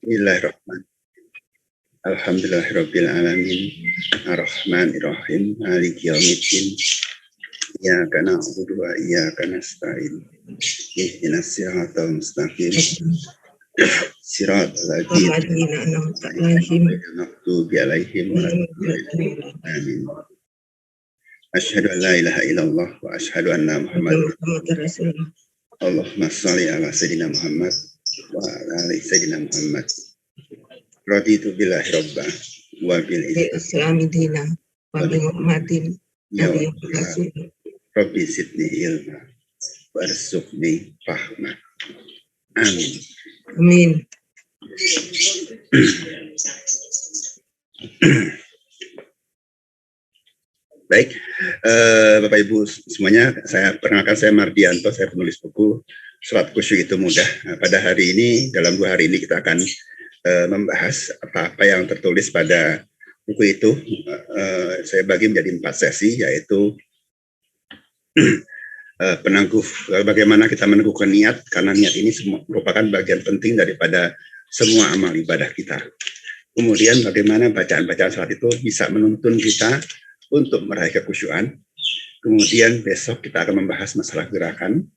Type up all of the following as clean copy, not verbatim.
Bismillahirrahmanirrahim. Alhamdulillahirabbil alamin. Arrahmanirrahim. Maliki yaumiddin. Iyyaka na'budu wa iyyaka nasta'in. Ihdinas siratal mustaqim. Siratal ladzina an'amta 'alaihim ghairil maghdubi 'alaihim waladdallin. Amin. Asyhadu an la ilaha illallah wa asyhadu anna Muhammadar Rasulullah. Allahumma shalli ala sayyidina Muhammad wa ala ali sayyidina Muhammad. Raditu billahi rabba wa bil islami dina wa bi Muhammadin nabiyyin rasul. Rabbi zidni ilma warzuqni fahma. Amin. Amin. Baik, Bapak Ibu semuanya, perkenalkan saya Mardianto, saya penulis buku Sholat Khusyuk Itu Mudah. Nah, pada hari ini, dalam 2 hari ini kita akan membahas apa-apa yang tertulis pada buku itu. Saya bagi menjadi 4 sesi, yaitu bagaimana kita meneguhkan niat, karena niat ini merupakan bagian penting daripada semua amal ibadah kita. Kemudian bagaimana bacaan-bacaan salat itu bisa menuntun kita untuk meraih kekhusyuan. Kemudian besok kita akan membahas masalah gerakan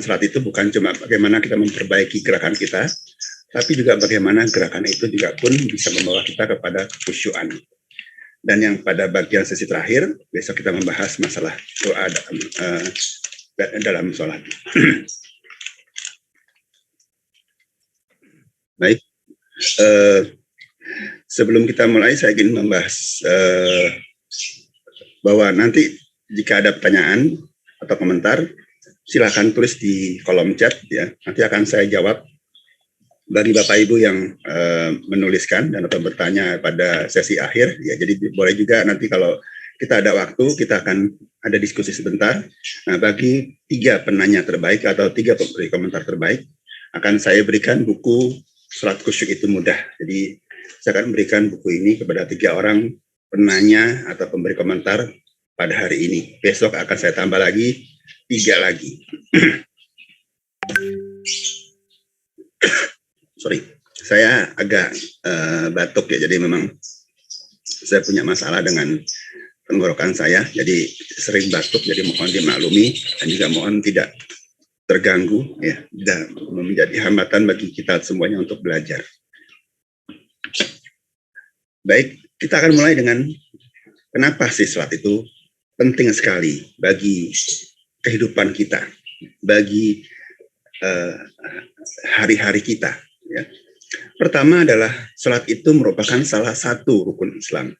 salat itu bukan cuma bagaimana kita memperbaiki gerakan kita, tapi juga bagaimana gerakan itu juga pun bisa membawa kita kepada kekhusyuan. Dan yang pada bagian sesi terakhir, besok kita membahas masalah doa dalam sholat. Baik, sebelum kita mulai, saya ingin membahas bahwa nanti jika ada pertanyaan atau komentar, silakan tulis di kolom chat, ya. Nanti akan saya jawab. Bagi Bapak Ibu yang menuliskan dan atau bertanya pada sesi akhir, ya, jadi boleh juga nanti kalau kita ada waktu, kita akan ada diskusi sebentar. Nah, bagi 3 penanya terbaik atau 3 pemberi komentar terbaik, akan saya berikan buku Sholat Khusyuk Itu Mudah. Jadi saya akan memberikan buku ini kepada 3 orang penanya atau pemberi komentar pada hari ini. Besok akan saya tambah lagi 3 lagi. Sorry, saya agak batuk ya, jadi memang saya punya masalah dengan tenggorokan saya, jadi sering batuk, jadi mohon dimaklumi dan juga mohon tidak terganggu ya, dan menjadi hambatan bagi kita semuanya untuk belajar. Baik, kita akan mulai dengan kenapa sih sholat itu penting sekali bagi kehidupan kita, bagi hari-hari kita. Ya. Pertama adalah sholat itu merupakan salah satu rukun Islam.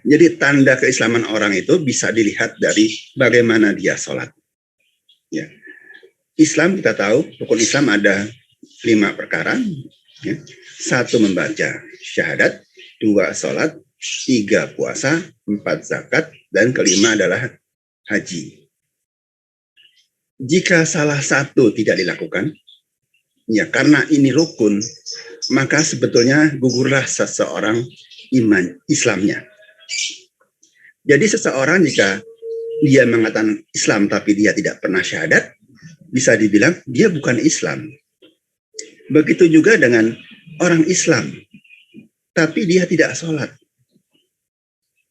Jadi tanda keislaman orang itu bisa dilihat dari bagaimana dia sholat. Ya. Islam kita tahu, rukun Islam ada 5 perkara. Ya. 1 membaca syahadat, 2 sholat, 3 puasa, 4 zakat, dan kelima adalah haji. Jika salah satu tidak dilakukan, ya karena ini rukun, maka sebetulnya gugurlah seseorang iman Islamnya. Jadi seseorang jika dia mengatakan Islam tapi dia tidak pernah syahadat, bisa dibilang dia bukan Islam. Begitu juga dengan orang Islam, tapi dia tidak sholat.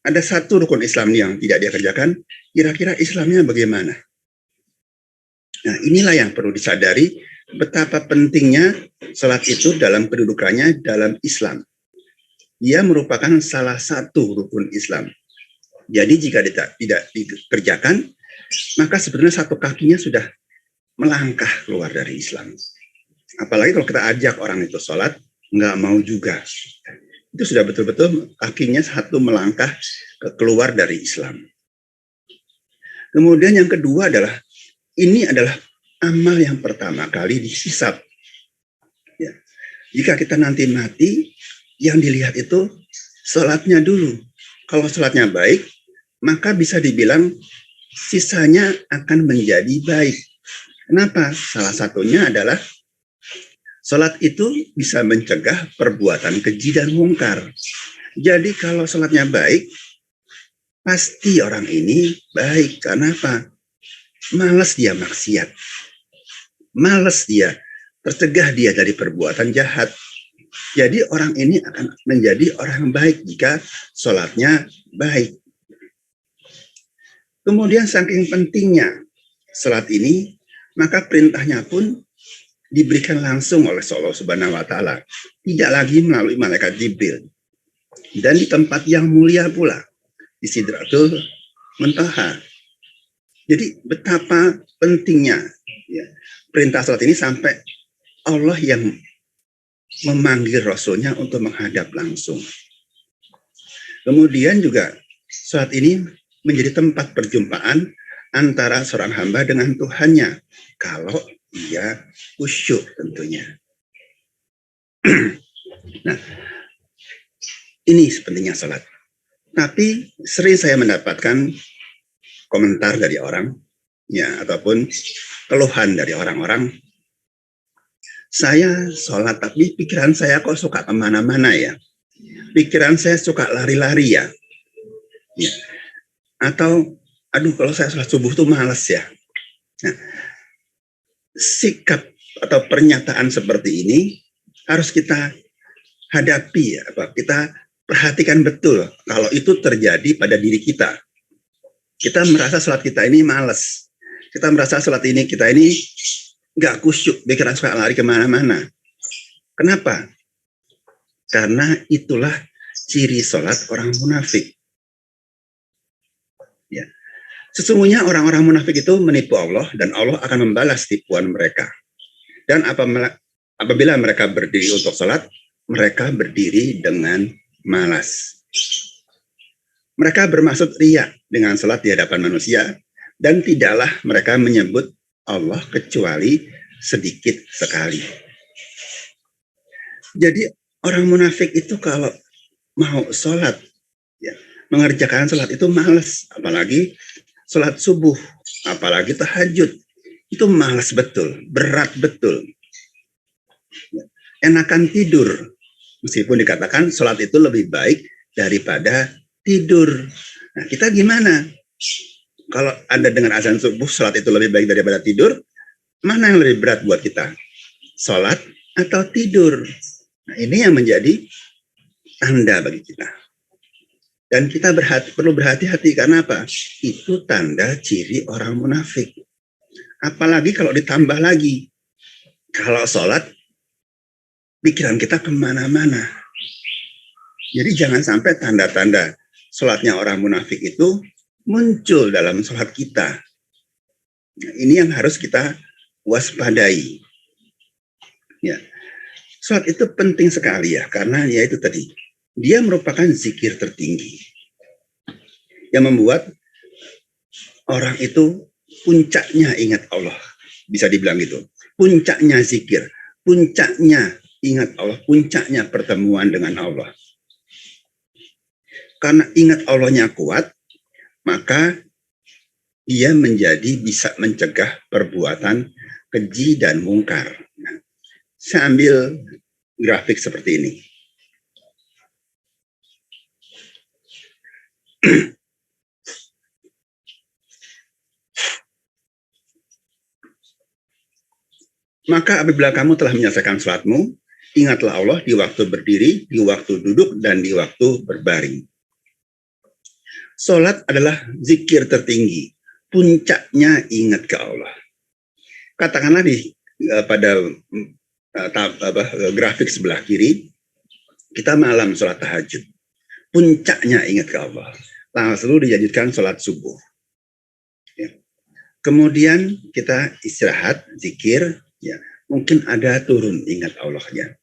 Ada 1 rukun Islam yang tidak dia kerjakan, kira-kira Islamnya bagaimana? Nah, inilah yang perlu disadari, betapa pentingnya sholat itu dalam kedudukannya dalam Islam. Dia merupakan salah satu rukun Islam. Jadi jika tidak dikerjakan, maka sebenarnya 1 kakinya sudah melangkah keluar dari Islam. Apalagi kalau kita ajak orang itu sholat, nggak mau juga. Itu sudah betul-betul kakinya 1 melangkah keluar dari Islam. Kemudian yang kedua adalah, ini adalah amal yang pertama kali dihisab. Ya. Jika kita nanti mati, yang dilihat itu sholatnya dulu. Kalau sholatnya baik, maka bisa dibilang sisanya akan menjadi baik. Kenapa? Salah satunya adalah sholat itu bisa mencegah perbuatan keji dan mungkar. Jadi kalau sholatnya baik, pasti orang ini baik. Karena apa? Malas dia maksiat. Males dia tercegah dia dari perbuatan jahat. Jadi orang ini akan menjadi orang yang baik jika sholatnya baik. Kemudian saking pentingnya sholat ini, maka perintahnya pun diberikan langsung oleh Allah Subhanahu wa Ta'ala, tidak lagi melalui malaikat Jibril, dan di tempat yang mulia pula, di Sidratul Muntaha. Jadi betapa pentingnya ya, perintah sholat ini sampai Allah yang memanggil Rasulnya untuk menghadap langsung. Kemudian juga sholat ini menjadi tempat perjumpaan antara seorang hamba dengan Tuhannya, kalau ia khusyuk tentunya. Nah, ini sepentingnya sholat. Tapi sering saya mendapatkan komentar dari orang, ya, ataupun keluhan dari orang-orang. Saya sholat tapi pikiran saya kok suka kemana-mana ya. Pikiran saya suka lari-lari ya. Atau, aduh kalau saya sholat subuh tuh males ya. Nah, sikap atau pernyataan seperti ini harus kita hadapi ya, kita perhatikan betul kalau itu terjadi pada diri kita. Kita merasa sholat kita ini males. Kita merasa sholat ini kita ini nggak khusyuk, pikiran suka lari kemana-mana. Kenapa? Karena itulah ciri sholat orang munafik. Ya. Sesungguhnya orang-orang munafik itu menipu Allah dan Allah akan membalas tipuan mereka. Dan apabila mereka berdiri untuk sholat, mereka berdiri dengan malas. Mereka bermaksud riya dengan sholat di hadapan manusia, dan tidaklah mereka menyebut Allah kecuali sedikit sekali. Jadi orang munafik itu kalau mau sholat, ya, mengerjakan sholat itu malas, apalagi sholat subuh, apalagi tahajud, itu malas betul, berat betul. Enakan tidur, meskipun dikatakan sholat itu lebih baik daripada tidur. Nah, kita gimana? Kalau Anda dengan azan subuh, sholat itu lebih baik daripada tidur, mana yang lebih berat buat kita? Sholat atau tidur? Nah, ini yang menjadi tanda bagi kita. Dan kita perlu berhati-hati, karena apa? Itu tanda ciri orang munafik. Apalagi kalau ditambah lagi, kalau sholat, pikiran kita kemana-mana. Jadi jangan sampai tanda-tanda sholatnya orang munafik itu muncul dalam sholat kita. Nah, ini yang harus kita waspadai. Ya. Sholat itu penting sekali ya, karena ya itu tadi, dia merupakan zikir tertinggi yang membuat orang itu puncaknya ingat Allah, bisa dibilang gitu. Puncaknya zikir, puncaknya ingat Allah, puncaknya pertemuan dengan Allah. Karena ingat Allahnya kuat, maka dia menjadi bisa mencegah perbuatan keji dan mungkar. Nah, saya ambil grafik seperti ini. Maka apabila kamu telah menyelesaikan sholatmu, ingatlah Allah di waktu berdiri, di waktu duduk, dan di waktu berbaring. Sholat adalah zikir tertinggi, puncaknya ingat ke Allah. Katakanlah pada grafik sebelah kiri, kita malam sholat tahajud, puncaknya ingat ke Allah. Lalu dijadikan sholat subuh. Ya. Kemudian kita istirahat, zikir, ya, mungkin ada turun ingat Allahnya.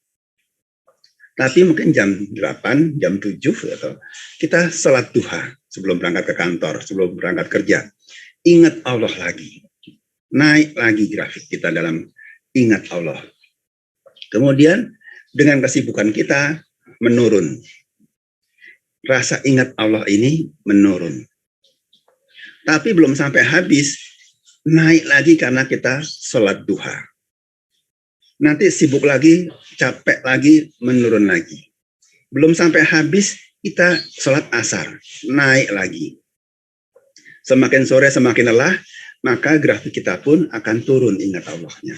Tapi mungkin jam 8, jam 7, atau kita sholat duha sebelum berangkat ke kantor, sebelum berangkat kerja. Ingat Allah lagi. Naik lagi grafik kita dalam ingat Allah. Kemudian dengan kesibukan kita menurun. Rasa ingat Allah ini menurun. Tapi belum sampai habis, naik lagi karena kita sholat duha. Nanti sibuk lagi, capek lagi, menurun lagi. Belum sampai habis, kita sholat asar, naik lagi. Semakin sore, semakin lelah, maka grafik kita pun akan turun ingat Allahnya.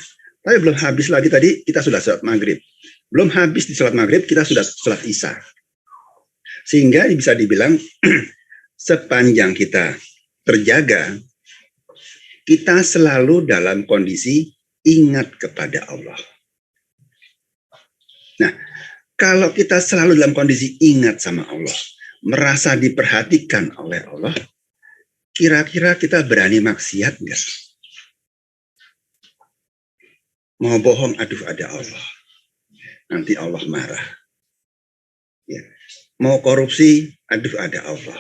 Tapi belum habis lagi tadi kita sudah sholat maghrib. Belum habis di sholat maghrib kita sudah sholat isya. Sehingga bisa dibilang sepanjang kita terjaga, kita selalu dalam kondisi ingat kepada Allah. Nah, kalau kita selalu dalam kondisi ingat sama Allah, merasa diperhatikan oleh Allah, kira-kira kita berani maksiat nggak? Mau bohong, aduh ada Allah. Nanti Allah marah. Ya. Mau korupsi, aduh ada Allah.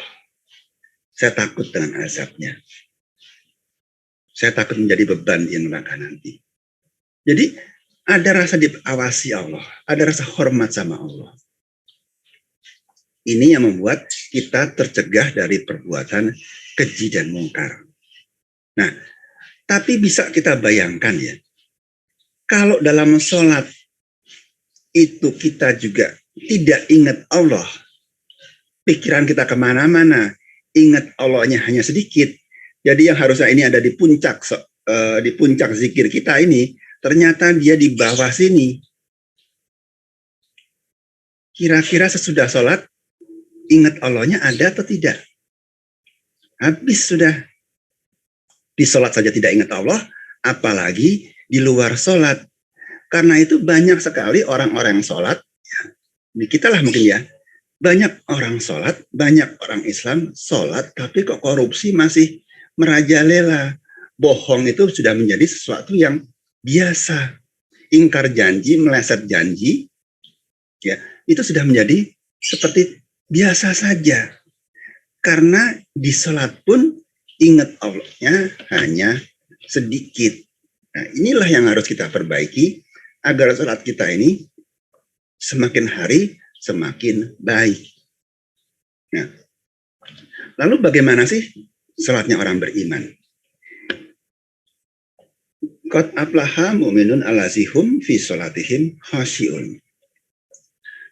Saya takut dengan azabnya. Saya takut menjadi beban di neraka nanti. Jadi ada rasa diawasi Allah, ada rasa hormat sama Allah. Ini yang membuat kita tercegah dari perbuatan keji dan mungkar. Nah, tapi bisa kita bayangkan ya, kalau dalam sholat itu kita juga tidak ingat Allah, pikiran kita kemana-mana, ingat Allahnya hanya sedikit. Jadi yang harusnya ini ada di puncak zikir kita ini, ternyata dia di bawah sini. Kira-kira sesudah sholat, ingat Allahnya ada atau tidak? Habis sudah. Di sholat saja tidak ingat Allah, apalagi di luar sholat. Karena itu banyak sekali orang-orang yang sholat, ya, di kita lah mungkin ya, banyak orang sholat, banyak orang Islam sholat, tapi kok korupsi masih merajalela. Bohong itu sudah menjadi sesuatu yang biasa. Ingkar janji, meleset janji, ya, itu sudah menjadi seperti biasa saja. Karena di sholat pun ingat Allahnya hanya sedikit. Nah, inilah yang harus kita perbaiki agar sholat kita ini semakin hari semakin baik. Nah, lalu bagaimana sih sholatnya orang beriman? Qad aflaha mu'minun allazihum fi sholatihim khashi'un.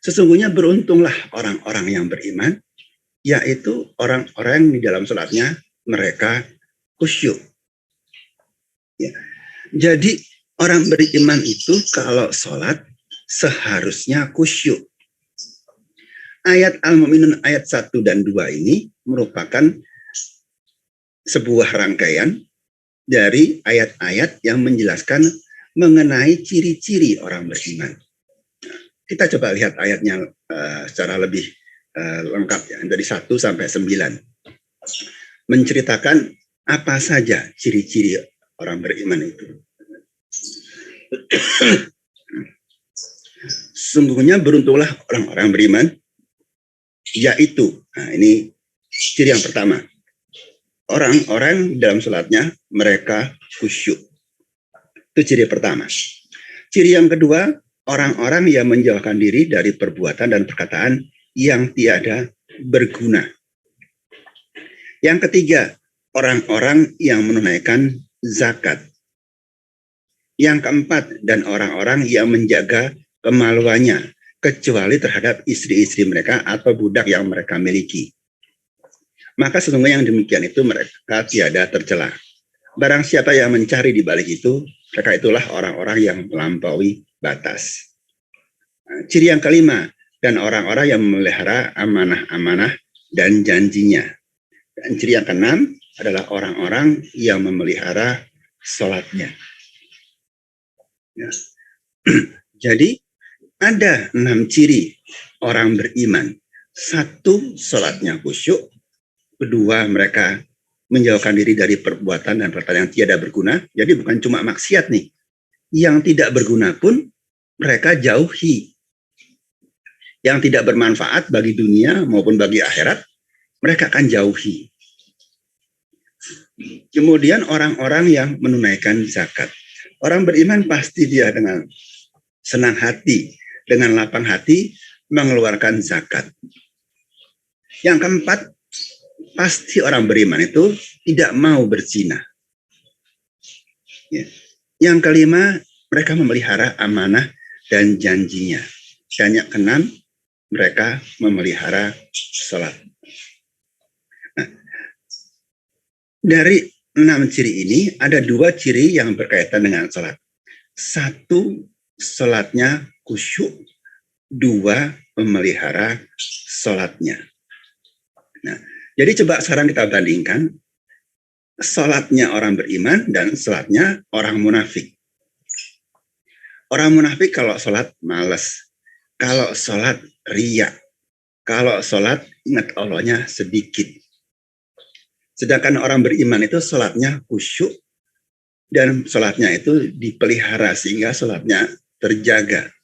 Sesungguhnya beruntunglah orang-orang yang beriman, yaitu orang-orang di dalam sholatnya mereka khusyuk. Ya. Jadi orang beriman itu kalau sholat seharusnya khusyuk. Ayat Al-Mu'minun ayat 1 dan 2 ini merupakan sebuah rangkaian dari ayat-ayat yang menjelaskan mengenai ciri-ciri orang beriman. Kita coba lihat ayatnya secara lebih lengkap ya, dari 1 sampai 9. Menceritakan apa saja ciri-ciri orang beriman itu. Sungguhnya beruntunglah orang-orang beriman, yaitu, nah ini ciri yang pertama, orang-orang dalam sholatnya mereka khusyuk. Itu ciri pertama. Ciri yang kedua, orang-orang yang menjauhkan diri dari perbuatan dan perkataan yang tiada berguna. Yang ketiga, orang-orang yang menunaikan zakat. Yang keempat, dan orang-orang yang menjaga kemaluannya, kecuali terhadap istri-istri mereka atau budak yang mereka miliki. Maka sesungguhnya yang demikian itu mereka tiada tercela. Barang siapa yang mencari di balik itu, mereka itulah orang-orang yang melampaui batas. Ciri yang kelima, dan orang-orang yang memelihara amanah-amanah dan janjinya. Dan ciri yang keenam adalah orang-orang yang memelihara sholatnya. Ya. Jadi ada 6 ciri orang beriman. 1, sholatnya khusyuk. 2, mereka menjauhkan diri dari perbuatan dan perkataan yang tiada berguna. Jadi bukan cuma maksiat nih. Yang tidak berguna pun mereka jauhi. Yang tidak bermanfaat bagi dunia maupun bagi akhirat, mereka akan jauhi. Kemudian orang-orang yang menunaikan zakat. Orang beriman pasti dia dengan senang hati, dengan lapang hati mengeluarkan zakat. Yang keempat, pasti orang beriman itu tidak mau berzina. Ya. Yang kelima, mereka memelihara amanah dan janjinya. Dan yang keenam, mereka memelihara sholat. Nah, dari 6 ciri ini ada 2 ciri yang berkaitan dengan sholat. Satu, sholatnya khusyuk. Dua, memelihara sholatnya. Nah, jadi coba sekarang kita bandingkan sholatnya orang beriman dan sholatnya orang munafik. Orang munafik kalau sholat malas, kalau sholat riya, kalau sholat ingat Allahnya sedikit. Sedangkan orang beriman itu sholatnya khusyuk dan sholatnya itu dipelihara sehingga sholatnya terjaga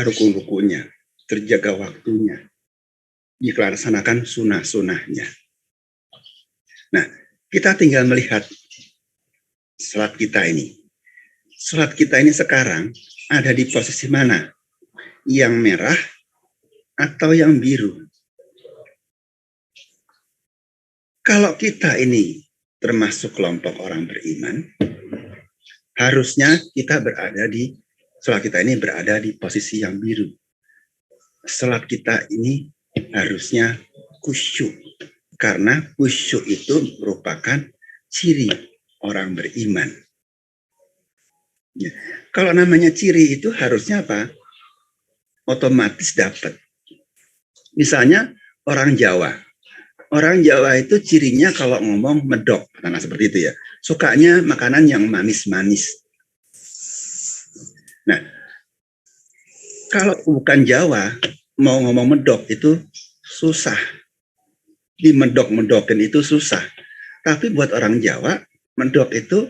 rukun-rukunnya, terjaga waktunya, dilaksanakan sunnah-sunnahnya. Nah, kita tinggal melihat sholat kita ini. Sholat kita ini sekarang ada di posisi mana? Yang merah atau yang biru? Kalau kita ini termasuk kelompok orang beriman, harusnya kita sholat kita ini berada di posisi yang biru. Sholat kita ini harusnya khusyuk. Karena khusyuk itu merupakan ciri orang beriman. Ya. Kalau namanya ciri itu harusnya apa? Otomatis dapat. Misalnya orang Jawa. Orang Jawa itu cirinya kalau ngomong medok. Karena seperti itu ya. Sukanya makanan yang manis-manis. Nah, kalau bukan Jawa, mau ngomong medok itu susah. Dimedok-medokin itu susah. Tapi buat orang Jawa, medok itu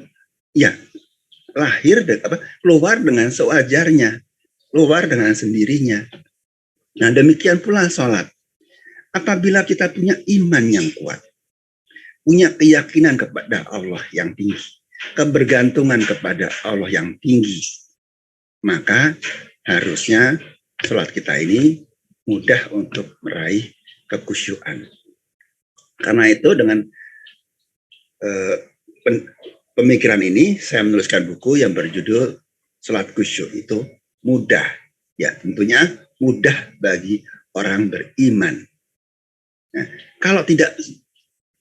ya keluar dengan sewajarnya, keluar dengan sendirinya. Nah, demikian pula sholat. Apabila kita punya iman yang kuat, punya keyakinan kepada Allah yang tinggi, kebergantungan kepada Allah yang tinggi, maka harusnya sholat kita ini mudah untuk meraih kekhusyuan. Karena itu dengan pemikiran ini saya menuliskan buku yang berjudul Sholat Khusyuk itu mudah. Ya, tentunya mudah bagi orang beriman. Nah, kalau tidak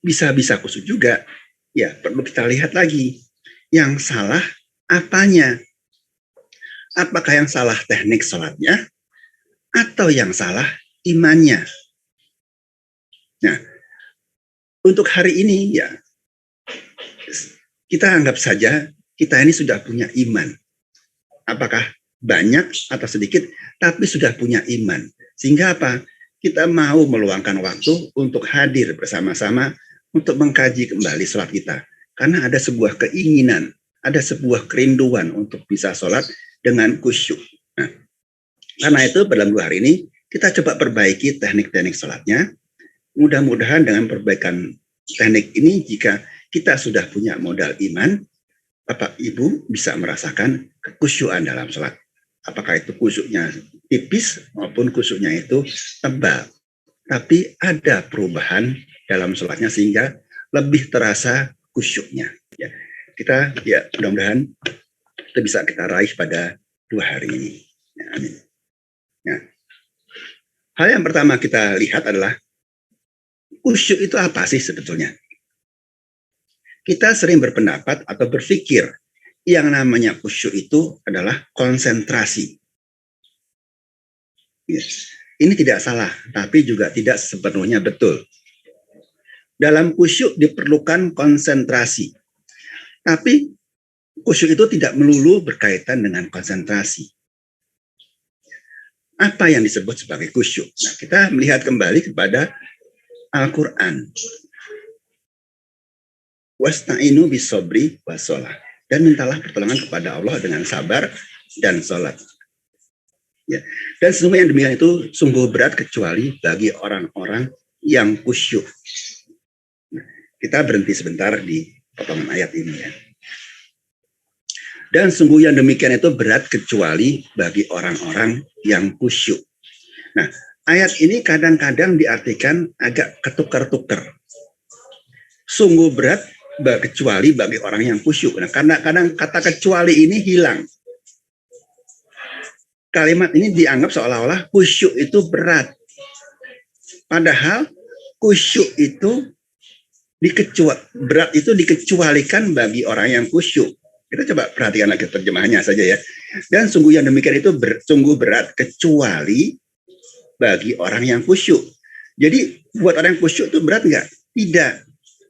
bisa khusyuk juga, ya perlu kita lihat lagi. Yang salah apanya? Apakah yang salah teknik sholatnya atau yang salah imannya? Nah, untuk hari ini ya kita anggap saja kita ini sudah punya iman. Apakah banyak atau sedikit, tapi sudah punya iman. Sehingga apa? Kita mau meluangkan waktu untuk hadir bersama-sama untuk mengkaji kembali sholat kita. Karena ada sebuah keinginan, ada sebuah kerinduan untuk bisa sholat dengan khusyuk. Nah, karena itu pada 2 hari ini kita coba perbaiki teknik-teknik sholatnya. Mudah-mudahan dengan perbaikan teknik ini, jika kita sudah punya modal iman, Bapak Ibu bisa merasakan kekhusyuan dalam sholat. Apakah itu khusyuknya tipis maupun khusyuknya itu tebal. Tapi ada perubahan dalam sholatnya sehingga lebih terasa khusyuknya. Ya, kita ya mudah-mudahan kita bisa kita raih pada 2 hari ini. Ya, amin. Ya. Hal yang pertama kita lihat adalah khusyuk itu apa sih sebetulnya? Kita sering berpendapat atau berpikir yang namanya khusyuk itu adalah konsentrasi. Yes. Ini tidak salah, tapi juga tidak sepenuhnya betul. Dalam khusyuk diperlukan konsentrasi. Tapi khusyuk itu tidak melulu berkaitan dengan konsentrasi. Apa yang disebut sebagai khusyuk? Nah, kita melihat kembali kepada Al-Quran. Wasta'inu bisobri wassalah. Dan mintalah pertolongan kepada Allah dengan sabar dan sholat. Ya. Dan semua yang demikian itu sungguh berat kecuali bagi orang-orang yang khusyuk. Nah, kita berhenti sebentar di potongan ayat ini ya. Dan sungguh yang demikian itu berat kecuali bagi orang-orang yang khusyuk. Nah, ayat ini kadang-kadang diartikan agak ketukar-tukar. Sungguh berat kecuali bagi orang yang khusyuk. Nah, karena kadang kata kecuali ini hilang. Kalimat ini dianggap seolah-olah khusyuk itu berat. Padahal khusyuk itu berat itu dikecualikan bagi orang yang khusyuk. Kita coba perhatikan lagi terjemahannya saja ya. Dan sungguh yang demikian itu sungguh berat kecuali bagi orang yang khusyuk. Jadi buat orang yang khusyuk itu berat nggak? Tidak.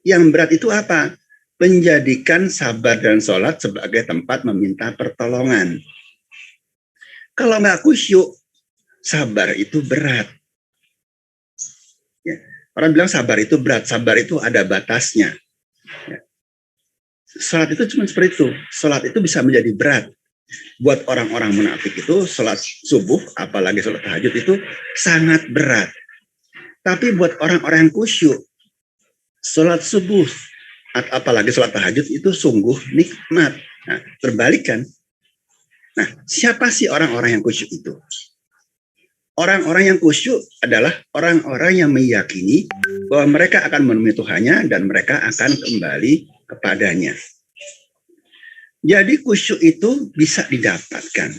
Yang berat itu apa? Menjadikan sabar dan sholat sebagai tempat meminta pertolongan. Kalau nggak khusyuk, sabar itu berat. Ya. Orang bilang sabar itu berat. Sabar itu ada batasnya. Ya. Sholat itu cuma seperti itu. Sholat itu bisa menjadi berat. Buat orang-orang munafik itu sholat subuh, apalagi sholat tahajud itu sangat berat. Tapi buat orang-orang yang khusyuk, sholat subuh, apalagi sholat tahajud itu sungguh nikmat. Nah, terbalik kan? Nah, siapa sih orang-orang yang khusyuk itu? Orang-orang yang khusyuk adalah orang-orang yang meyakini bahwa mereka akan menemui Tuhannya dan mereka akan kembali kepadanya. Jadi khusyuk itu bisa didapatkan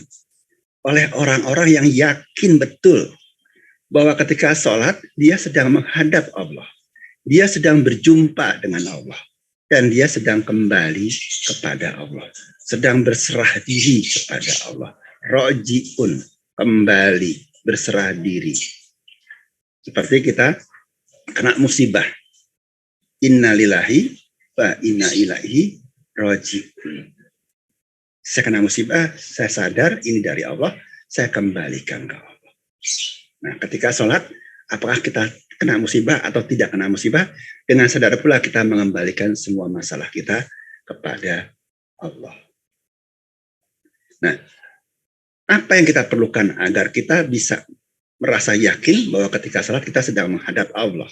oleh orang-orang yang yakin betul bahwa ketika sholat dia sedang menghadap Allah. Dia sedang berjumpa dengan Allah. Dan dia sedang kembali kepada Allah. Sedang berserah diri kepada Allah. Roji'un, kembali, berserah diri. Seperti kita kena musibah. Inna lillahi wa inna ilaihi roji'un. Saya kena musibah, saya sadar ini dari Allah, saya kembalikan ke Allah. Nah, ketika sholat, apakah kita kena musibah atau tidak kena musibah? Dengan sadar pula kita mengembalikan semua masalah kita kepada Allah. Nah, apa yang kita perlukan agar kita bisa merasa yakin bahwa ketika sholat kita sedang menghadap Allah?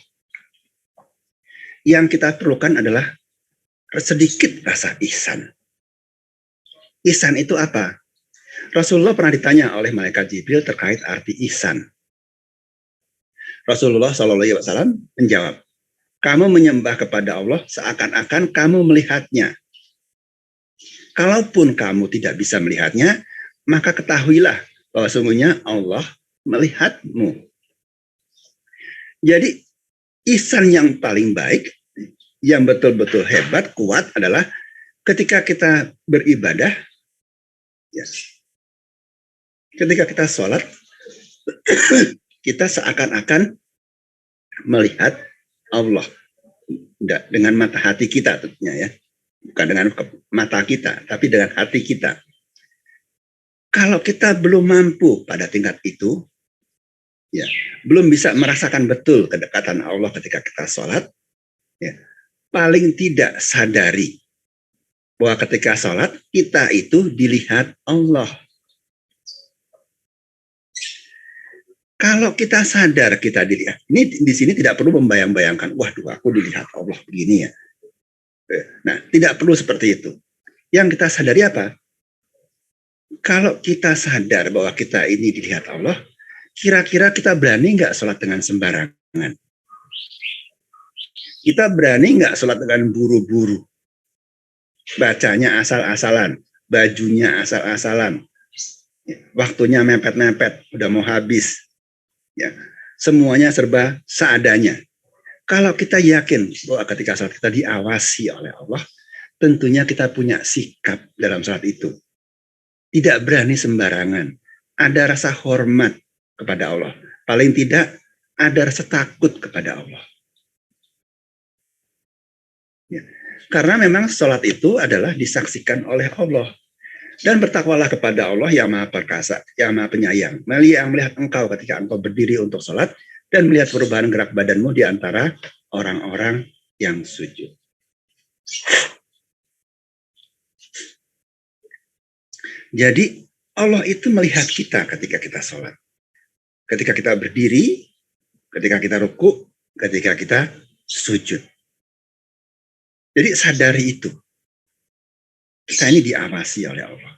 Yang kita perlukan adalah sedikit rasa ihsan. Ihsan itu apa? Rasulullah pernah ditanya oleh malaikat Jibril terkait arti ihsan. Rasulullah SAW menjawab, kamu menyembah kepada Allah seakan-akan kamu melihatnya. Kalaupun kamu tidak bisa melihatnya, maka ketahuilah bahwa sungguhnya Allah melihatmu. Jadi ihsan yang paling baik, yang betul-betul hebat, kuat adalah ketika kita beribadah, ya, ketika kita sholat, kita seakan-akan melihat Allah dengan mata hati kita tentunya ya, bukan dengan mata kita, tapi dengan hati kita. Kalau kita belum mampu pada tingkat itu, ya, belum bisa merasakan betul kedekatan Allah ketika kita sholat, ya, paling tidak sadari bahwa ketika sholat kita itu dilihat Allah. Kalau kita sadar kita dilihat, ini di sini tidak perlu membayang-bayangkan, waduh aku dilihat Allah begini ya. Nah, tidak perlu seperti itu. Yang kita sadari apa? Kalau kita sadar bahwa kita ini dilihat Allah, kira-kira kita berani nggak sholat dengan sembarangan? Kita berani nggak sholat dengan buru-buru? Bacanya asal-asalan, bajunya asal-asalan, waktunya mepet-mepet, udah mau habis. Ya, semuanya serba seadanya. Kalau kita yakin bahwa ketika salat kita diawasi oleh Allah, tentunya kita punya sikap dalam salat itu. Tidak berani sembarangan. Ada rasa hormat kepada Allah. Paling tidak ada rasa takut kepada Allah. Ya. Karena memang salat itu adalah disaksikan oleh Allah. Dan bertakwalah kepada Allah yang maha perkasa, yang maha penyayang. Yang melihat engkau ketika engkau berdiri untuk sholat dan melihat perubahan gerak badanmu di antara orang-orang yang sujud. Jadi Allah itu melihat kita ketika kita sholat. Ketika kita berdiri, ketika kita ruku, ketika kita sujud. Jadi sadari itu. Kita ini diawasi oleh Allah.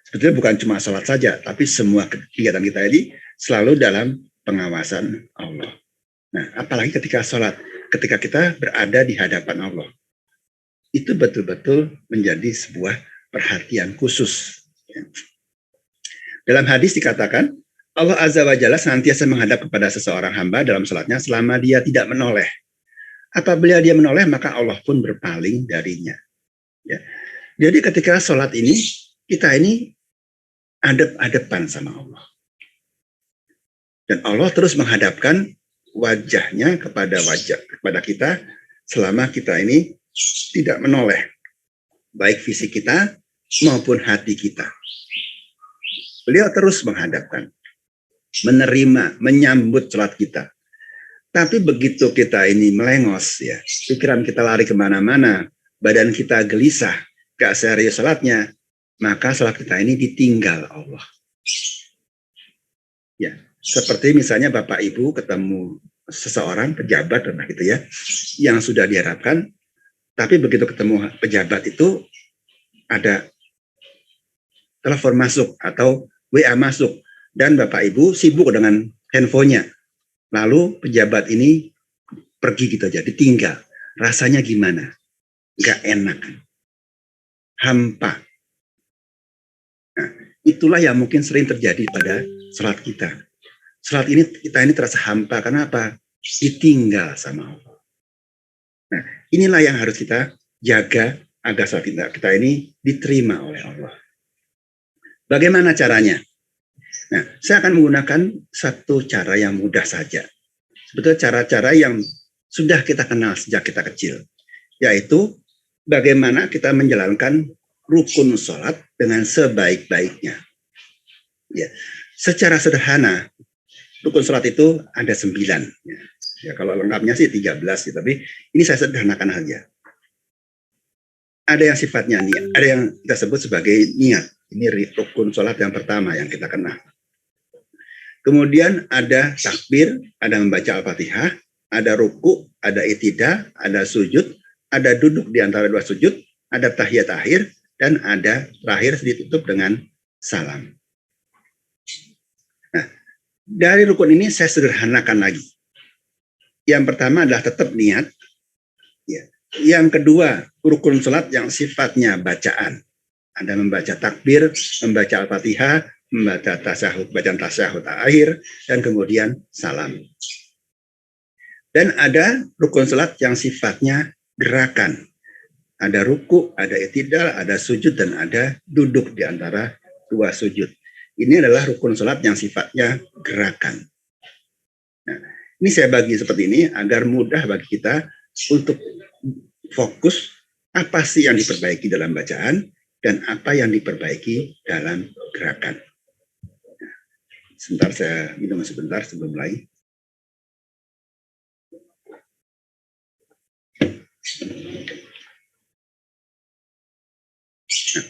Sebetulnya bukan cuma sholat saja, tapi semua kegiatan kita ini selalu dalam pengawasan Allah. Nah, apalagi ketika sholat, ketika kita berada di hadapan Allah. Itu betul-betul menjadi sebuah perhatian khusus. Dalam hadis dikatakan, Allah Azza wa Jalla senantiasa menghadap kepada seseorang hamba dalam sholatnya selama dia tidak menoleh. Apabila dia menoleh, maka Allah pun berpaling darinya. Ya. Jadi ketika sholat ini, kita ini adep-adepan sama Allah. Dan Allah terus menghadapkan wajahnya kepada kita selama kita ini tidak menoleh, baik fisik kita maupun hati kita. Beliau terus menghadapkan, menerima, menyambut sholat kita. Tapi begitu kita ini melengos, ya, pikiran kita lari kemana-mana, badan kita gelisah, gak serius sholatnya, maka sholat kita ini ditinggal Allah. Ya, seperti misalnya Bapak Ibu ketemu seseorang pejabat gitu ya, yang sudah diharapkan, tapi begitu ketemu pejabat itu ada telepon masuk atau WA masuk, dan Bapak Ibu sibuk dengan handphonenya. Lalu pejabat ini pergi gitu aja, ditinggal. Rasanya gimana? Gak enak. Hampa. Nah, itulah yang mungkin sering terjadi pada salat kita. Salat ini kita ini terasa hampa. Karena apa? Ditinggal sama Allah. Nah, inilah yang harus kita jaga agar salat kita ini diterima oleh Allah. Bagaimana caranya? Nah, saya akan menggunakan satu cara yang mudah saja. Sebetulnya cara-cara yang sudah kita kenal sejak kita kecil. Yaitu bagaimana kita menjalankan rukun sholat dengan sebaik-baiknya. Ya, secara sederhana, rukun sholat itu ada 9. Ya, kalau lengkapnya sih 13, ya, tapi ini saya sederhanakan saja. Ada yang sifatnya niat, ada yang kita sebut sebagai niat. Ini rukun sholat yang pertama yang kita kenal. Kemudian ada takbir, ada membaca Al-Fatihah, ada ruku, ada i'tidah, ada sujud, ada duduk di antara dua sujud, ada tahiyat akhir, dan ada terakhir ditutup dengan salam. Nah, dari rukun ini saya sederhanakan lagi. Yang pertama adalah tetap niat. Ya. Yang kedua, rukun sholat yang sifatnya bacaan. Ada membaca takbir, membaca Al-Fatihah, membaca tasyahud, bacaan tasyahud akhir, dan kemudian salam. Dan ada rukun salat yang sifatnya gerakan. Ada ruku, ada i'tidal, ada sujud, dan ada duduk di antara dua sujud. Ini adalah rukun salat yang sifatnya gerakan. Nah, ini saya bagi seperti ini agar mudah bagi kita untuk fokus apa sih yang diperbaiki dalam bacaan dan apa yang diperbaiki dalam gerakan. Sebentar, saya minum sebentar sebelum mulai. Nah,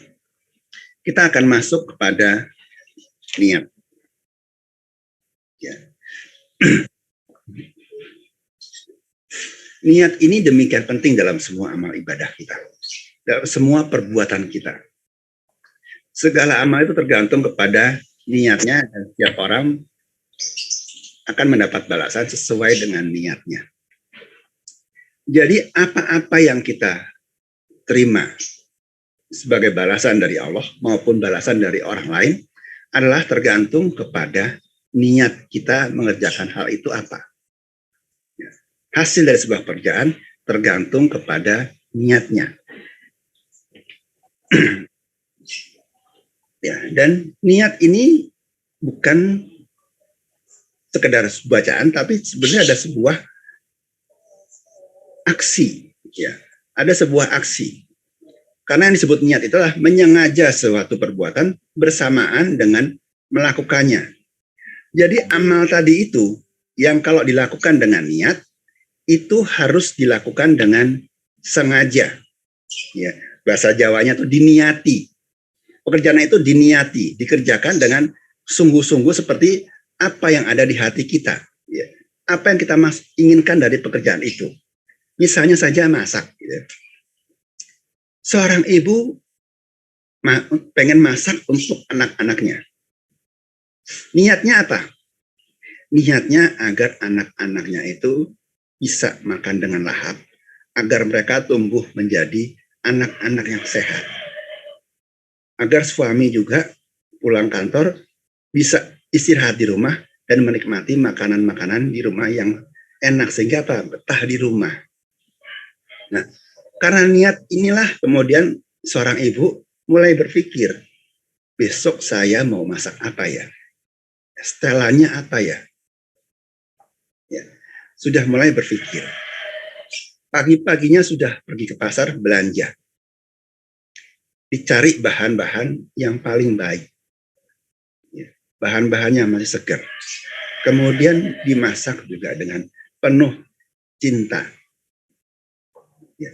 kita akan masuk kepada niat. Ya. Niat ini demikian penting dalam semua amal ibadah kita, dalam semua perbuatan kita. Segala amal itu tergantung kepada niatnya, dan setiap orang akan mendapat balasan sesuai dengan niatnya. Jadi apa-apa yang kita terima sebagai balasan dari Allah maupun balasan dari orang lain adalah tergantung kepada niat kita mengerjakan hal itu apa. Hasil dari sebuah pekerjaan tergantung kepada niatnya. Ya, dan niat ini bukan sekedar bacaan, tapi sebenarnya ada sebuah aksi. Ya, ada sebuah aksi. Karena yang disebut niat itulah menyengaja suatu perbuatan bersamaan dengan melakukannya. Jadi amal tadi itu yang kalau dilakukan dengan niat itu harus dilakukan dengan sengaja. Ya, bahasa Jawanya itu diniati. Pekerjaan itu diniati, dikerjakan dengan sungguh-sungguh seperti apa yang ada di hati kita. Ya. Apa yang kita inginkan dari pekerjaan itu. Misalnya saja masak. Ya. Seorang ibu pengen masak untuk anak-anaknya. Niatnya apa? Niatnya agar anak-anaknya itu bisa makan dengan lahap, agar mereka tumbuh menjadi anak-anak yang sehat. Agar suami juga pulang kantor bisa istirahat di rumah dan menikmati makanan-makanan di rumah yang enak, sehingga apa? Betah di rumah. Nah, karena niat inilah kemudian seorang ibu mulai berpikir, besok saya mau masak apa ya? Setelannya apa ya? Ya, sudah mulai berpikir. Pagi-paginya sudah pergi ke pasar belanja. Dicari bahan-bahan yang paling baik. Ya, bahan-bahannya masih segar. Kemudian dimasak juga dengan penuh cinta. Ya.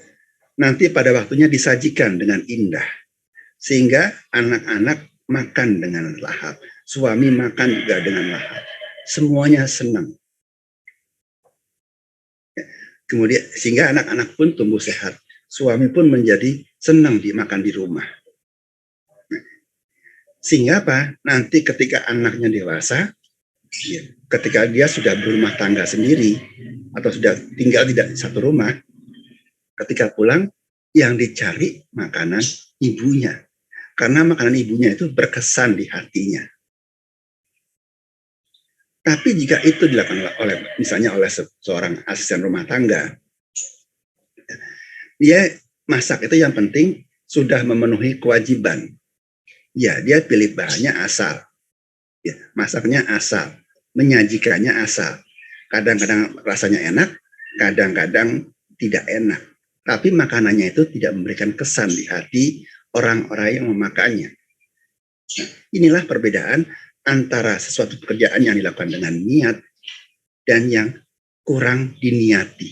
Nanti pada waktunya disajikan dengan indah. Sehingga anak-anak makan dengan lahap. Suami makan juga dengan lahap. Semuanya senang. Kemudian sehingga anak-anak pun tumbuh sehat. Suami pun menjadi senang dimakan di rumah. Sehingga apa? Nanti ketika anaknya dewasa, ya, ketika dia sudah berumah tangga sendiri atau sudah tinggal tidak di satu rumah, ketika pulang yang dicari makanan ibunya. Karena makanan ibunya itu berkesan di hatinya. Tapi jika itu dilakukan oleh misalnya oleh seorang asisten rumah tangga, dia masak itu yang penting sudah memenuhi kewajiban. Ya, dia pilih bahannya asal. Ya, masaknya asal, menyajikannya asal. Kadang-kadang rasanya enak, kadang-kadang tidak enak. Tapi makanannya itu tidak memberikan kesan di hati orang-orang yang memakannya. Nah, inilah perbedaan antara sesuatu pekerjaan yang dilakukan dengan niat dan yang kurang diniati.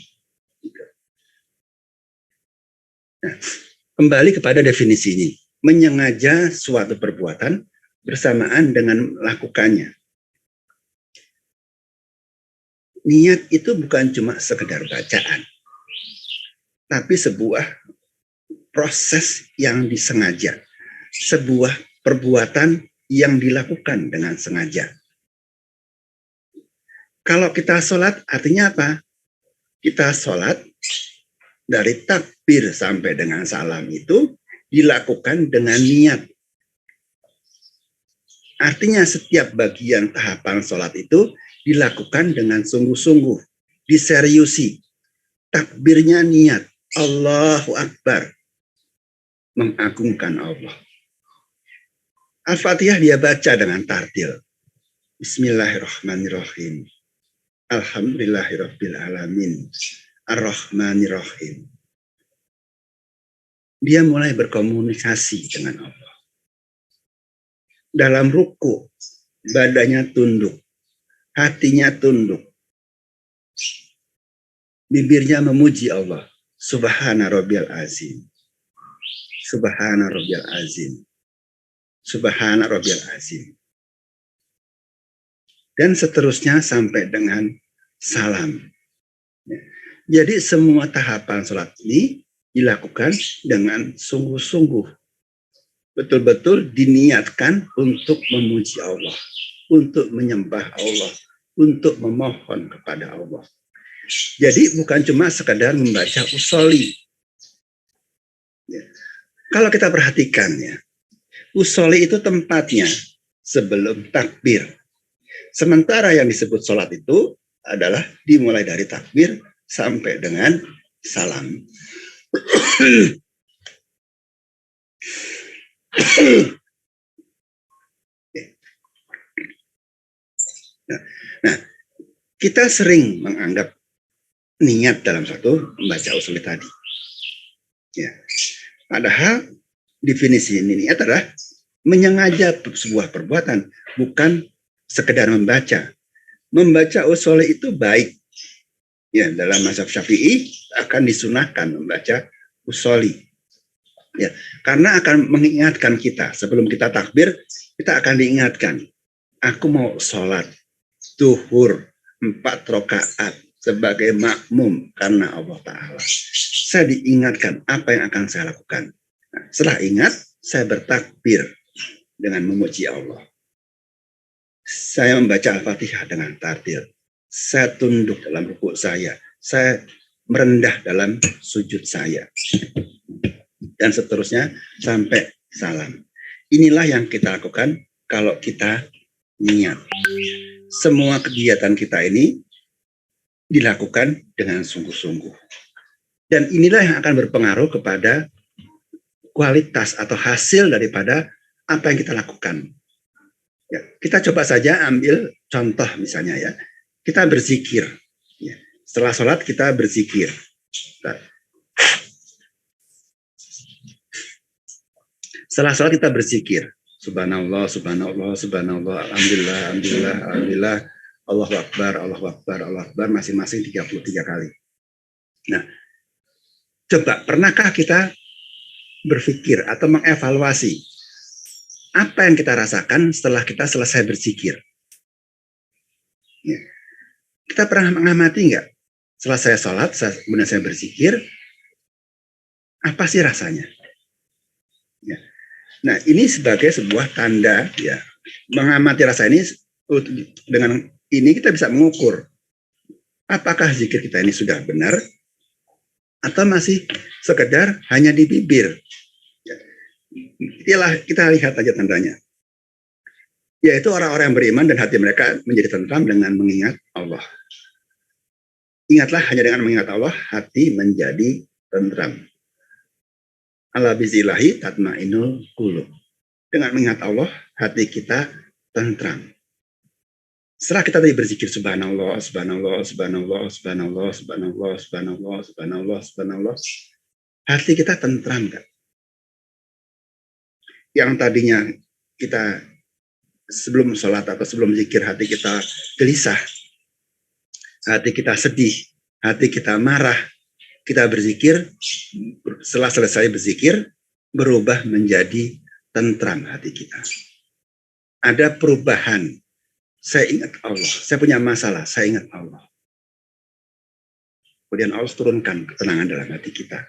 Nah, kembali kepada definisi ini. Menyengaja suatu perbuatan bersamaan dengan melakukannya. Niat itu bukan cuma sekedar bacaan, tapi sebuah proses yang disengaja. Sebuah perbuatan yang dilakukan dengan sengaja. Kalau kita sholat, artinya apa? Kita sholat dari takbir sampai dengan salam itu dilakukan dengan niat. Artinya setiap bagian tahapan sholat itu dilakukan dengan sungguh-sungguh, diseriusi. Takbirnya niat, Allahu Akbar, mengagungkan Allah. Al-Fatihah dia baca dengan tartil. Bismillahirrahmanirrahim. Alhamdulillahirabbil alamin. Ar-Rahmanirrahim. Dia mulai berkomunikasi dengan Allah. Dalam ruku, badannya tunduk, hatinya tunduk. Bibirnya memuji Allah. Subhana rabbiyal azim. Subhana rabbiyal azim. Subhana rabbiyal azim. Dan seterusnya sampai dengan salam. Jadi semua tahapan sholat ini dilakukan dengan sungguh-sungguh. Betul-betul diniatkan untuk memuji Allah, untuk menyembah Allah, untuk memohon kepada Allah. Jadi bukan cuma sekadar membaca usoli. Ya. Kalau kita perhatikan ya, usoli itu tempatnya sebelum takbir. Sementara yang disebut sholat itu adalah dimulai dari takbir sampai dengan salam. Nah, kita sering menganggap niat dalam satu membaca usul tadi. Ya. Padahal definisi niat adalah menyengaja sebuah perbuatan, bukan sekedar membaca. Membaca usul itu baik. Ya, dalam mazhab Syafi'i akan disunahkan membaca usoli. Ya, karena akan mengingatkan kita sebelum kita takbir, kita akan diingatkan. Aku mau sholat zuhur 4 rakaat sebagai makmum karena Allah Ta'ala. Saya diingatkan apa yang akan saya lakukan. Nah, setelah ingat, saya bertakbir dengan memuji Allah. Saya membaca Al-Fatihah dengan tartil. Saya tunduk dalam rukuk saya. Saya merendah dalam sujud saya. Dan seterusnya sampai salam. Inilah yang kita lakukan kalau kita niat. Semua kegiatan kita ini dilakukan dengan sungguh-sungguh. Dan inilah yang akan berpengaruh kepada kualitas atau hasil daripada apa yang kita lakukan. Ya, kita coba saja ambil contoh misalnya ya, kita berzikir. Ya, setelah sholat kita berzikir. Setelah sholat kita berzikir. Subhanallah, subhanallah, subhanallah, alhamdulillah, alhamdulillah, alhamdulillah, Allahu Akbar, Allahu Akbar, Allahu Akbar, masing-masing 33 kali. Nah, coba pernahkah kita berpikir atau mengevaluasi apa yang kita rasakan setelah kita selesai berzikir? Ya. Kita pernah mengamati nggak? Setelah saya sholat, kemudian saya berzikir, apa sih rasanya? Ya. Nah, ini sebagai sebuah tanda, ya, mengamati rasa ini. Dengan ini kita bisa mengukur apakah zikir kita ini sudah benar atau masih sekedar hanya di bibir. Ya. Kita lihat aja tandanya. Yaitu orang-orang yang beriman dan hati mereka menjadi tentram dengan mengingat Allah. Ingatlah, hanya dengan mengingat Allah hati menjadi tentram. Ala bizillahi tatmainul qulub. Dengan mengingat Allah, hati kita tentram. Setelah kita tadi berzikir subhanallah, subhanallah, subhanallah, subhanallah, subhanallah, subhanallah, subhanallah, subhanallah, hati kita tentram kan? Yang tadinya kita sebelum sholat atau sebelum zikir hati kita gelisah, hati kita sedih, hati kita marah, kita berzikir, setelah selesai berzikir, berubah menjadi tentram hati kita. Ada perubahan. Saya ingat Allah, saya punya masalah, saya ingat Allah. Kemudian Allah turunkan ketenangan dalam hati kita.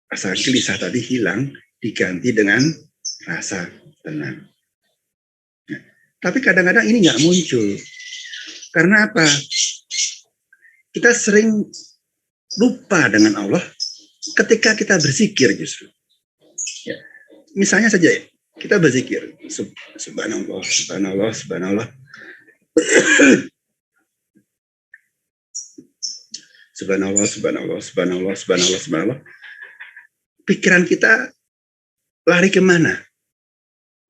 Rasa gelisah tadi hilang, diganti dengan rasa tenang. Nah, tapi kadang-kadang ini nggak muncul. Karena apa? Kita sering lupa dengan Allah ketika kita berzikir justru. Ya. Misalnya saja kita berzikir subhanallah, subhanallah, subhanallah. Subhanallah, subhanallah, subhanallah, subhanallah, subhanallah. Pikiran kita lari kemana?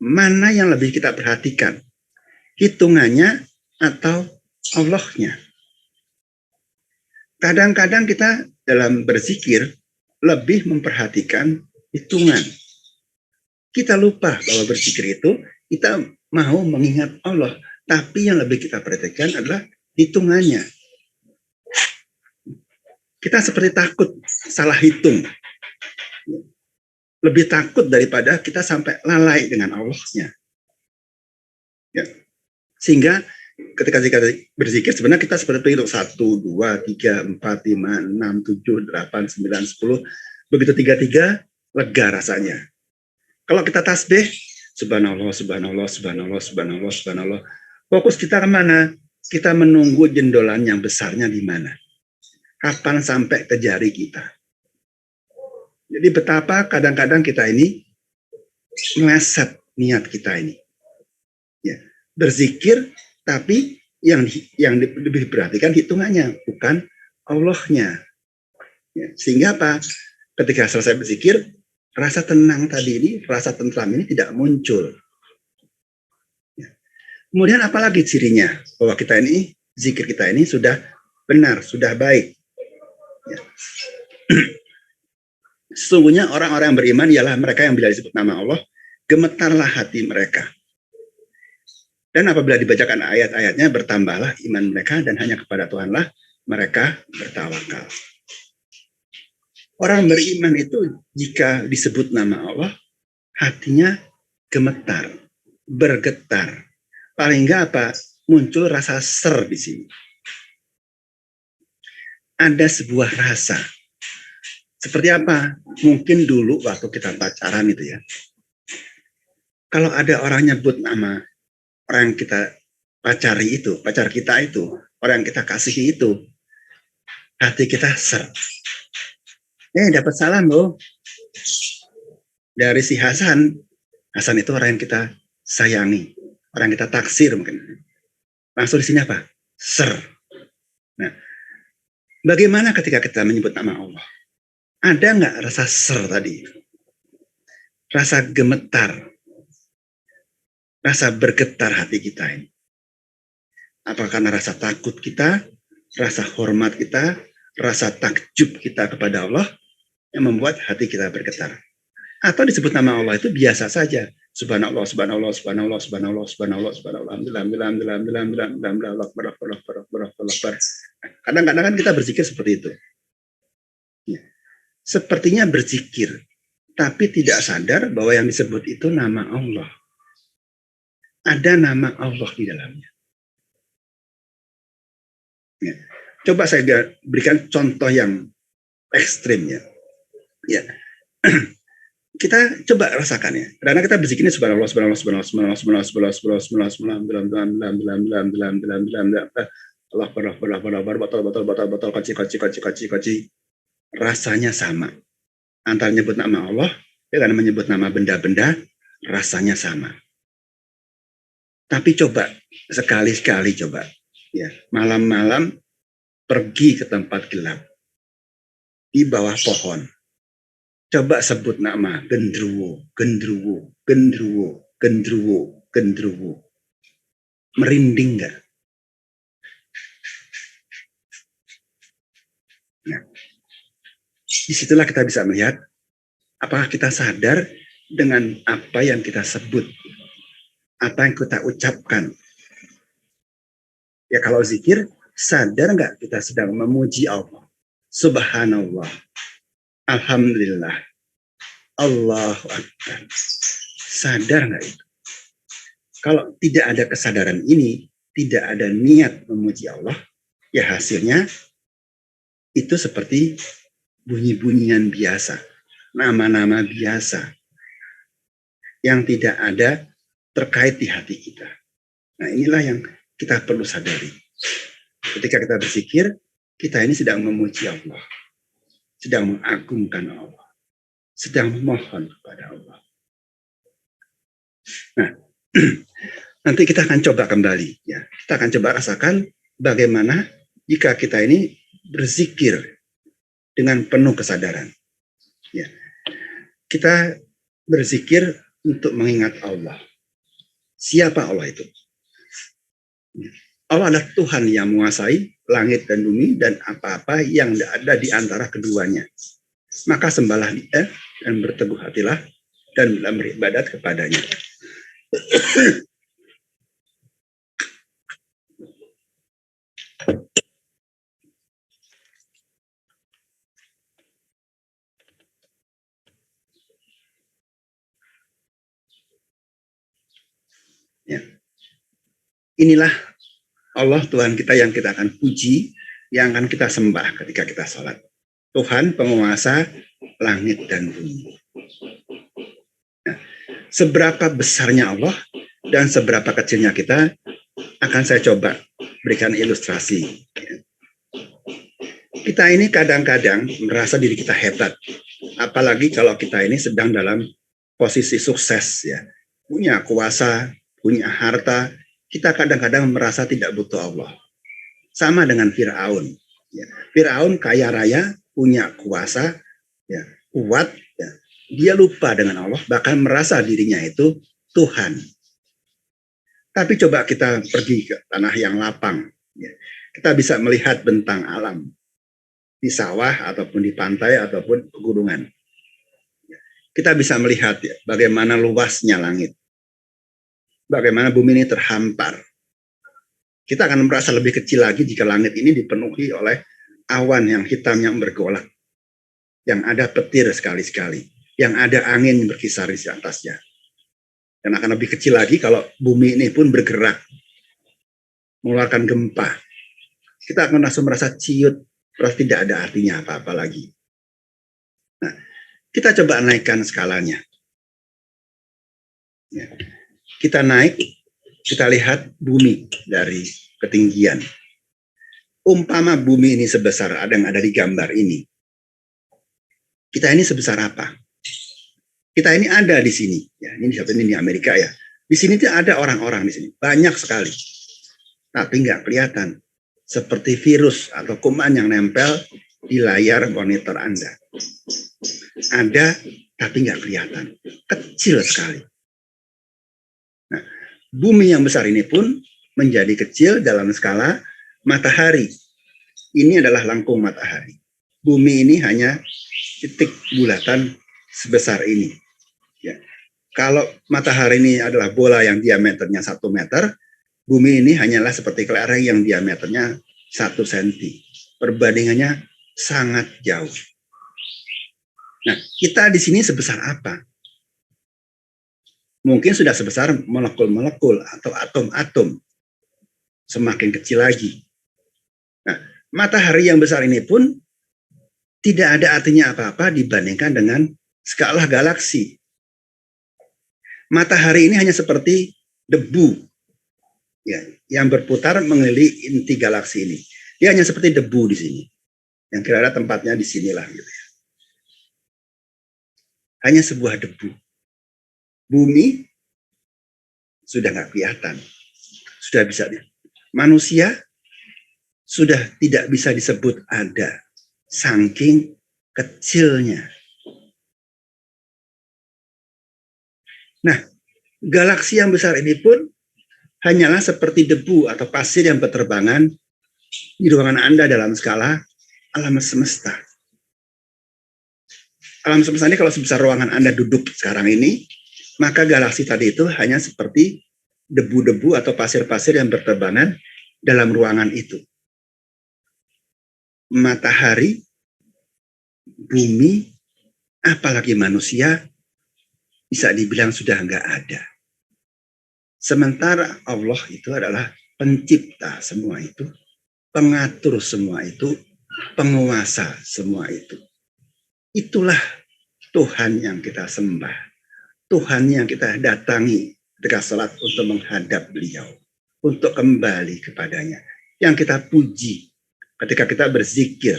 Mana yang lebih kita perhatikan? Hitungannya atau Allahnya? Kadang-kadang kita dalam berzikir lebih memperhatikan hitungan. Kita lupa bahwa berzikir itu kita mau mengingat Allah. Tapi yang lebih kita perhatikan adalah hitungannya. Kita seperti takut salah hitung. Lebih takut daripada kita sampai lalai dengan Allahnya. Ya. Sehingga ketika kita berzikir sebenarnya kita seperti itu 1, 2, 3, 4, 5, 6, 7, 8, 9, 10. Begitu 33 lega rasanya. Kalau kita tasbih subhanallah, subhanallah, subhanallah, subhanallah, subhanallah. Fokus kita kemana? Kita menunggu jendolan yang besarnya di mana? Kapan sampai ke jari kita? Jadi betapa kadang-kadang kita ini meleset niat kita ini. Ya, berzikir tapi yang lebih diperhatikan hitungannya, bukan Allahnya. Ya, sehingga apa? Ketika selesai berzikir, rasa tenang tadi ini, rasa tentram ini tidak muncul. Ya. Kemudian apalagi cirinya? Bahwa kita ini, zikir kita ini sudah benar, sudah baik. Ya. Sesungguhnya orang-orang yang beriman ialah mereka yang bila disebut nama Allah, gemetarlah hati mereka. Dan apabila dibacakan ayat-ayatnya, bertambahlah iman mereka dan hanya kepada Tuhanlah mereka bertawakal. Orang beriman itu jika disebut nama Allah, hatinya gemetar, bergetar. Paling enggak apa? Muncul rasa ser di sini. Ada sebuah rasa. Seperti apa? Mungkin dulu waktu kita pacaran itu ya. Kalau ada orang nyebut nama orang yang kita pacari itu, pacar kita itu, orang yang kita kasihi itu, hati kita ser. Dapat salam loh dari si Hasan. Hasan itu orang yang kita sayangi, orang yang kita taksir mungkin. Langsung di sini apa? Ser. Nah, bagaimana ketika kita menyebut nama Allah? Ada nggak rasa ser tadi? rasa gemetar, rasa bergetar hati kita ini? Apakah karena rasa takut kita, rasa hormat kita, rasa takjub kita kepada Allah yang membuat hati kita bergetar? Atau disebut nama Allah itu biasa saja. Subhanallah, subhanallah, subhanallah, subhanallah, subhanallah, subhanallah, alhamdulillah. Kadang-kadang kan kita berzikir seperti itu. Sepertinya berzikir, tapi tidak sadar bahwa yang disebut itu nama Allah. Ada nama Allah di dalamnya. Ya. Coba saya berikan contoh yang ekstrim ya. Ya. Kita coba rasakan ya. Karena kita berzikir ini subhanallah, subhanallah, subhanallah, subhanallah, subhanallah, subhanallah, subhanallah, subhanallah, subhanallah, rasanya sama. Antara menyebut nama Allah dengan menyebut nama benda-benda, rasanya sama. Tapi coba sekali-sekali coba ya, malam-malam pergi ke tempat gelap di bawah pohon. Coba sebut nama gendruwo, gendruwo, gendruwo, gendruwo, gendruwo. Merinding nggak? Nah, disitulah kita bisa melihat apakah kita sadar dengan apa yang kita sebut, apa yang kita ucapkan. Ya kalau zikir, sadar nggak kita sedang memuji Allah? Subhanallah, alhamdulillah, Allahu Akbar. Sadar nggak itu? Kalau tidak ada kesadaran ini, tidak ada niat memuji Allah, ya hasilnya itu seperti bunyi-bunyian biasa, nama-nama biasa yang tidak ada terkait di hati kita. Nah inilah yang kita perlu sadari. Ketika kita berzikir, kita ini sedang memuji Allah, sedang mengagungkan Allah, sedang memohon kepada Allah. Nah, nanti kita akan coba kembali, ya. Kita akan coba rasakan bagaimana jika kita ini berzikir dengan penuh kesadaran. Ya. Kita berzikir untuk mengingat Allah. Siapa Allah itu? Allah adalah Tuhan yang menguasai langit dan bumi dan apa-apa yang ada di antara keduanya. Maka sembahlah Dia dan berteguh hatilah dan beribadat kepadanya. Ya. Inilah Allah Tuhan kita yang kita akan puji, yang akan kita sembah ketika kita sholat. Tuhan penguasa langit dan bumi. Nah, seberapa besarnya Allah dan seberapa kecilnya kita akan saya coba berikan ilustrasi. Kita ini kadang-kadang merasa diri kita hebat, apalagi kalau kita ini sedang dalam posisi sukses, ya, punya kuasa, punya harta. Kita kadang-kadang merasa tidak butuh Allah. Sama dengan Firaun. Ya. Firaun kaya raya, punya kuasa, ya, kuat. Ya. Dia lupa dengan Allah, bahkan merasa dirinya itu Tuhan. Tapi coba kita pergi ke tanah yang lapang. Ya. Kita bisa melihat bentang alam. Di sawah, ataupun di pantai, ataupun pegunungan. Ya. Kita bisa melihat ya, bagaimana luasnya langit. Bagaimana bumi ini terhampar. Kita akan merasa lebih kecil lagi jika langit ini dipenuhi oleh awan yang hitam yang bergolak. Yang ada petir sekali-sekali. Yang ada angin berkisar di atasnya. Dan akan lebih kecil lagi kalau bumi ini pun bergerak. Mengeluarkan gempa. Kita akan langsung merasa ciut. Terus tidak ada artinya apa-apa lagi. Nah, kita coba naikkan skalanya. Ya. Kita naik, kita lihat bumi dari ketinggian. Umpama bumi ini sebesar yang ada di gambar ini. Kita ini sebesar apa? Kita ini ada di sini. Ya, ini di Amerika ya. Di sini tuh ada orang-orang di sini. Banyak sekali. Tapi nggak kelihatan. Seperti virus atau kuman yang nempel di layar monitor Anda. Ada tapi nggak kelihatan, kecil sekali. Nah, bumi yang besar ini pun menjadi kecil dalam skala matahari. Ini adalah lengkung matahari. Bumi ini hanya titik bulatan sebesar ini. Ya. Kalau matahari ini adalah bola yang diameternya 1 meter, bumi ini hanyalah seperti kelereng yang diameternya 1 senti. Perbandingannya sangat jauh. Nah, kita di sini sebesar apa? Mungkin sudah sebesar molekul-molekul atau atom-atom. Semakin kecil lagi. Nah, matahari yang besar ini pun tidak ada artinya apa-apa dibandingkan dengan skala galaksi. Matahari ini hanya seperti debu ya, yang berputar mengelilingi inti galaksi ini. Dia hanya seperti debu di sini. Yang kira-kira tempatnya di sinilah gitu ya. Hanya sebuah debu. Bumi sudah nggak kelihatan. Sudah bisa. Manusia sudah tidak bisa disebut ada. Saking kecilnya. Nah, galaksi yang besar ini pun hanyalah seperti debu atau pasir yang berterbangan di ruangan Anda dalam skala alam semesta. Alam semesta ini kalau sebesar ruangan Anda duduk sekarang ini, maka galaksi tadi itu hanya seperti debu-debu atau pasir-pasir yang berterbangan dalam ruangan itu. Matahari, bumi, apalagi manusia, bisa dibilang sudah nggak ada. Sementara Allah itu adalah pencipta semua itu, pengatur semua itu, penguasa semua itu. Itulah Tuhan yang kita sembah. Tuhan yang kita datangi ketika salat untuk menghadap beliau. Untuk kembali kepadanya. Yang kita puji ketika kita berzikir.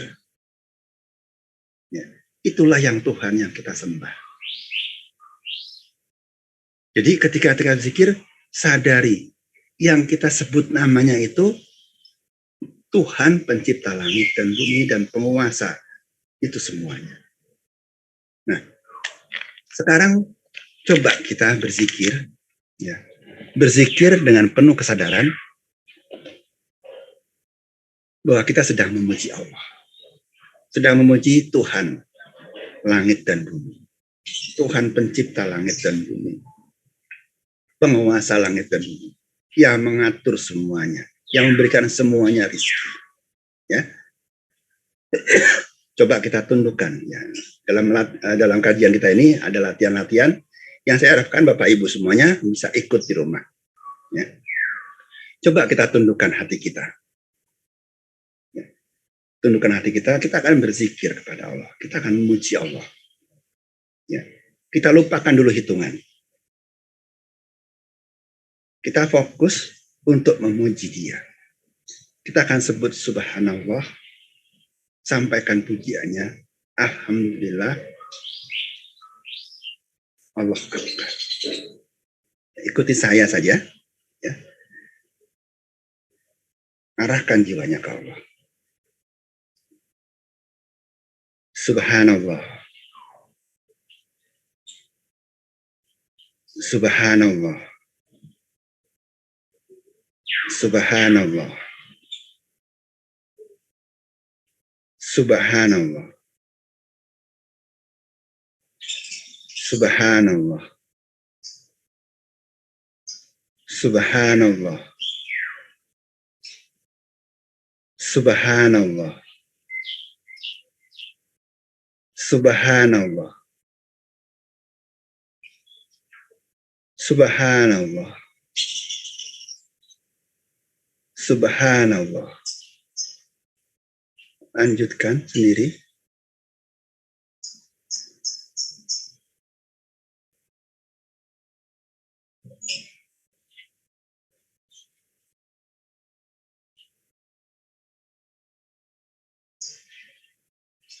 Ya, itulah yang Tuhan yang kita sembah. Jadi ketika kita berzikir, sadari yang kita sebut namanya itu Tuhan pencipta langit dan bumi dan penguasa. Itu semuanya. Nah, sekarang coba kita berzikir, ya, berzikir dengan penuh kesadaran bahwa kita sedang memuji Allah, sedang memuji Tuhan langit dan bumi, Tuhan pencipta langit dan bumi, penguasa langit dan bumi, yang mengatur semuanya, yang memberikan semuanya rezeki. Ya, coba kita tundukkan. Ya, dalam kajian kita ini ada latihan-latihan yang saya harapkan Bapak Ibu semuanya bisa ikut di rumah. Ya. Coba kita tundukkan hati kita. Ya. Tundukkan hati kita, kita akan berzikir kepada Allah. Kita akan memuji Allah. Ya. Kita lupakan dulu hitungan. Kita fokus untuk memuji Dia. Kita akan sebut subhanallah, sampaikan pujiannya. Alhamdulillah. Allah Akbar. Ikuti saya saja. Ya. Arahkan jiwanya ke Allah. Subhanallah. Subhanallah. Subhanallah. Subhanallah. Subhanallah. Subhanallah. Subhanallah. Subhanallah. Subhanallah. Subhanallah. Lanjutkan sendiri.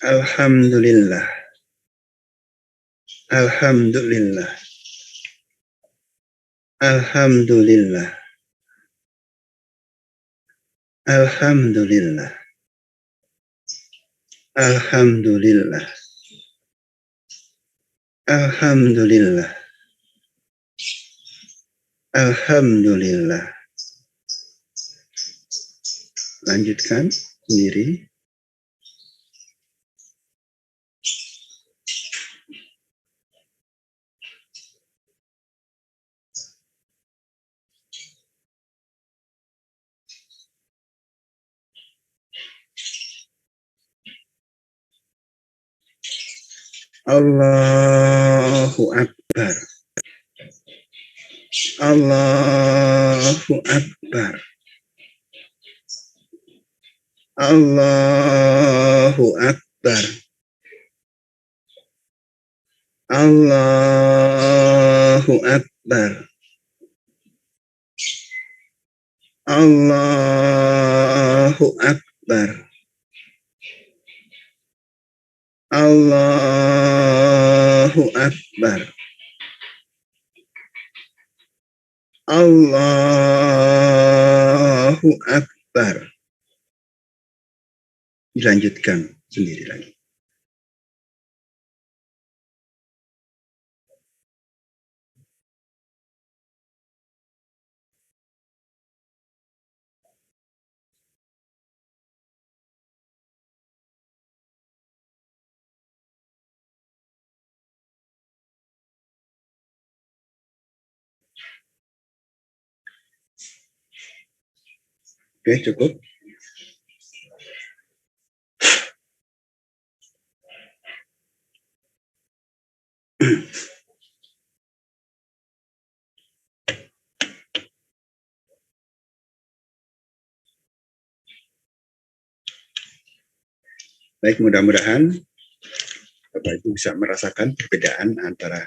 Alhamdulillah. Alhamdulillah. Alhamdulillah. Alhamdulillah. Alhamdulillah. Alhamdulillah. Alhamdulillah. Lanjutkan sendiri. Allahu Akbar. Allahu Akbar. Allahu Akbar. Allahu Akbar. Allahu Akbar. Allahu Akbar. Allahu Akbar. Dilanjutkan sendiri lagi. Oke, cukup. Baik, mudah-mudahan Bapak Ibu bisa merasakan perbedaan antara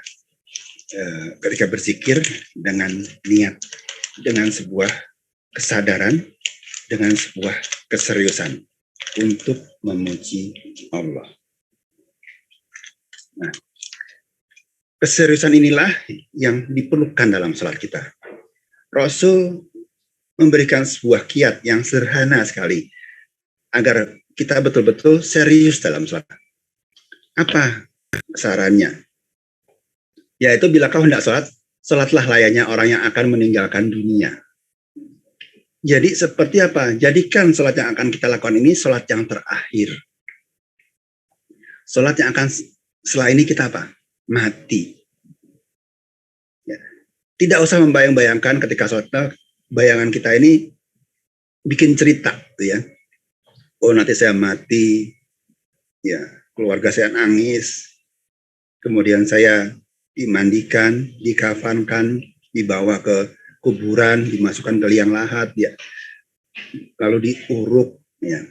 ketika berzikir dengan niat, dengan sebuah kesadaran, dengan sebuah keseriusan untuk memuji Allah. Nah, keseriusan inilah yang diperlukan dalam salat kita. Rasul memberikan sebuah kiat yang sederhana sekali agar kita betul-betul serius dalam salat. Apa sarannya? Yaitu bila kau hendak salat, salatlah layaknya orang yang akan meninggalkan dunia. Jadi seperti apa? Jadikan salat yang akan kita lakukan ini salat yang terakhir. Salat yang akan setelah ini kita apa? Mati. Ya. Tidak usah membayang-bayangkan ketika salat, bayangan kita ini bikin cerita, gitu ya. Oh, nanti saya mati, ya, keluarga saya nangis, kemudian saya dimandikan, dikafankan, dibawa ke kuburan, dimasukkan ke liang lahat, ya, lalu diuruk, ya.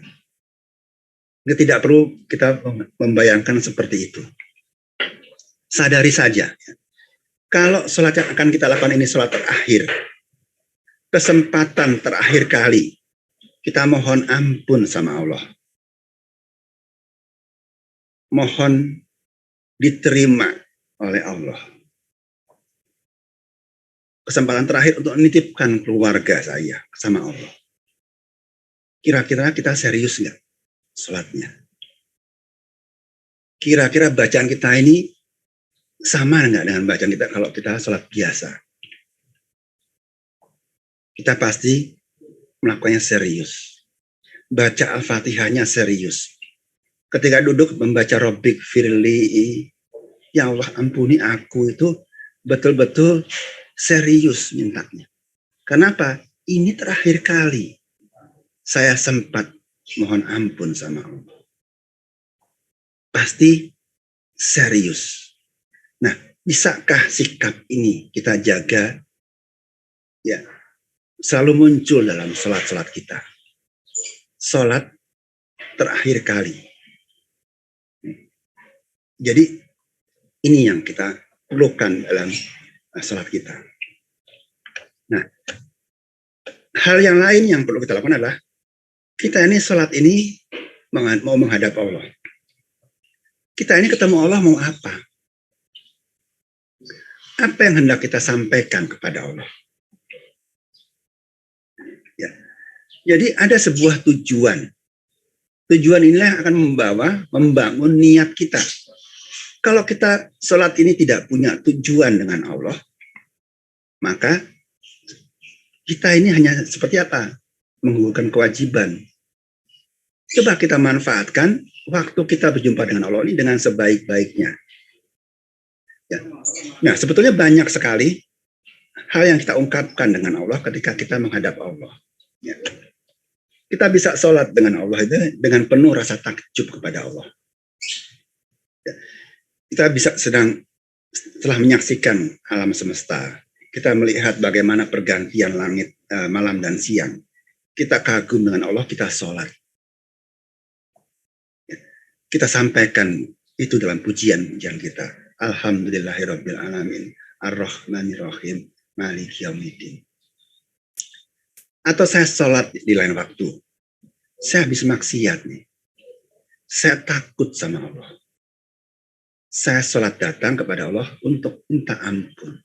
Ini tidak perlu kita membayangkan seperti itu. Sadari saja, ya. Kalau sholat yang akan kita lakukan ini sholat terakhir, kesempatan terakhir kali, kita mohon ampun sama Allah. Mohon diterima oleh Allah. Kesempatan terakhir untuk menitipkan keluarga saya sama Allah. Kira-kira kita serius nggak sholatnya? Kira-kira bacaan kita ini sama nggak dengan bacaan kita kalau kita sholat biasa? Kita pasti melakukannya serius. Baca Al-Fatihahnya serius. Ketika duduk membaca Rabbik firli, ya Allah ampuni aku, itu betul-betul serius mintanya. Kenapa? Ini terakhir kali saya sempat mohon ampun sama Allah. Pasti serius. Nah, bisakah sikap ini kita jaga? Ya, selalu muncul dalam sholat-sholat kita. Sholat terakhir kali. Jadi ini yang kita perlukan dalam sholat kita. Nah, hal yang lain yang perlu kita lakukan adalah kita ini sholat ini mau menghadap Allah. Kita ini ketemu Allah mau apa? Apa yang hendak kita sampaikan kepada Allah? Ya. Jadi ada sebuah tujuan. Tujuan inilah akan membangun niat kita. Kalau kita sholat ini tidak punya tujuan dengan Allah, maka kita ini hanya seperti apa? Menggugurkan kewajiban. Coba kita manfaatkan waktu kita berjumpa dengan Allah ini dengan sebaik-baiknya. Ya. Nah, sebetulnya banyak sekali hal yang kita ungkapkan dengan Allah ketika kita menghadap Allah. Ya. Kita bisa sholat dengan Allah itu dengan penuh rasa takjub kepada Allah. Ya. Kita bisa setelah menyaksikan alam semesta, kita melihat bagaimana pergantian langit malam dan siang. Kita kagum dengan Allah, kita sholat. Ya. Kita sampaikan itu dalam pujian-pujian kita. Alhamdulillahirabbil alamin, ar-rahmanirrahim, maliki yaumiddin. Atau saya sholat di lain waktu, saya habis maksiat nih, saya takut sama Allah, saya sholat datang kepada Allah untuk minta ampun.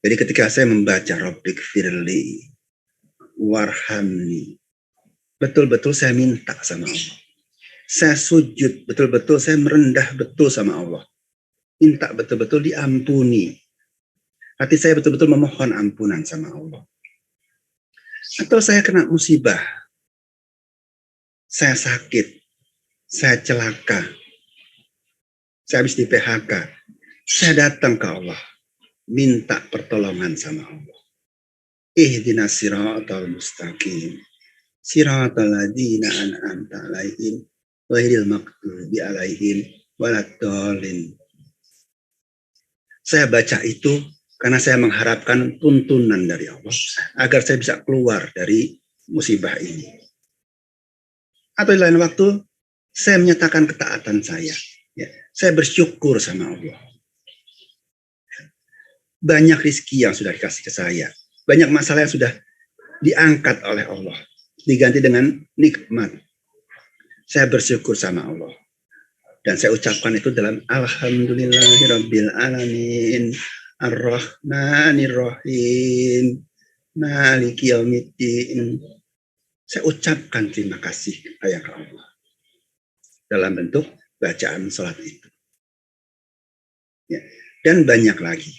Jadi ketika saya membaca Rabbik firli warhamni, betul-betul saya minta sama Allah, saya sujud, betul-betul saya merendah betul sama Allah, minta betul-betul diampuni, hati saya betul-betul memohon ampunan sama Allah. Atau saya kena musibah, saya sakit, saya celaka, saya habis di PHK, saya datang ke Allah, minta pertolongan sama Allah. Ihdinas siratal mustaqim, siratal ladzina an'amta 'alaihim ghairil maghdubi 'alaihim waladdallin. Saya baca itu karena saya mengharapkan tuntunan dari Allah agar saya bisa keluar dari musibah ini. Atau di lain waktu, saya menyatakan ketaatan saya. Ya, saya bersyukur sama Allah. Banyak rezeki yang sudah dikasih ke saya. Banyak masalah yang sudah diangkat oleh Allah. Diganti dengan nikmat. Saya bersyukur sama Allah. Dan saya ucapkan itu dalam Alhamdulillahirabbil alamin, ar-rahmanirrahim, maliki yaumiddin. Saya ucapkan terima kasih kepada Allah dalam bentuk bacaan sholat itu. Ya. Dan banyak lagi.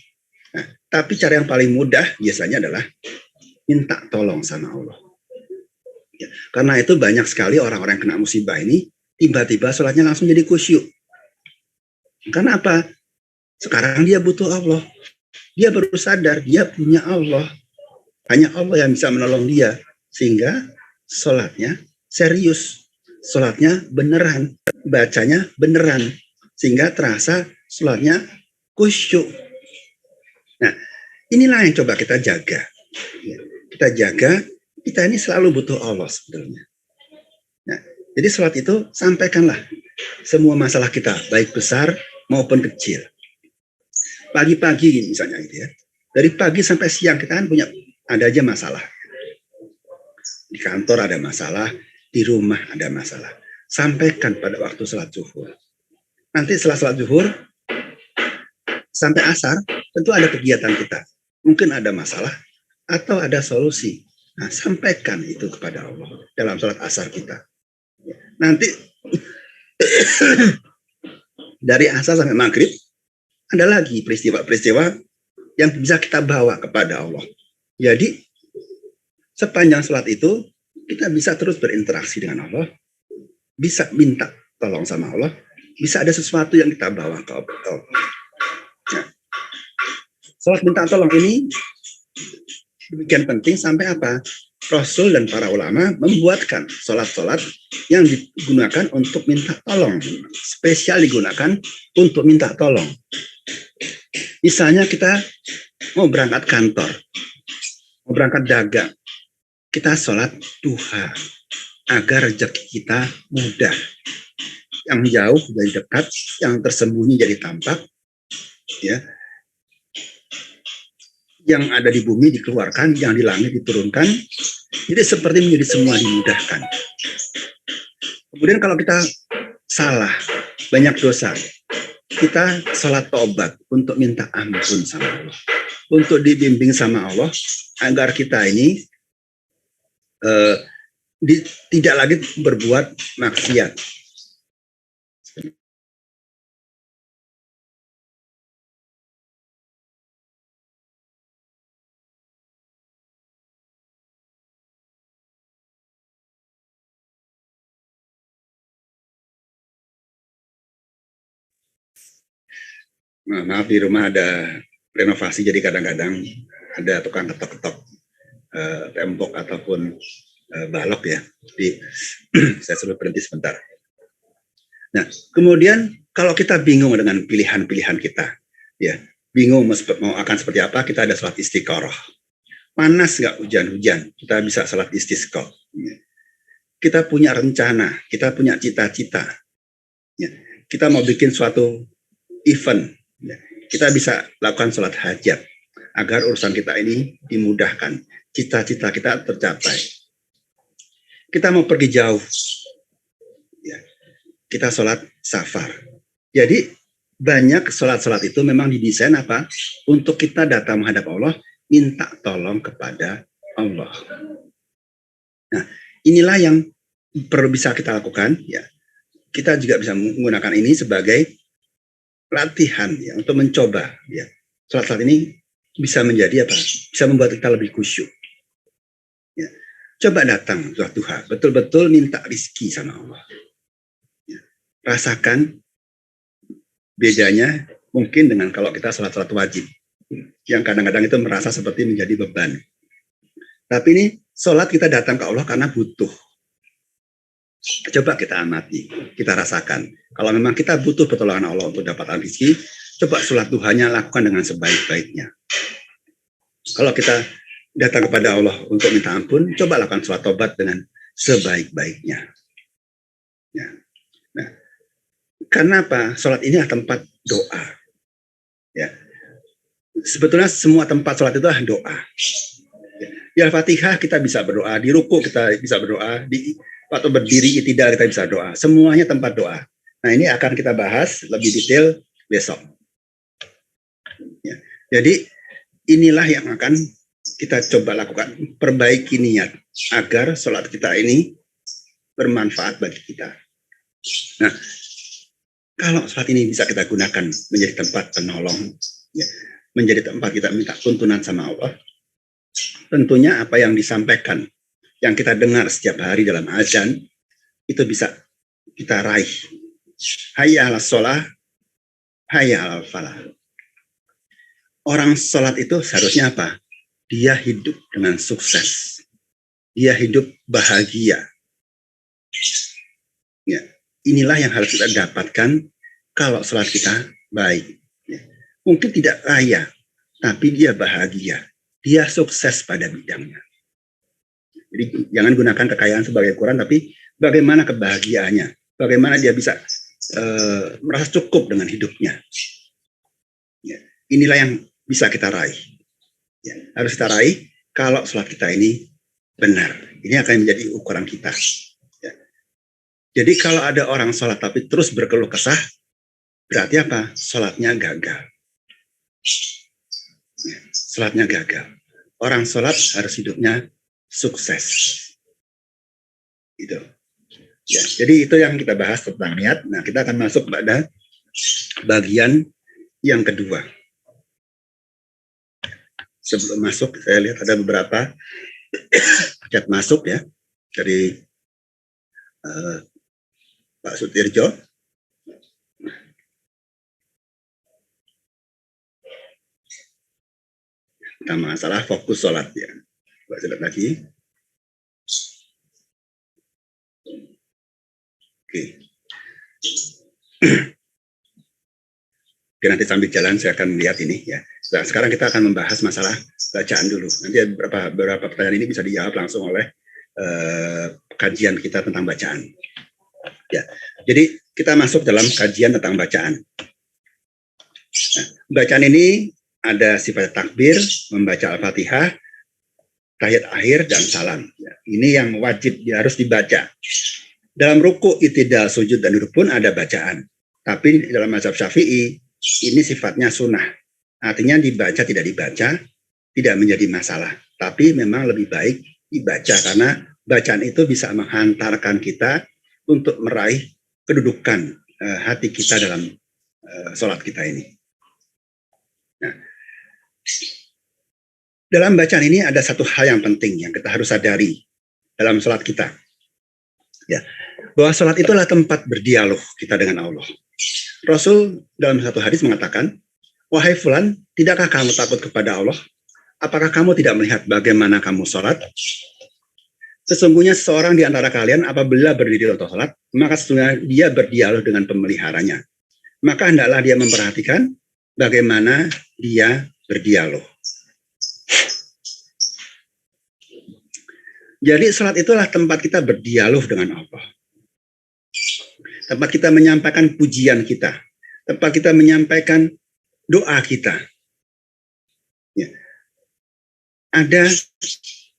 Nah, tapi cara yang paling mudah biasanya adalah minta tolong sama Allah. Ya. Karena itu banyak sekali orang-orang yang kena musibah ini tiba-tiba sholatnya langsung jadi khusyuk. Karena apa? Sekarang dia butuh Allah. Dia baru sadar dia punya Allah. Hanya Allah yang bisa menolong dia. Sehingga sholatnya serius. Sholatnya beneran. Bacanya beneran. Sehingga terasa sholatnya khusyuk. Nah, inilah yang coba kita jaga. Kita jaga, kita ini selalu butuh Allah sebetulnya. Nah, jadi sholat itu sampaikanlah semua masalah kita, baik besar maupun kecil. Pagi-pagi misalnya gitu ya. Dari pagi sampai siang kita kan ada aja masalah. Di kantor ada masalah, di rumah ada masalah. Sampaikan pada waktu sholat zuhur. Nanti setelah sholat zuhur sampai asar tentu ada kegiatan kita. Mungkin ada masalah atau ada solusi. Nah, sampaikan itu kepada Allah dalam sholat asar kita. Nanti dari asar sampai maghrib ada lagi peristiwa-peristiwa yang bisa kita bawa kepada Allah. Jadi sepanjang sholat itu kita bisa terus berinteraksi dengan Allah, bisa minta tolong sama Allah, bisa ada sesuatu yang kita bawa ke Allah. Nah, sholat minta tolong ini demikian penting sampai apa? Rasul dan para ulama membuatkan sholat-sholat yang digunakan untuk minta tolong, spesial digunakan untuk minta tolong. Misalnya kita mau berangkat kantor, mau berangkat dagang, kita sholat duha agar rezeki kita mudah. Yang jauh jadi dekat, yang tersembunyi jadi tampak, ya. Yang ada di bumi dikeluarkan, yang di langit diturunkan. Jadi seperti menjadi semua dimudahkan. Kemudian kalau kita salah, banyak dosa, kita sholat tobat untuk minta ampun sama Allah, untuk dibimbing sama Allah agar kita ini tidak lagi berbuat maksiat. maaf di rumah ada renovasi, jadi kadang-kadang ada tukang ketok-ketok tembok ataupun balok ya. Jadi saya suruh berhenti sebentar. Nah, kemudian kalau kita bingung dengan pilihan-pilihan kita, ya bingung mau akan seperti apa, kita ada sholat istiqoroh. Panas nggak, hujan-hujan, kita bisa sholat istisqa. Kita punya rencana, kita punya cita-cita. Ya. Kita mau bikin suatu event, ya. Kita bisa lakukan sholat hajat agar urusan kita ini dimudahkan, cita-cita kita tercapai. Kita mau pergi jauh, ya. Kita sholat safar. Jadi banyak sholat-sholat itu memang didesain apa? Untuk kita datang menghadap Allah, minta tolong kepada Allah. Nah, inilah yang perlu bisa kita lakukan. Ya, kita juga bisa menggunakan ini sebagai latihan ya, untuk mencoba. Ya, sholat-sholat ini bisa menjadi apa? Bisa membuat kita lebih khusyuk. Ya, coba datang sholat duha, betul-betul minta rizki sama Allah. Ya, rasakan bedanya mungkin dengan kalau kita sholat-sholat wajib, yang kadang-kadang itu merasa seperti menjadi beban. Tapi ini sholat kita datang ke Allah karena butuh. Coba kita amati, kita rasakan. Kalau memang kita butuh pertolongan Allah untuk dapatkan rezeki, coba sholat duhanya lakukan dengan sebaik-baiknya. Kalau kita datang kepada Allah untuk minta ampun, coba lakukan sholat tobat dengan sebaik-baiknya. Ya. Nah, karena apa? Sholat ini adalah tempat doa. Ya. Sebetulnya semua tempat sholat itu adalah doa. Di Al-Fatihah kita bisa berdoa, di ruku kita bisa berdoa, di waktu berdiri tidak kita bisa doa. Semuanya tempat doa. Nah, ini akan kita bahas lebih detail besok. Ya. Jadi inilah yang akan kita coba lakukan, perbaiki niat agar sholat kita ini bermanfaat bagi kita. Nah, kalau sholat ini bisa kita gunakan menjadi tempat penolong, ya, menjadi tempat kita minta tuntunan sama Allah, tentunya apa yang disampaikan, yang kita dengar setiap hari dalam azan, itu bisa kita raih. Hayya 'alas shalah, hayya 'alal falah. Orang sholat itu seharusnya apa? Dia hidup dengan sukses. Dia hidup bahagia. Ya, inilah yang harus kita dapatkan kalau sholat kita baik. Ya. Mungkin tidak kaya, tapi dia bahagia. Dia sukses pada bidangnya. Jadi jangan gunakan kekayaan sebagai ukuran, tapi bagaimana kebahagiaannya, bagaimana dia bisa merasa cukup dengan hidupnya. Ya. Inilah yang bisa kita raih. Ya. Harus kita raih kalau sholat kita ini benar. Ini akan menjadi ukuran kita. Ya. Jadi kalau ada orang sholat tapi terus berkeluh kesah, berarti apa? Sholatnya gagal. Ya. Sholatnya gagal. Orang sholat harus hidupnya sukses. Gitu. Ya, jadi itu yang kita bahas tentang niat. Nah, kita akan masuk pada bagian yang kedua. Sebelum masuk, saya lihat ada beberapa chat masuk ya dari Pak Sutirjo. Tentang masalah fokus sholat ya. Coba lihat lagi. Oke. Oke, nanti sambil jalan saya akan melihat ini ya. Nah, sekarang kita akan membahas masalah bacaan dulu. Nanti beberapa pertanyaan ini bisa dijawab langsung oleh kajian kita tentang bacaan. Ya, jadi kita masuk dalam kajian tentang bacaan. Nah, bacaan ini ada sifat takbir, membaca Al-Fatihah, tahiyat akhir, dan salam. Ya, ini yang wajib harus dibaca. Dalam ruku, i'tidal, sujud, dan duduk pun ada bacaan. Tapi dalam mazhab Syafi'i, ini sifatnya sunnah. Artinya dibaca tidak dibaca, tidak menjadi masalah. Tapi memang lebih baik dibaca, karena bacaan itu bisa menghantarkan kita untuk meraih kedudukan hati kita dalam sholat kita ini. Nah, dalam bacaan ini ada satu hal yang penting yang kita harus sadari dalam sholat kita. Ya, bahwa sholat itulah tempat berdialog kita dengan Allah. Rasul dalam satu hadis mengatakan, Wahai fulan, tidakkah kamu takut kepada Allah? Apakah kamu tidak melihat bagaimana kamu sholat? Sesungguhnya seorang di antara kalian apabila berdiri untuk sholat, maka sesungguhnya dia berdialog dengan pemeliharanya. Maka hendaklah dia memperhatikan bagaimana dia berdialog. Jadi sholat itulah tempat kita berdialog dengan Allah. Tempat kita menyampaikan pujian kita. Tempat kita menyampaikan doa kita. Ya. Ada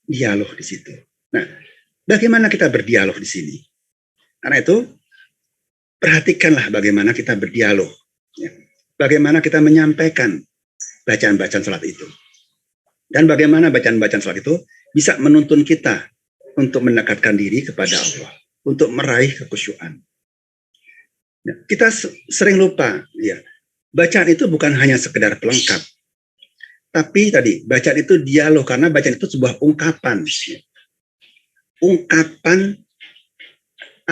dialog di situ. Nah, bagaimana kita berdialog di sini? Karena itu, perhatikanlah bagaimana kita berdialog. Ya. Bagaimana kita menyampaikan bacaan-bacaan sholat itu. Dan bagaimana bacaan-bacaan sholat itu bisa menuntun kita untuk mendekatkan diri kepada Allah, untuk meraih kekhusyuan. Nah, kita sering lupa, ya, bacaan itu bukan hanya sekedar pelengkap, tapi tadi bacaan itu dialog, karena bacaan itu sebuah ungkapan, ya. Ungkapan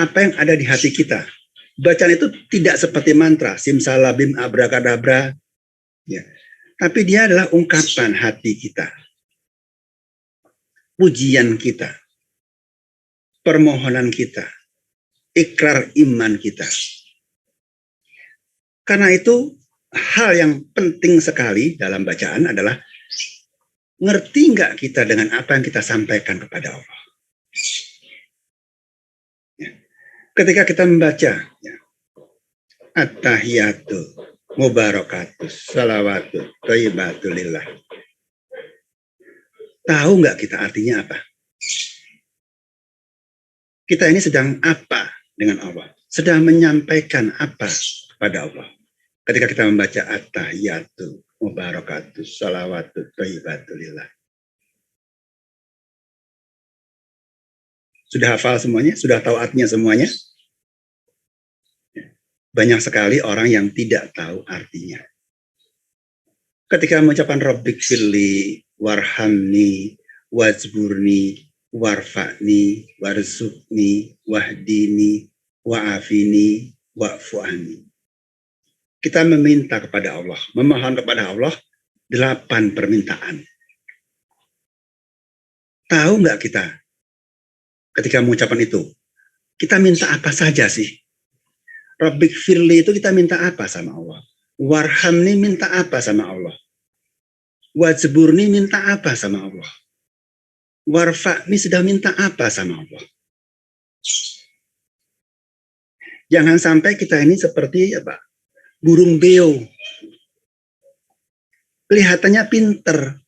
apa yang ada di hati kita. Bacaan itu tidak seperti mantra, simsalabim, abrakadabra, ya, tapi dia adalah ungkapan hati kita, pujian kita, permohonan kita, ikrar iman kita. Karena itu hal yang penting sekali dalam bacaan adalah ngerti nggak kita dengan apa yang kita sampaikan kepada Allah. Ya. Ketika kita membaca, ya, at-tahiyatu mubarakatus salawatu thayyibatulillah. Tahu nggak kita artinya apa? Kita ini sedang apa dengan Allah? Sedang menyampaikan apa kepada Allah? Ketika kita membaca at-tahiyatu mubarakatus salawatu thayyibatulillah. Sudah hafal semuanya? Sudah tahu artinya semuanya? Banyak sekali orang yang tidak tahu artinya. Ketika mengucapkan Rabbik firli, warhamni, wajburni, warfa'ni, warzukni, wahdini, wa'afini, wa'fu'ani. Kita meminta kepada Allah, memohon kepada Allah 8 permintaan. Tahu nggak kita ketika mengucapkan itu? Kita minta apa saja sih? Rabbik firli itu kita minta apa sama Allah? Warhamni minta apa sama Allah? Wajburni minta apa sama Allah? Warfa'ni sudah minta apa sama Allah? Jangan sampai kita ini seperti apa? Burung beo. Kelihatannya pinter,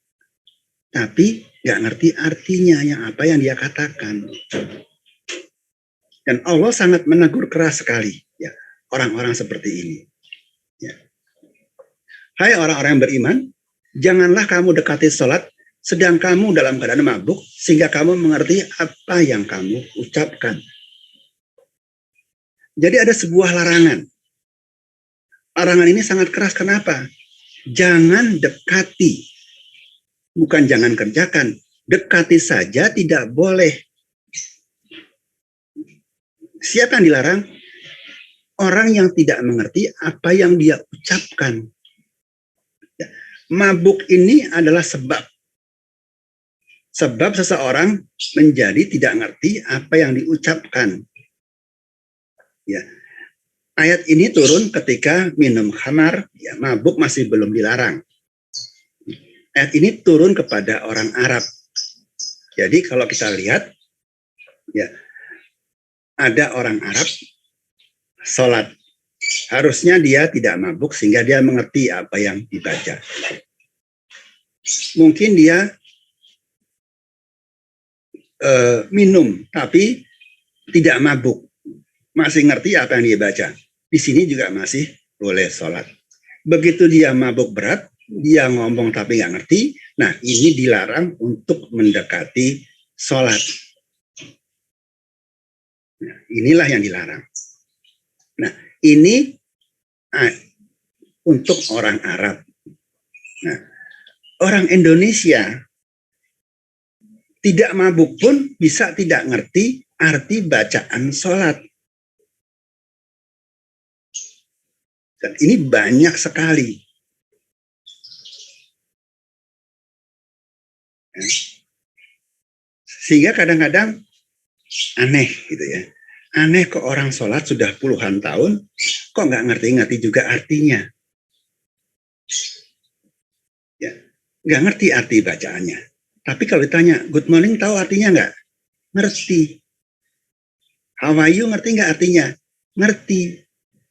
tapi nggak ngerti artinya yang apa yang dia katakan. Dan Allah sangat menegur keras sekali, ya, orang-orang seperti ini. Ya. Hai orang-orang yang beriman, janganlah kamu dekati sholat sedang kamu dalam keadaan mabuk, sehingga kamu mengerti apa yang kamu ucapkan. Jadi ada sebuah larangan. Larangan ini sangat keras, kenapa? Jangan dekati. Bukan jangan kerjakan. Dekati saja tidak boleh. Siapa yang dilarang? Orang yang tidak mengerti apa yang dia ucapkan. Mabuk ini adalah sebab. Sebab seseorang menjadi tidak ngerti apa yang diucapkan. Ya. Ayat ini turun ketika minum khamar, ya, mabuk masih belum dilarang. Ayat ini turun kepada orang Arab. Jadi kalau kita lihat, ya, ada orang Arab sholat. Harusnya dia tidak mabuk sehingga dia mengerti apa yang dibaca. Mungkin dia minum tapi tidak mabuk, masih ngerti apa yang dia baca. Di sini juga masih boleh sholat. Begitu dia mabuk berat, dia ngomong tapi nggak ngerti, nah ini dilarang untuk mendekati sholat. Nah, inilah yang dilarang. Nah, ini untuk orang Arab. Nah, orang Indonesia tidak mabuk pun bisa tidak ngerti arti bacaan sholat. Dan ini banyak sekali. Ya. Sehingga kadang-kadang aneh gitu ya. Aneh kok orang sholat sudah puluhan tahun, kok nggak ngerti-ngerti juga artinya. Ya, nggak ngerti arti bacaannya. Tapi kalau ditanya, good morning tahu artinya nggak? Ngerti. How are you ngerti nggak artinya? Ngerti.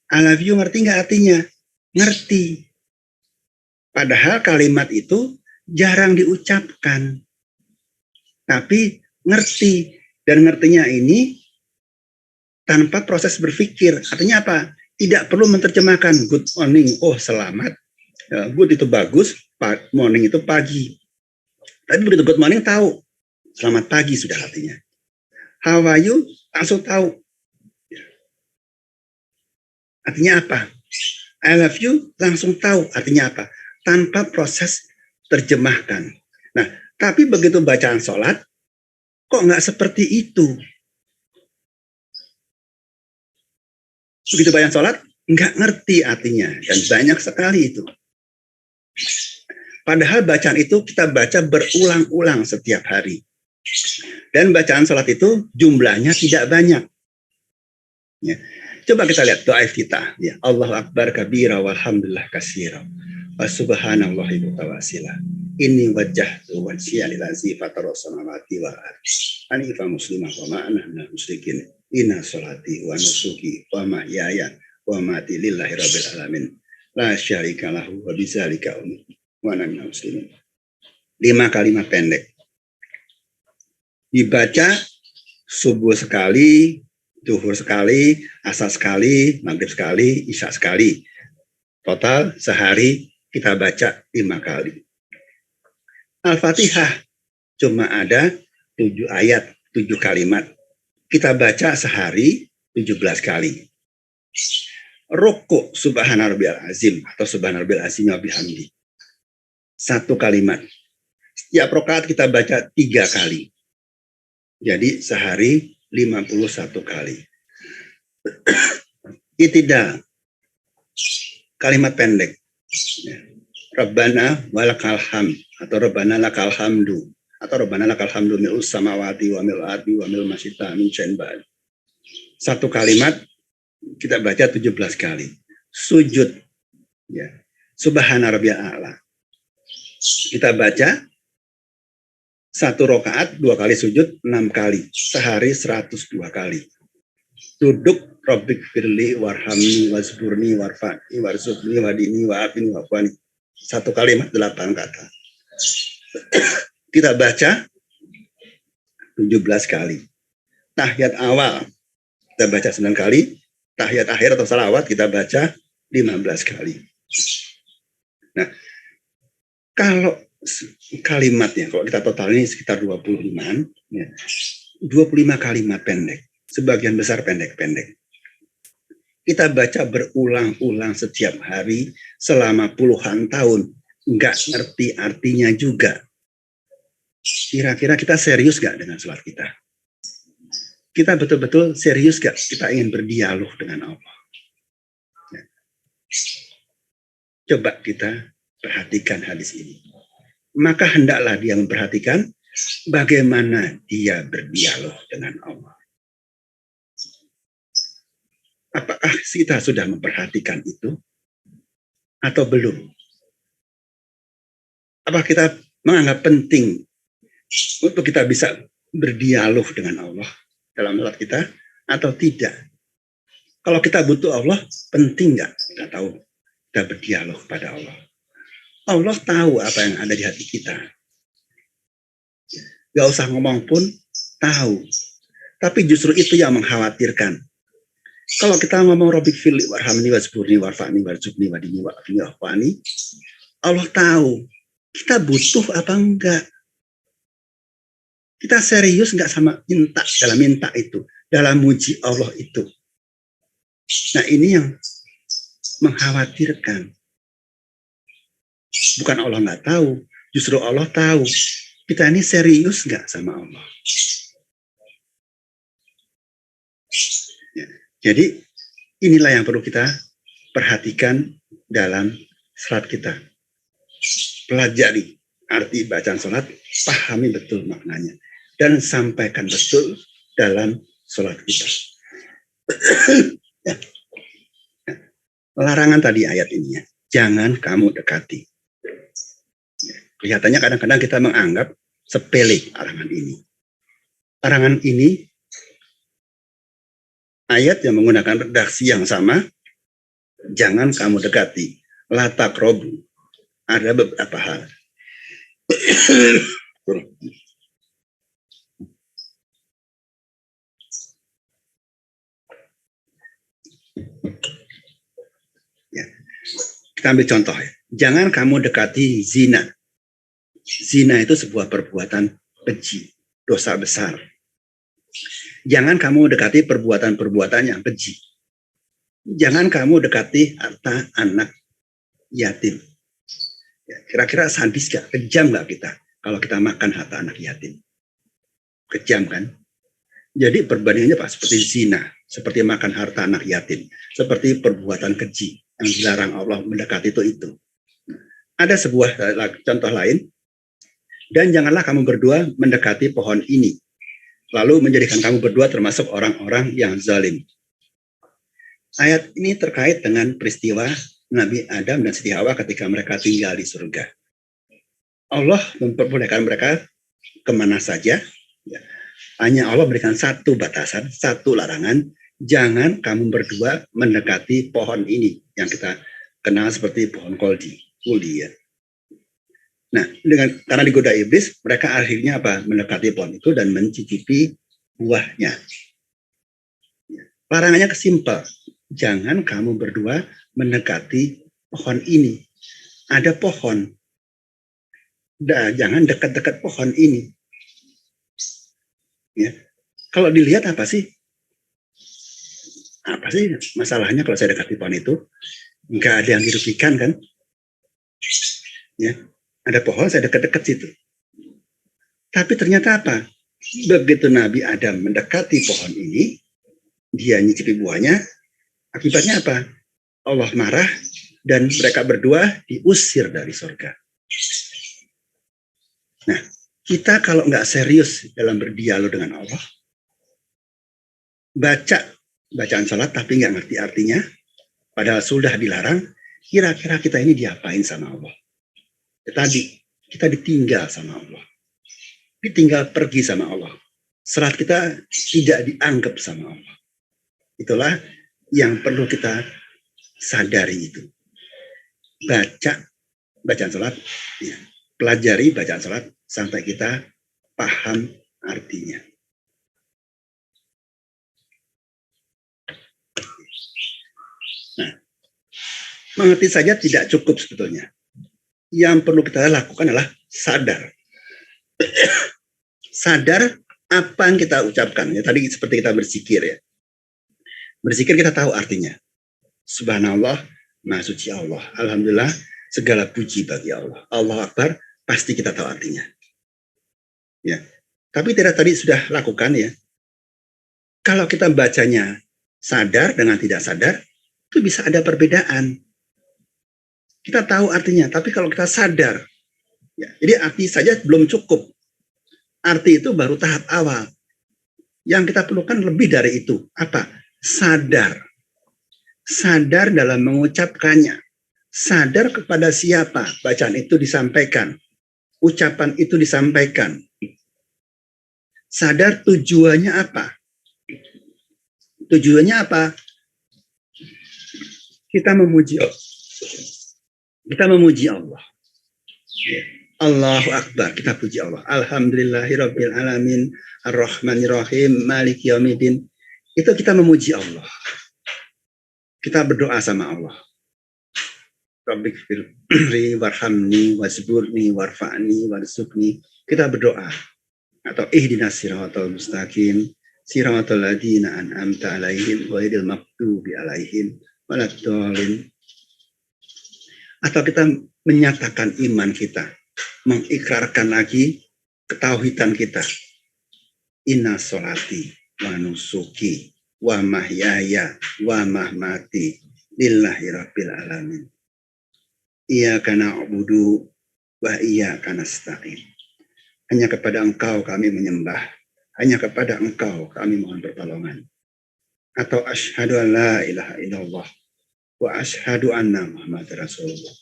I love you ngerti nggak artinya? Ngerti. Padahal kalimat itu jarang diucapkan. Tapi ngerti. Dan ngertinya ini tanpa proses berpikir. Artinya apa? Tidak perlu menerjemahkan good morning, oh selamat. Good itu bagus, morning itu pagi. Tapi begitu good morning tahu, selamat pagi sudah artinya. How are you? Langsung tahu. Artinya apa? I love you langsung tahu artinya apa. Tanpa proses terjemahkan. Nah, tapi begitu bacaan sholat, kok nggak seperti itu? Begitu bacaan sholat, nggak ngerti artinya. Dan banyak sekali itu. Padahal bacaan itu kita baca berulang-ulang setiap hari. Dan bacaan sholat itu jumlahnya tidak banyak. Ya. Coba kita lihat doa kita. Ya. Allahu Akbar kabira walhamdulillah kasira. Wa subhanallahi mutawasila. Inni wajjahtu wajhiya lillazi fatara samawati wal ardi. Hanifa muslimah wa ma'ana minal musyrikin. Inna sholati wa nusuki wa mahyaya wa mati lillahi rabbil alamin. La syarika lahu wa bidzalika umirtu wa ana minal muslimin. 5 kalimat pendek. Dibaca subuh sekali, zuhur sekali, asar sekali, maghrib sekali, isya sekali. Total sehari kita baca 5 kali. Al-Fatihah cuma ada 7 ayat, 7 kalimat. Kita baca sehari 17 kali. Rukuk subhana rabbiyal azim atau subhana rabbiyal azim wa bihamdi. 1 kalimat. Setiap rakaat kita baca 3 kali. Jadi sehari 51 kali. Itidal. Kalimat pendek. Rabbana walakal hamd atau Rabbana lakal hamdu atau Rabbana lakal hamdu mil'us samawati wa mil ardi wa mil masyita min syai'in ba'd. 1 kalimat kita baca 17 kali. Sujud. Ya. Subhana rabbiyal a'la. Kita baca 1 rakaat 2 kali sujud 6 kali. Sehari 102 kali. Duduk Rabbik firli warhamni wasburni warfani warzukni wadini wa'afini wa'afani. 1 kalimat 8 kata. Kita baca 17 kali. Tahiyat awal kita baca 9 kali. Tahiyat akhir atau salawat kita baca 15 kali. Nah, kalau kalimatnya, kalau kita total ini sekitar 25-an, ya, 25 kalimat pendek. Sebagian besar pendek-pendek. Kita baca berulang-ulang setiap hari selama puluhan tahun. Nggak ngerti artinya juga. Kira-kira kita serius nggak dengan sholat kita? Kita betul-betul serius nggak kita ingin berdialog dengan Allah? Ya. Coba kita perhatikan hadis ini. Maka hendaklah dia memperhatikan bagaimana dia berdialog dengan Allah. Apakah kita sudah memperhatikan itu atau belum? Apakah kita menganggap penting untuk kita bisa berdialog dengan Allah dalam sholat kita atau tidak? Kalau kita butuh Allah, penting nggak kita tahu kita berdialog pada Allah? Allah tahu apa yang ada di hati kita. Gak usah ngomong pun tahu. Tapi justru itu yang mengkhawatirkan. Kalau kita ngomong Rabbik firli warhamni wasburni warfa'ni warzukni wadini wa'afini wa'afani, Allah tahu kita butuh apa enggak. Kita serius enggak sama minta itu, dalam muji Allah itu. Nah, ini yang mengkhawatirkan. Bukan Allah nggak tahu, justru Allah tahu. Kita ini serius nggak sama Allah? Ya, jadi inilah yang perlu kita perhatikan dalam sholat kita. Pelajari arti bacaan sholat pahami betul maknanya dan sampaikan betul dalam sholat kita. Larangan tadi ayat ini ya, jangan kamu dekati. Kelihatannya kadang-kadang kita menganggap sepele larangan ini. Larangan ini ayat yang menggunakan redaksi yang sama, jangan kamu dekati, la taqrabu. Ada beberapa hal. Ya. Kita ambil contoh ya. Jangan kamu dekati zina. Zina itu sebuah perbuatan keji, dosa besar. Jangan kamu dekati perbuatan-perbuatan yang keji. Jangan kamu dekati harta anak yatim. Ya, kira-kira sadis gak? Kejam gak kita kalau kita makan harta anak yatim? Kejam kan? Jadi perbandingannya Pak, seperti zina, seperti makan harta anak yatim, seperti perbuatan keji yang dilarang Allah mendekati itu. Ada sebuah contoh lain, dan janganlah kamu berdua mendekati pohon ini, lalu menjadikan kamu berdua termasuk orang-orang yang zalim. Ayat ini terkait dengan peristiwa Nabi Adam dan Siti Hawa ketika mereka tinggal di surga. Allah memperbolehkan mereka kemana saja, ya. Hanya Allah berikan satu batasan, satu larangan, jangan kamu berdua mendekati pohon ini yang kita kenal seperti pohon kuldi ya. Nah, karena digoda iblis, mereka akhirnya apa? Mendekati pohon itu dan mencicipi buahnya. Larangannya kesimpel, jangan kamu berdua mendekati pohon ini. Ada pohon, jangan dekat-dekat pohon ini. Ya. Kalau dilihat apa sih masalahnya kalau saya dekati pohon itu? Nggak ada yang dirugikan kan? Ya, ada pohon saya dekat-dekat situ. Tapi ternyata apa? Begitu Nabi Adam mendekati pohon ini, dia nyicipi buahnya, akibatnya apa? Allah marah dan mereka berdua diusir dari surga. Nah, kita kalau nggak serius dalam berdialog dengan Allah, bacaan sholat tapi nggak ngerti artinya, padahal sudah dilarang, kira-kira kita ini diapain sama Allah? Tadi, kita ditinggal sama Allah. Ditinggal pergi sama Allah. Salat kita tidak dianggap sama Allah. Itulah yang perlu kita sadari itu. Bacaan sholat, ya. Pelajari bacaan sholat sampai kita paham artinya. Nah, mengerti saja tidak cukup sebetulnya. Yang perlu kita lakukan adalah sadar. Sadar apa yang kita ucapkan. Ya, tadi seperti kita berzikir ya. Berzikir kita tahu artinya. Subhanallah, Maha Suci Allah. Alhamdulillah, segala puji bagi Allah. Allah Akbar, pasti kita tahu artinya. Ya. Tapi tidak tadi sudah lakukan ya. Kalau kita bacanya sadar dengan tidak sadar, itu bisa ada perbedaan. Kita tahu artinya, tapi kalau kita sadar, ya, jadi arti saja belum cukup. Arti itu baru tahap awal. Yang kita perlukan lebih dari itu. Apa? Sadar. Sadar dalam mengucapkannya. Sadar kepada siapa bacaan itu disampaikan. Ucapan itu disampaikan. Sadar tujuannya apa? Tujuannya apa? Kita memuji Allah. Kita memuji Allah. Allahu Akbar, kita puji Allah. Alhamdulillahirabbil alamin, arrahmanirrahim, maliki yaumiddin. Itu kita memuji Allah. Kita berdoa sama Allah. Rabbighfirli warhamni wasburni warfa'ni warzuqni. Kita berdoa. Atau ihdinas siratal mustaqim, siratal ladzina an'amta 'alaihim ghairil maghdubi 'alaihim waladdallin. Atau kita menyatakan iman kita, mengikrarkan lagi ketauhidan kita. Inna sholati wa nusuki wa mahyaya wa mahmati lillahi rabbil alamin. Iyyaka na'budu wa iyyaka nasta'in. Hanya kepada Engkau kami menyembah. Hanya kepada Engkau kami mohon pertolongan. Atau asyhadu an la ilaha illallah wa asyhadu anna Muhammad Rasulullah.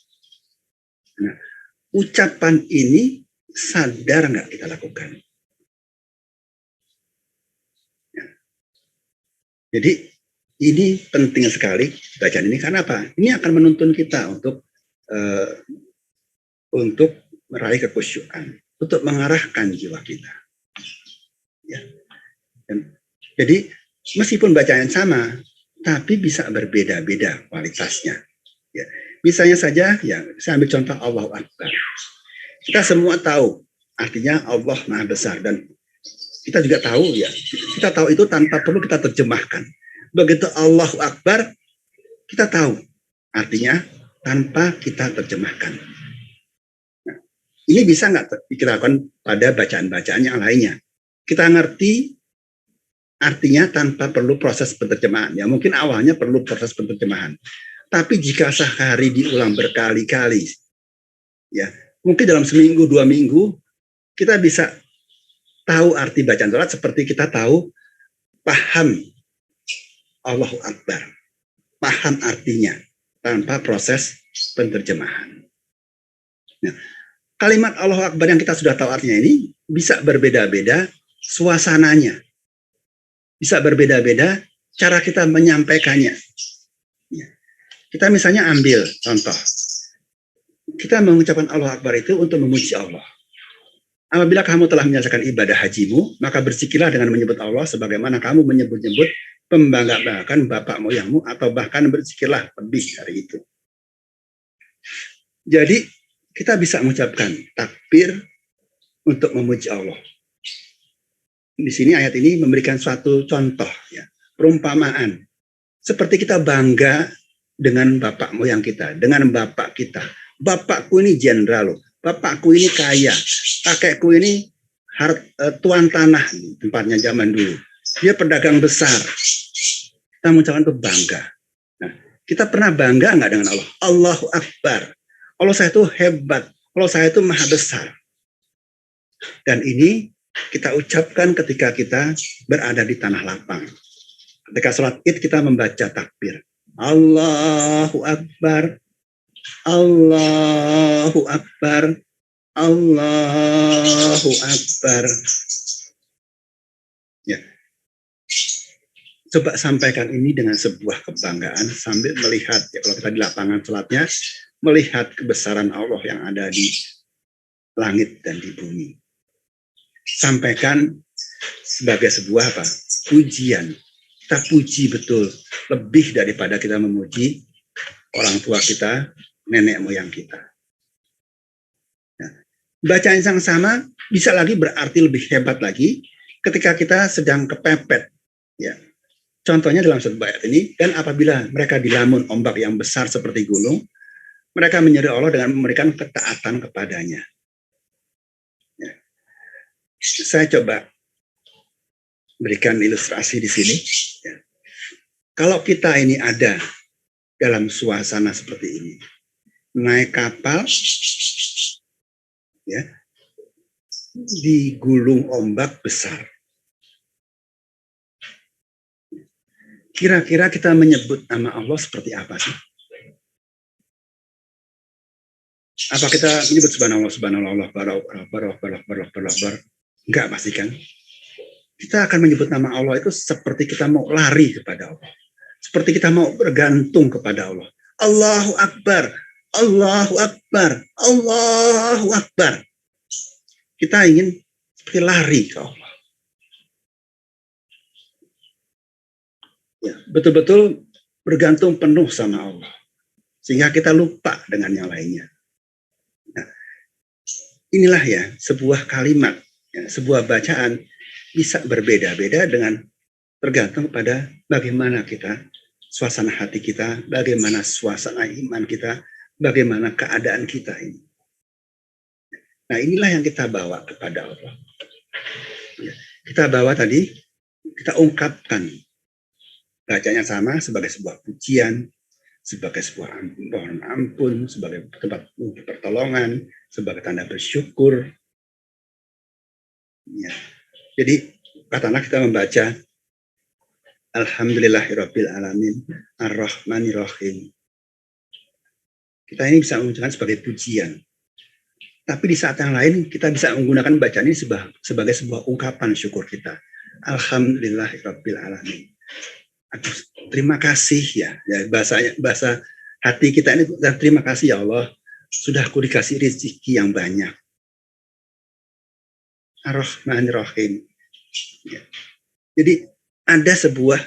Nah, ucapan ini sadar nggak kita lakukan? Ya. Jadi ini penting sekali bacaan ini karena apa? Ini akan menuntun kita untuk meraih kekhusyuan, untuk mengarahkan jiwa kita. Ya. Jadi meskipun bacaan sama, tapi bisa berbeda-beda kualitasnya. Ya. Misalnya saja, ya saya ambil contoh Allahu Akbar. Kita semua tahu artinya Allah Maha Besar dan kita juga tahu ya. Kita tahu itu tanpa perlu kita terjemahkan. Begitu Allahu Akbar, kita tahu artinya tanpa kita terjemahkan. Nah, ini bisa nggak kita lakukan pada bacaan-bacaan yang lainnya? Kita ngerti artinya tanpa perlu proses penerjemahan. Ya mungkin awalnya perlu proses penerjemahan. Tapi jika sehari diulang berkali-kali, ya mungkin dalam seminggu, 2 minggu, kita bisa tahu arti bacaan sholat seperti kita tahu, paham Allahu Akbar. Paham artinya tanpa proses penerjemahan. Nah, kalimat Allahu Akbar yang kita sudah tahu artinya ini bisa berbeda-beda suasananya. Bisa berbeda-beda cara kita menyampaikannya. Ya. Kita misalnya ambil contoh. Kita mengucapkan Allahu Akbar itu untuk memuji Allah. Apabila kamu telah menyelesaikan ibadah hajimu, maka berzikirlah dengan menyebut Allah sebagaimana kamu menyebut-nyebut pembangga-banggakan bapak moyangmu atau bahkan berzikirlah lebih dari itu. Jadi kita bisa mengucapkan takbir untuk memuji Allah. Di sini ayat ini memberikan suatu contoh, ya, perumpamaan. Seperti kita bangga dengan bapak moyang kita, dengan bapak kita. Bapakku ini jenderal, bapakku ini kaya, kakekku ini tuan tanah tempatnya zaman dulu. Dia pedagang besar. Kita mengucapkan itu bangga. Nah, kita pernah bangga nggak dengan Allah? Allahu Akbar. Allah saya itu hebat. Allah saya itu maha besar. Dan ini kita ucapkan ketika kita berada di tanah lapang. Ketika sholat id kita membaca takbir. Allahu Akbar. Allahu Akbar. Allahu Akbar. Ya. Coba sampaikan ini dengan sebuah kebanggaan sambil melihat, ya, kalau kita di lapangan sholatnya, melihat kebesaran Allah yang ada di langit dan di bumi. Sampaikan sebagai sebuah apa? Pujian. Kita puji betul lebih daripada kita memuji orang tua kita, nenek moyang kita. Nah, bacaan yang sama bisa lagi berarti lebih hebat lagi ketika kita sedang kepepet. Ya. Contohnya dalam satu ayat ini, dan apabila mereka dilamun ombak yang besar seperti gunung, mereka menyembah Allah dengan memberikan ketaatan kepadanya. Ya. Saya coba berikan ilustrasi di sini. Ya. Kalau kita ini ada dalam suasana seperti ini, naik kapal, ya, digulung ombak besar. Kira-kira kita menyebut nama Allah seperti apa sih? Apa kita menyebut subhanallah, subhanallah, barok. Enggak pasti kan? Kita akan menyebut nama Allah itu seperti kita mau lari kepada Allah. Seperti kita mau bergantung kepada Allah. Allahu Akbar, Allahu Akbar, Allahu Akbar. Kita ingin seperti lari ke Allah. Ya, betul-betul bergantung penuh sama Allah. Sehingga kita lupa dengan yang lainnya. Nah, inilah ya sebuah kalimat, ya, sebuah bacaan bisa berbeda-beda dengan tergantung pada bagaimana kita, suasana hati kita, bagaimana suasana iman kita, bagaimana keadaan kita ini. Nah, inilah yang kita bawa kepada Allah. Ya, kita bawa tadi, kita ungkapkan bacanya sama sebagai sebuah pujian, sebagai sebuah mohon ampun, sebagai tempat pertolongan, sebagai tanda bersyukur. Ya. Jadi katakanlah kita membaca Alhamdulillahirabbil alamin Ar-Rahmanir-Rahim. Kita ini bisa mengucapkan sebagai pujian. Tapi di saat yang lain kita bisa menggunakan bacaan ini sebagai sebuah ungkapan syukur kita. Alhamdulillahirabbil alamin. Terima kasih ya. Bahasa hati kita ini, terima kasih ya Allah, sudah aku dikasih rezeki yang banyak. Ar-Rahmanir-Rahim. Ya. Jadi ada sebuah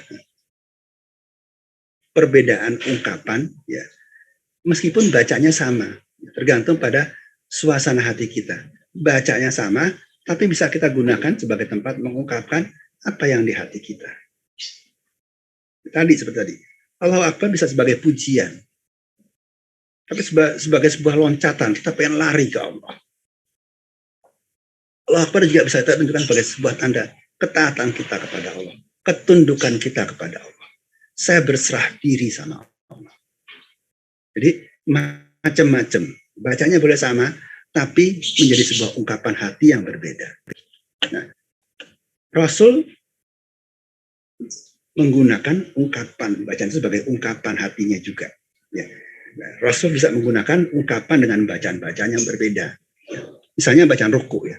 perbedaan ungkapan, ya, meskipun bacanya sama, tergantung pada suasana hati kita. Bacanya sama, tapi bisa kita gunakan sebagai tempat mengungkapkan apa yang di hati kita. Tadi seperti tadi, Allahu Akbar bisa sebagai pujian, tapi sebagai sebuah loncatan, kita pengen lari ke Allah. Allahu Akbar juga bisa kita tunjukkan sebagai sebuah tanda ketaatan kita kepada Allah, ketundukan kita kepada Allah. Saya berserah diri sama Allah. Jadi macam-macam. Bacanya boleh sama, tapi menjadi sebuah ungkapan hati yang berbeda. Nah, Rasul menggunakan ungkapan bacaan sebagai ungkapan hatinya juga. Ya. Nah, Rasul bisa menggunakan ungkapan dengan bacaan-bacaan yang berbeda. Ya. Misalnya bacaan ruku ya.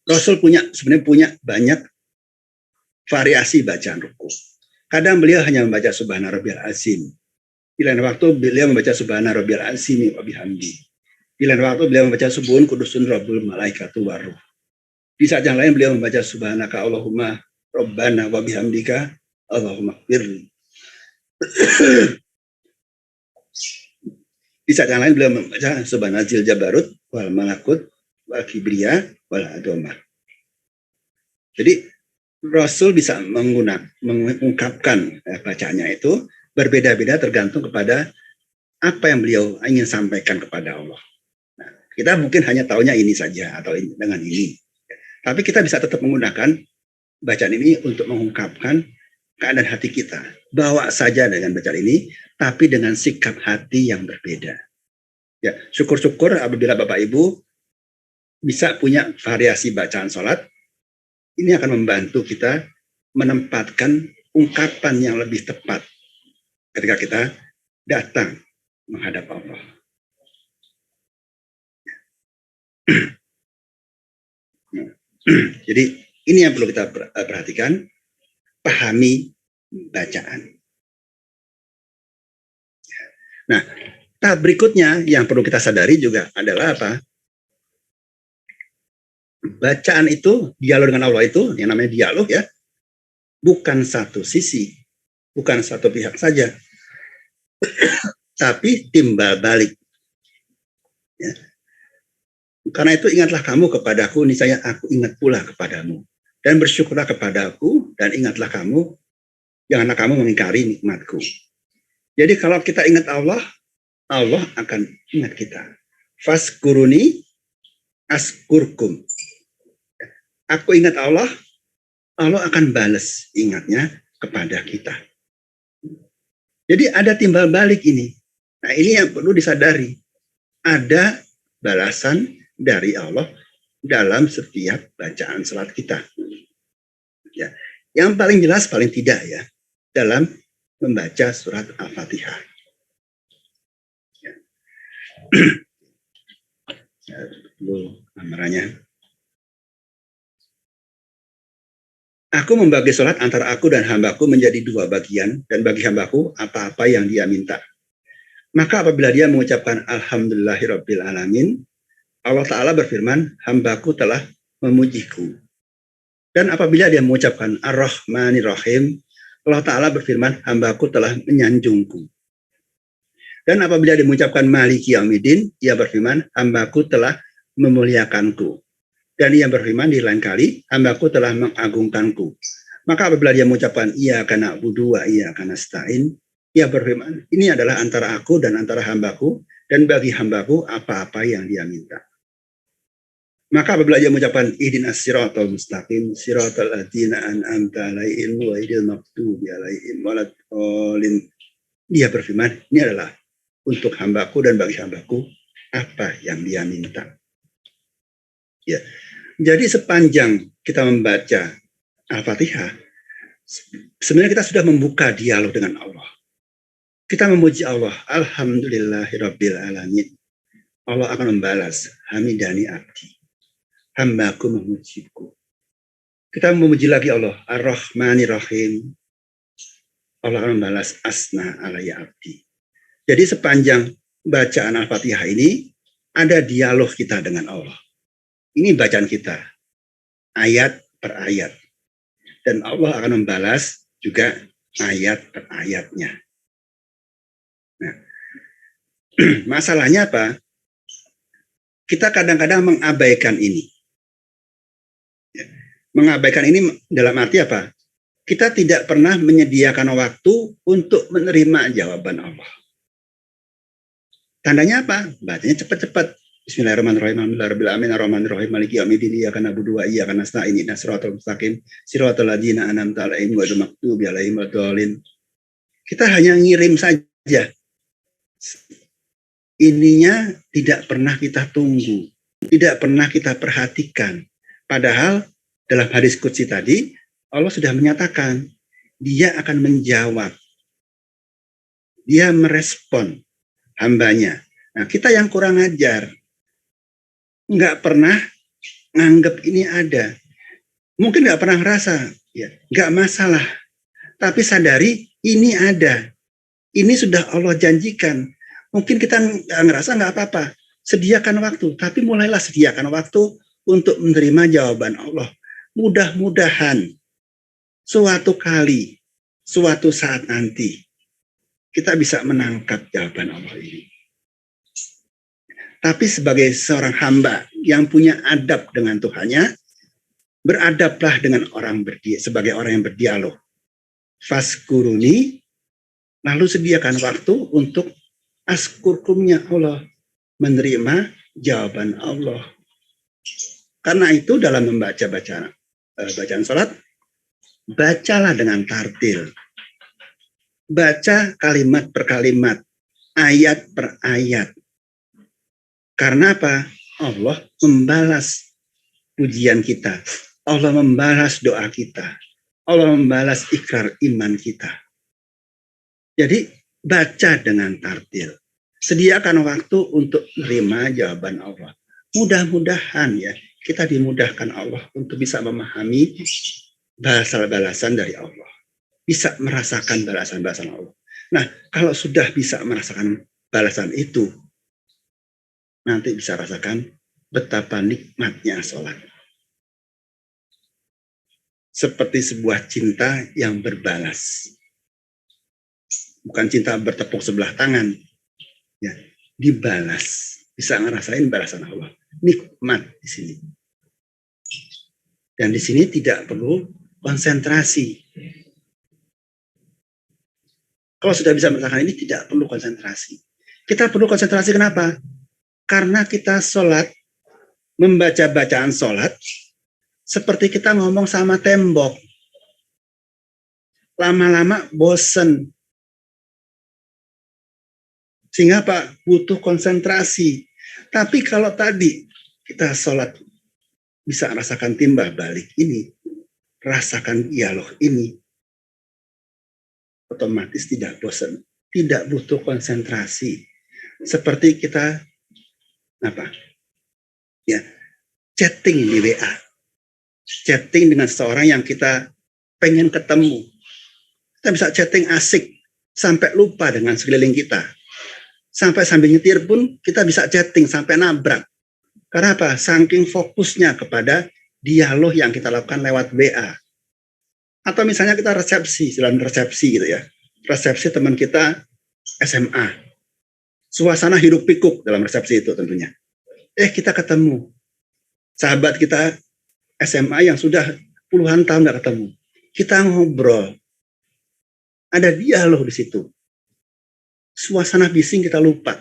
Rasul sebenarnya punya banyak variasi bacaan ruku. Kadang beliau hanya membaca Subhana Rabbiyal Azim. Di lain waktu beliau membaca Subhana Rabbiyal Azim wa bihamdi. Di lain waktu beliau membaca Subuhun Kudusun Rabbul Malaikatu Waruh. Di saat yang lain beliau membaca Subhanaka Allahumma Rabbana wa bihamdika Allahumma firli. Di saat yang lain beliau membaca Subhanazil Jabarut wal Malakut wal Kibriya wal Adomah. Jadi Rasul bisa mengungkapkan bacaannya itu berbeda-beda tergantung kepada apa yang beliau ingin sampaikan kepada Allah. Nah, kita mungkin hanya taunya ini saja atau dengan ini. Tapi kita bisa tetap menggunakan bacaan ini untuk mengungkapkan keadaan hati kita. Bawa saja dengan bacaan ini, tapi dengan sikap hati yang berbeda. Ya, syukur-syukur apabila Bapak Ibu bisa punya variasi bacaan sholat, ini akan membantu kita menempatkan ungkapan yang lebih tepat ketika kita datang menghadap Allah. Jadi ini yang perlu kita perhatikan, pahami bacaan. Nah, tahap berikutnya yang perlu kita sadari juga adalah apa? Bacaan itu, dialog dengan Allah itu, yang namanya dialog ya, bukan satu sisi, bukan satu pihak saja, tapi timbal balik. Ya. Karena itu ingatlah kamu kepadaku, niscaya aku ingat pula kepadamu. Dan bersyukurlah kepadaku, dan ingatlah kamu, janganlah kamu mengingkari nikmatku. Jadi kalau kita ingat Allah, Allah akan ingat kita. Faskuruni askurkum. Aku ingat Allah, Allah akan balas ingatnya kepada kita. Jadi ada timbal balik ini. Nah ini yang perlu disadari. Ada balasan dari Allah dalam setiap bacaan salat kita. Ya. Yang paling jelas, paling tidak ya, dalam membaca surat Al-Fatihah. Ya. Dulu gambarannya. Aku membagi sholat antara aku dan hambaku menjadi dua bagian, dan bagi hambaku apa-apa yang dia minta. Maka apabila dia mengucapkan Alhamdulillahirabbil alamin, Allah Ta'ala berfirman, hambaku telah memujiku. Dan apabila dia mengucapkan Ar-Rahmanir-Rahim, Allah Ta'ala berfirman, hambaku telah menyanjungku. Dan apabila dia mengucapkan Maliki Yaumiddin, ia berfirman, hambaku telah memuliakanku. Dan ia berfirman di lain kali, hambaku telah mengagungkanku. Maka apabila dia mengucapkan Iyyaka na'budu wa iyyaka nasta'in, ia berfirman, ini adalah antara aku dan antara hambaku, dan bagi hambaku apa-apa yang dia minta. Maka apabila dia mengucapkan ihdinas siratal mustaqim, siratal ladzina an'amta 'alaihim ghairil maghdubi 'alaihim waladdallin, dia berfirman, ini adalah untuk hambaku dan bagi hambaku apa yang dia minta. Ya. Jadi sepanjang kita membaca Al-Fatihah, sebenarnya kita sudah membuka dialog dengan Allah. Kita memuji Allah, alhamdulillahirabbil alamin. Allah akan membalas, hamidani abdi. Hambaku memujiku. Kita memuji lagi Allah, ar-Rahmanir-Rahim. Allah akan membalas, asna alaya abdi. Jadi sepanjang bacaan Al-Fatihah ini, ada dialog kita dengan Allah. Ini bacaan kita, ayat per ayat. Dan Allah akan membalas juga ayat per ayatnya. Nah, masalahnya apa? Kita kadang-kadang mengabaikan ini. Mengabaikan ini dalam arti apa? Kita tidak pernah menyediakan waktu untuk menerima jawaban Allah. Tandanya apa? Bacanya cepat-cepat. Bismillahirrahmanirrahim. Alhamdulillahirabbil arrahmanirrahim maliki yaumiddin iyyaka na'budu wa iyyaka nasta'in ihdinas siratal mustaqim siratal ladzina an'amta 'alaihim ghairil maghdubi 'alaihim waladdallin. Kita hanya ngirim saja. Ininya tidak pernah kita tunggu, tidak pernah kita perhatikan. Padahal dalam hadis qudsi tadi, Allah sudah menyatakan, dia akan menjawab. Dia merespon hambanya. Nah, kita yang kurang ajar, nggak pernah nganggap ini ada. Mungkin nggak pernah ngerasa, ya, nggak masalah. Tapi sadari, ini ada. Ini sudah Allah janjikan. Mungkin kita ngerasa nggak apa-apa, sediakan waktu, tapi mulailah sediakan waktu untuk menerima jawaban Allah. Mudah-mudahan suatu kali, suatu saat nanti, kita bisa menangkap jawaban Allah ini. Tapi sebagai seorang hamba yang punya adab dengan Tuhannya, beradablah dengan sebagai orang yang berdialog. Faskuruni, lalu sediakan waktu untuk askurkumnya Allah, menerima jawaban Allah. Karena itu dalam membaca bacaan salat, bacalah dengan tartil. Baca kalimat per kalimat, ayat per ayat. Karena apa? Allah membalas pujian kita. Allah membalas doa kita. Allah membalas ikrar iman kita. Jadi baca dengan tartil. Sediakan waktu untuk menerima jawaban Allah. Mudah-mudahan ya, kita dimudahkan Allah untuk bisa memahami balasan-balasan dari Allah. Bisa merasakan balasan-balasan Allah. Nah, kalau sudah bisa merasakan balasan itu, nanti bisa rasakan betapa nikmatnya sholat. Seperti sebuah cinta yang berbalas. Bukan cinta bertepuk sebelah tangan, ya, dibalas, bisa ngerasain balasan Allah, nikmat di sini. Dan di sini tidak perlu konsentrasi. Kalau sudah bisa merasakan ini, tidak perlu konsentrasi. Kita perlu konsentrasi kenapa? Karena kita sholat, membaca bacaan sholat, seperti kita ngomong sama tembok. Lama-lama bosen. Sehingga Pak butuh konsentrasi. Tapi kalau tadi kita sholat bisa rasakan timbal balik ini, rasakan dialog ini, otomatis tidak bosan, tidak butuh konsentrasi. Seperti kita chatting di WA, chatting dengan seseorang yang kita pengen ketemu. Kita bisa chatting asik sampai lupa dengan sekeliling kita. Sampai sambil nyetir pun kita bisa chatting sampai nabrak. Karena apa? Saking fokusnya kepada dialog yang kita lakukan lewat WA. Atau misalnya kita resepsi gitu ya. Resepsi teman kita SMA. Suasana hiruk pikuk dalam resepsi itu tentunya. Kita ketemu. Sahabat kita SMA yang sudah puluhan tahun gak ketemu. Kita ngobrol. Ada dialog di situ. Suasana bising kita lupa.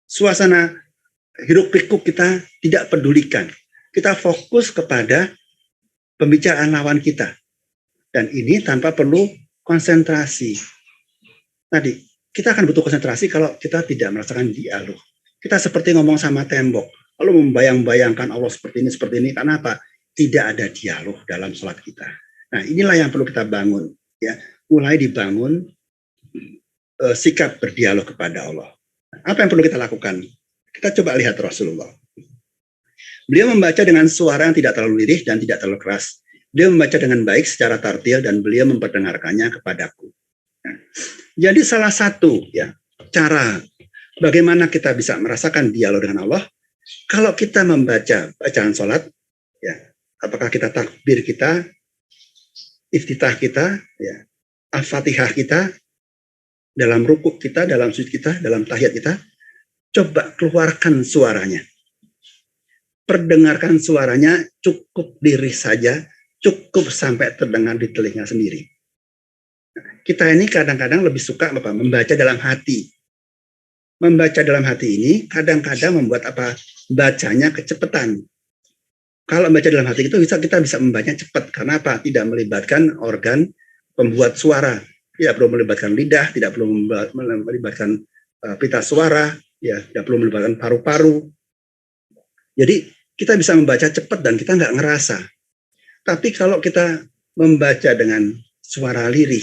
Suasana hiruk pikuk kita tidak pedulikan. Kita fokus kepada pembicaraan lawan kita. Dan ini tanpa perlu konsentrasi. Tadi, kita akan butuh konsentrasi kalau kita tidak merasakan dialog. Kita seperti ngomong sama tembok. lalu membayang-bayangkan Allah seperti ini. Karena apa? Tidak ada dialog dalam sholat kita. Nah, inilah yang perlu kita bangun, ya. Mulai dibangun sikap berdialog kepada Allah. Apa yang perlu kita lakukan? Kita coba lihat Rasulullah. Beliau membaca dengan suara yang tidak terlalu lirih dan tidak terlalu keras. Dia membaca dengan baik secara tartil dan beliau memperdengarkannya kepadaku. Nah, jadi salah satu ya cara bagaimana kita bisa merasakan dialog dengan Allah, kalau kita membaca bacaan sholat, ya, apakah kita takbir kita, iftitah kita, ya, al-fatihah kita, dalam rukuk kita, dalam sujud kita, dalam tahiyat kita, coba keluarkan suaranya. Perdengarkan suaranya cukup lirih saja, cukup sampai terdengar di telinga sendiri. Kita ini kadang-kadang lebih suka apa? Membaca dalam hati. Membaca dalam hati ini kadang-kadang membuat apa? Bacanya kecepatan. Kalau membaca dalam hati itu kita bisa membacanya cepat. Karena apa? Tidak melibatkan organ pembuat suara. Tidak perlu melibatkan lidah, tidak perlu melibatkan pita suara, ya, tidak perlu melibatkan paru-paru. Jadi kita bisa membaca cepat dan kita nggak ngerasa. Tapi kalau kita membaca dengan suara lirih,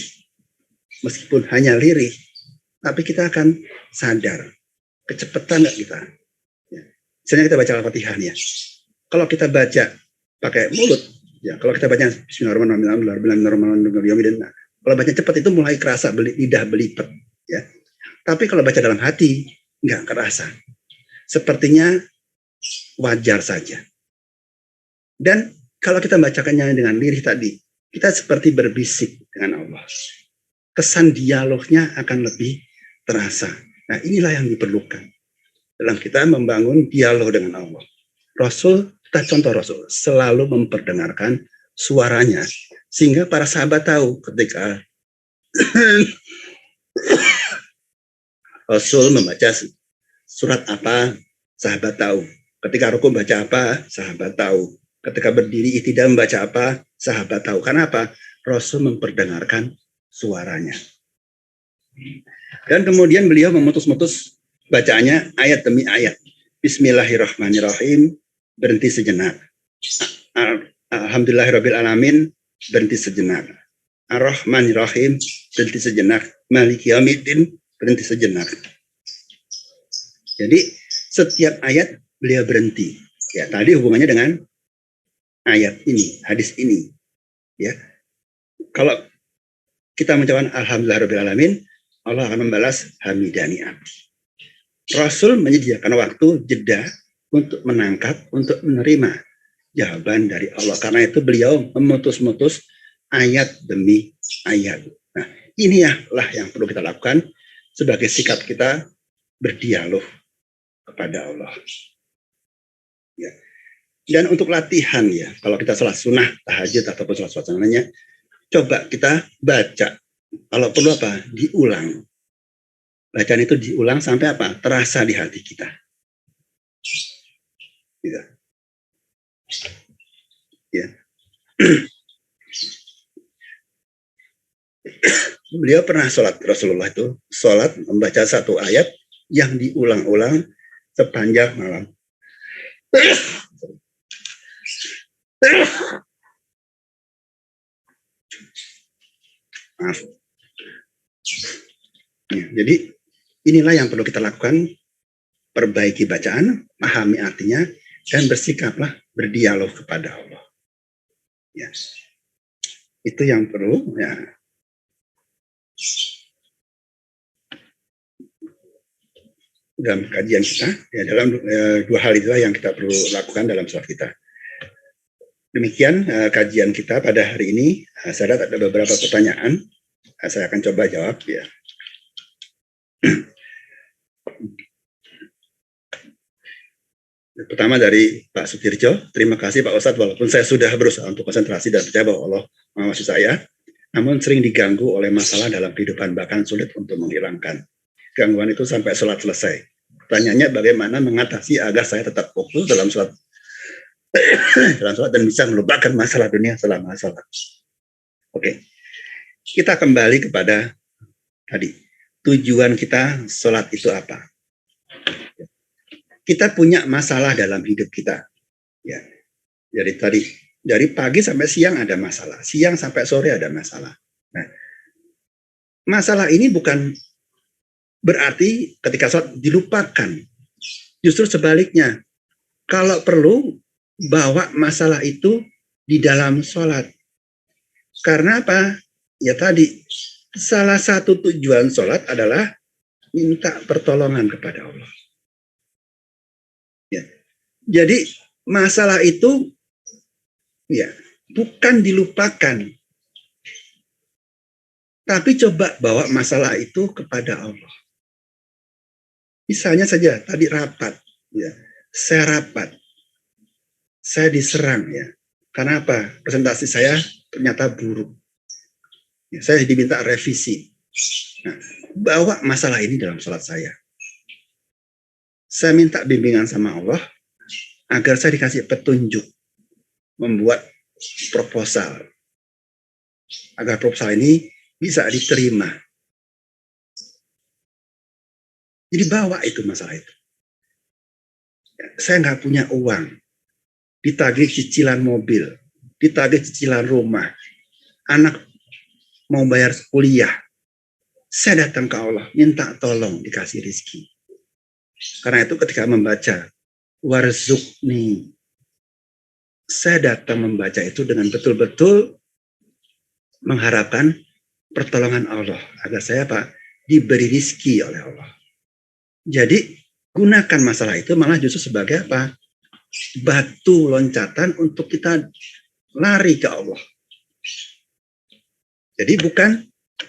meskipun hanya lirih, tapi kita akan sadar kecepatan nggak kita. Ya. Misalnya kita baca Al-Fatihah ya. Kalau kita baca pakai mulut, ya, kalau kita baca Bismillahirrahmanirrahim, kalau baca cepat itu mulai kerasa lidah belipet, ya. Tapi kalau baca dalam hati nggak kerasa, sepertinya wajar saja. Dan kalau kita bacakannya dengan lirih tadi, kita seperti berbisik dengan Allah. Kesan dialognya akan lebih terasa. Nah, inilah yang diperlukan dalam kita membangun dialog dengan Allah. Rasul, kita contoh Rasul, selalu memperdengarkan suaranya, sehingga para sahabat tahu ketika Rasul membaca surat apa, sahabat tahu. Ketika rukuk baca apa, sahabat tahu. Ketika berdiri tidak membaca apa, sahabat tahu. Karena apa? Rasul memperdengarkan suaranya. Dan kemudian beliau memutus-mutus bacaannya ayat demi ayat. Bismillahirrahmanirrahim, berhenti sejenak. Alhamdulillahirrahmanirrahim, berhenti sejenak. Ar-Rahmanirrahim, berhenti sejenak. Maliki yaumiddin, berhenti sejenak. Jadi setiap ayat beliau berhenti. Ya, tadi hubungannya dengan ayat ini, hadis ini. Ya, kalau kita mengucapkan Alhamdulillahirrahmanirrahim, Allah akan membalas hamidani abdi. Rasul menyediakan waktu jeda untuk menangkap, untuk menerima jawaban dari Allah. Karena itu beliau memutus-mutus ayat demi ayat. Nah, inilah yang perlu kita lakukan sebagai sikap kita berdialog kepada Allah. Ya. Dan untuk latihan ya, kalau kita sholat sunnah, tahajud ataupun sholat sunnahnya, coba kita baca. Kalau perlu apa? Diulang. Bacaan itu diulang sampai apa? Terasa di hati kita. Gitu. Ya. Beliau pernah sholat, Rasulullah itu sholat membaca satu ayat yang diulang-ulang sepanjang malam. Maaf. Ya, jadi inilah yang perlu kita lakukan, perbaiki bacaan, pahami artinya, dan bersikaplah berdialog kepada Allah. Ya. Itu yang perlu ya. Dalam kajian kita, ya, dalam dua hal itulah yang kita perlu lakukan dalam sholat kita. Demikian kajian kita pada hari ini. Saya lihat ada beberapa pertanyaan. Saya akan coba jawab ya. Pertama dari Pak Sutirjo, terima kasih Pak Ustadz, walaupun saya sudah berusaha untuk konsentrasi dan percaya bahwa Allah mengawasi saya, namun sering diganggu oleh masalah dalam kehidupan, bahkan sulit untuk menghilangkan gangguan itu sampai sholat selesai. Pertanyaannya bagaimana mengatasi agar saya tetap fokus dalam sholat dan bisa melupakan masalah dunia selama sholat. Oke, kita kembali kepada tadi, tujuan kita sholat itu apa? kita punya masalah dalam hidup kita. Ya, jadi tadi dari pagi sampai siang ada masalah, siang sampai sore ada masalah. Nah, masalah ini bukan berarti ketika sholat dilupakan. Justru sebaliknya, kalau perlu bawa masalah itu di dalam sholat. Karena apa? Ya tadi, salah satu tujuan sholat adalah minta pertolongan kepada Allah. Ya. Jadi masalah itu ya bukan dilupakan, tapi coba bawa masalah itu kepada Allah. Misalnya saja tadi rapat, ya saya rapat, saya diserang ya. Karena apa? Presentasi saya ternyata buruk. Ya, saya diminta revisi. Nah, bawa masalah ini dalam sholat saya. Saya minta bimbingan sama Allah agar saya dikasih petunjuk membuat proposal. Agar proposal ini bisa diterima. Jadi bawa itu masalah itu. Saya nggak punya uang. Ditagih cicilan mobil. Ditagih cicilan rumah. Anak mau bayar kuliah. Saya datang ke Allah. Minta tolong dikasih rezeki. Karena itu ketika membaca Warzukni, saya datang membaca itu dengan betul-betul mengharapkan pertolongan Allah agar saya diberi rezeki oleh Allah. Jadi gunakan masalah itu malah justru sebagai batu loncatan untuk kita lari ke Allah. Jadi bukan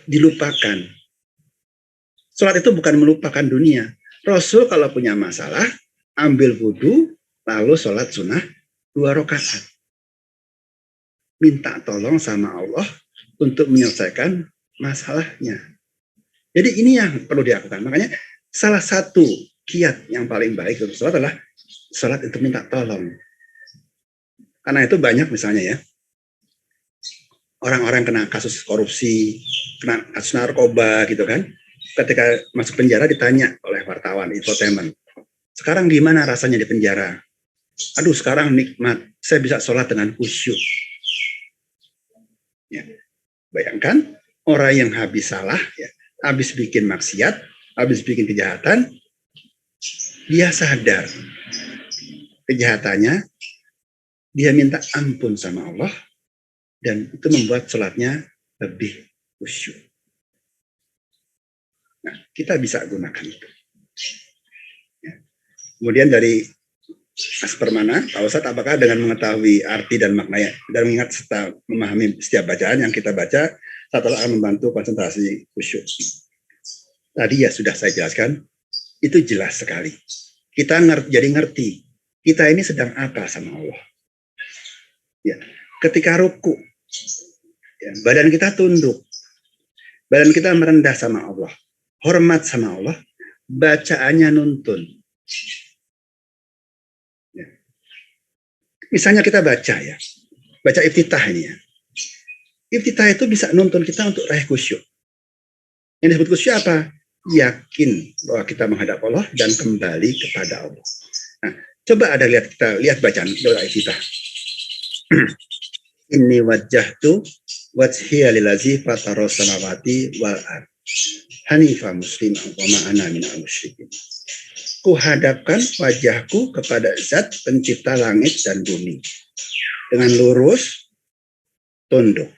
dilupakan. Sholat itu bukan melupakan dunia. Rasul kalau punya masalah, ambil wudhu, lalu sholat sunnah 2 rakaat. Minta tolong sama Allah untuk menyelesaikan masalahnya. Jadi ini yang perlu dilakukan. Makanya salah satu kiat yang paling baik untuk sholat adalah sholat untuk minta tolong. Karena itu banyak misalnya ya, orang-orang kena kasus korupsi, kena kasus narkoba gitu kan. Ketika masuk penjara ditanya oleh wartawan infotainment, sekarang gimana rasanya di penjara? Aduh sekarang nikmat, saya bisa sholat dengan khusyuk. Ya. Bayangkan orang yang habis salah, ya, habis bikin maksiat, habis bikin kejahatan, dia sadar kejahatannya, dia minta ampun sama Allah, dan itu membuat sholatnya lebih khusyuk. Nah, kita bisa gunakan itu. Ya. Kemudian dari Mas Permana, Pak Ustadz, apakah dengan mengetahui arti dan maknanya dan mengingat serta memahami setiap bacaan yang kita baca, satu akan membantu konsentrasi khusyuk? Tadi ya sudah saya jelaskan, itu jelas sekali. Kita jadi ngerti, kita ini sedang apa sama Allah. Ya, ketika ruku, ya, badan kita tunduk, badan kita merendah sama Allah, hormat sama Allah, bacaannya nuntun. Ya. Misalnya kita baca ya, baca iftitah ini ya. Iftitah itu bisa nuntun kita untuk raih khusyuk. Yang disebut khusyuk apa? Yakin bahwa kita menghadap Allah dan kembali kepada Allah. Nah, coba kita lihat bacaan doa iftitah. Inni wajjahtu wajhiya lillazi fataras samawati wal ardh hanifan musliman wa ma ana minal musyrikin. Kuhadapkan wajahku kepada Zat pencipta langit dan bumi dengan lurus, tunduk.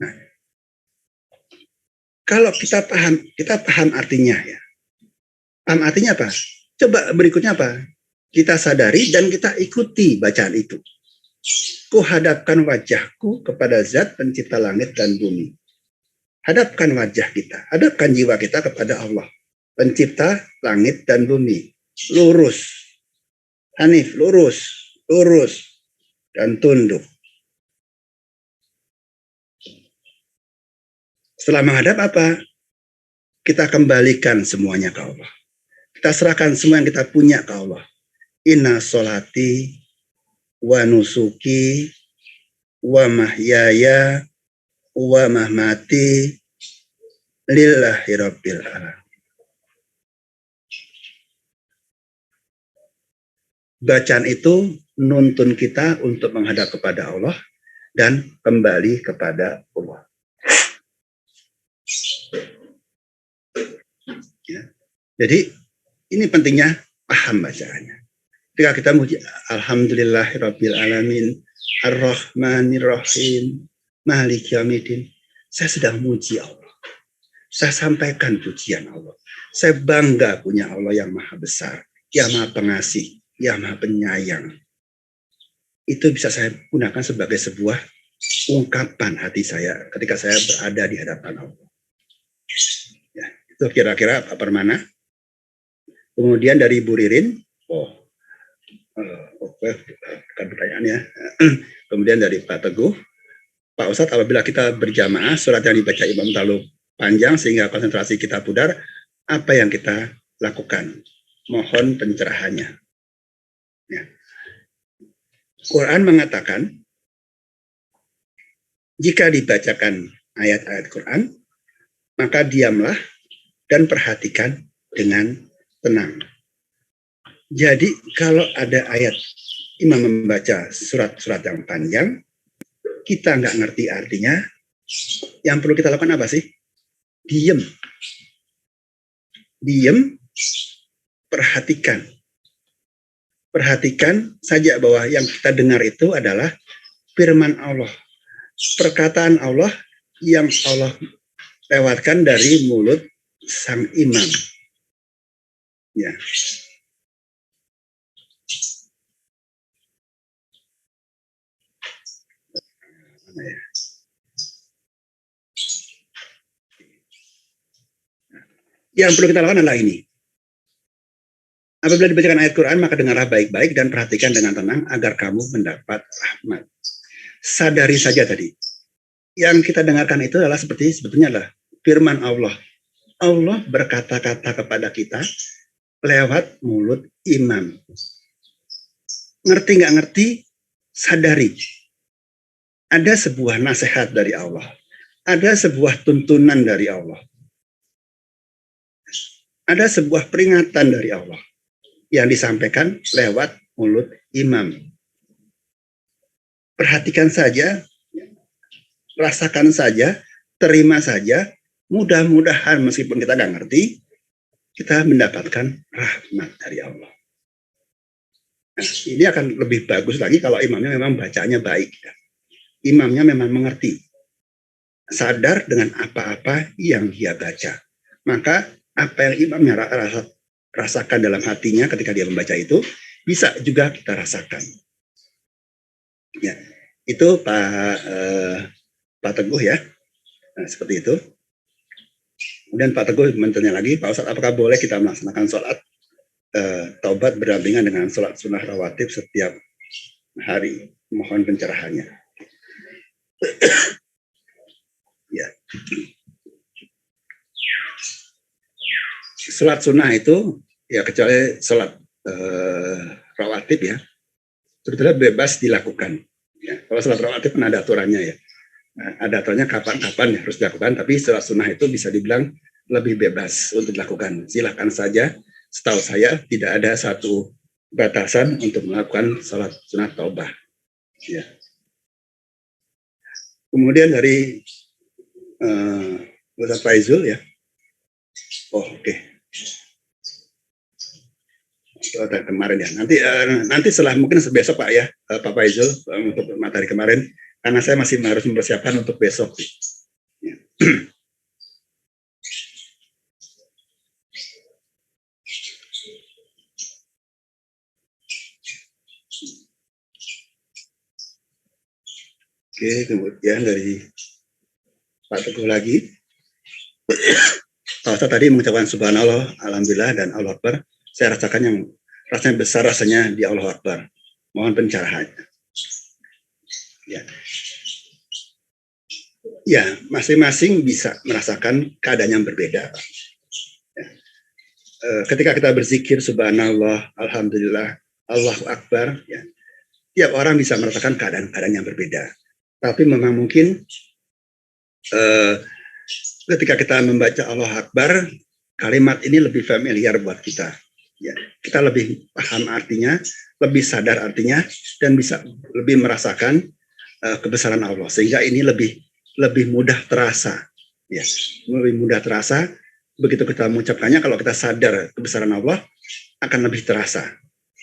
Nah, kalau kita paham artinya ya. Paham artinya apa? Coba berikutnya apa? Kita sadari dan kita ikuti bacaan itu. Kuhadapkan wajahku kepada Zat pencipta langit dan bumi. Hadapkan wajah kita, hadapkan jiwa kita kepada Allah, pencipta langit dan bumi. Lurus, hanif, lurus, dan tunduk. Setelah menghadap apa? Kita kembalikan semuanya ke Allah. Kita serahkan semua yang kita punya ke Allah. Inna sholati wa nusuki wa mahyaya wa mahmati lillahi rabbil alamin. bacaan itu nuntun kita untuk menghadap kepada Allah dan kembali kepada Allah. Ya. Jadi ini pentingnya paham bacaannya. Ketika kita muji Alhamdulillahirabbil alamin Ar-Rahmanir-Rahim Maliki Yaumiddin, saya sedang muji Allah. Saya sampaikan pujian Allah. Saya bangga punya Allah yang maha besar, yang maha pengasih, yang maha penyayang. Itu bisa saya gunakan sebagai sebuah ungkapan hati saya ketika saya berada di hadapan Allah. Ya, itu kira-kira Pak Permana. Kemudian dari Bu Ririn, bukan pertanyaannya. Kemudian dari Pak Teguh, Pak Ustadz, apabila kita berjamaah, surat yang dibaca imam terlalu panjang sehingga konsentrasi kita pudar, apa yang kita lakukan? Mohon pencerahannya. Ya. Quran mengatakan, jika dibacakan ayat-ayat Quran, maka diamlah dan perhatikan dengan tenang. Jadi kalau ada ayat imam membaca surat-surat yang panjang, kita nggak ngerti artinya, yang perlu kita lakukan apa sih? Diem, perhatikan. Perhatikan saja bahwa yang kita dengar itu adalah firman Allah, perkataan Allah yang Allah lewatkan dari mulut sang imam. Ya. Yang perlu kita lakukan adalah ini. Apabila dibacakan ayat Quran, maka dengarlah baik-baik dan perhatikan dengan tenang agar kamu mendapat rahmat. Sadari saja tadi. Yang kita dengarkan itu adalah sebetulnya adalah firman Allah. Allah berkata-kata kepada kita lewat mulut imam. Ngerti nggak ngerti, sadari. Ada sebuah nasihat dari Allah. Ada sebuah tuntunan dari Allah. Ada sebuah peringatan dari Allah yang disampaikan lewat mulut imam. Perhatikan saja, rasakan saja, terima saja, mudah-mudahan meskipun kita nggak ngerti, kita mendapatkan rahmat dari Allah. Nah, ini akan lebih bagus lagi kalau imamnya memang bacanya baik. Imamnya memang mengerti, sadar dengan apa-apa yang dia baca. Maka apa yang imamnya rasakan dalam hatinya ketika dia membaca itu, bisa juga kita rasakan. Ya, itu Pak Teguh ya, nah, seperti itu. Kemudian Pak Teguh bertanya lagi, Pak Ustadz, apakah boleh kita melaksanakan sholat taubat berdampingan dengan sholat sunnah rawatib setiap hari? Mohon pencerahannya. Ya. Sholat sunnah itu ya kecuali sholat rawatib ya, sebetulnya bebas dilakukan. Ya, kalau sholat rawatib kan ada aturannya ya. Nah, ada aturannya kapan-kapan ya harus dilakukan, tapi sholat sunnah itu bisa dibilang lebih bebas untuk dilakukan. Silahkan saja, setahu saya tidak ada satu batasan untuk melakukan sholat sunnah taubah. Ya. Kemudian dari Ustaz Faizul ya. Oh, oke. Kemarin ya. Nanti setelah mungkin besok Pak ya, Pak Faizul untuk materi kemarin, karena saya masih harus mempersiapkan untuk besok. Ya. Oke, kemudian dari Pak Teguh lagi. Pak Ustaz tadi mengucapkan subhanallah, alhamdulillah, dan Allah Akbar. Saya rasakan yang rasanya besar rasanya di Allah Akbar. Mohon pencerahannya. Ya. Ya, masing-masing bisa merasakan keadaan yang berbeda. Ya. Ketika kita berzikir subhanallah, alhamdulillah, Allahu Akbar, ya, tiap orang bisa merasakan keadaan-keadaan yang berbeda. Tapi memang mungkin ketika kita membaca Allah Akbar, kalimat ini lebih familiar buat kita. Ya, kita lebih paham artinya, lebih sadar artinya, dan bisa lebih merasakan kebesaran Allah, sehingga ini lebih mudah terasa. Ya, lebih mudah terasa. Begitu kita mengucapkannya, kalau kita sadar kebesaran Allah, akan lebih terasa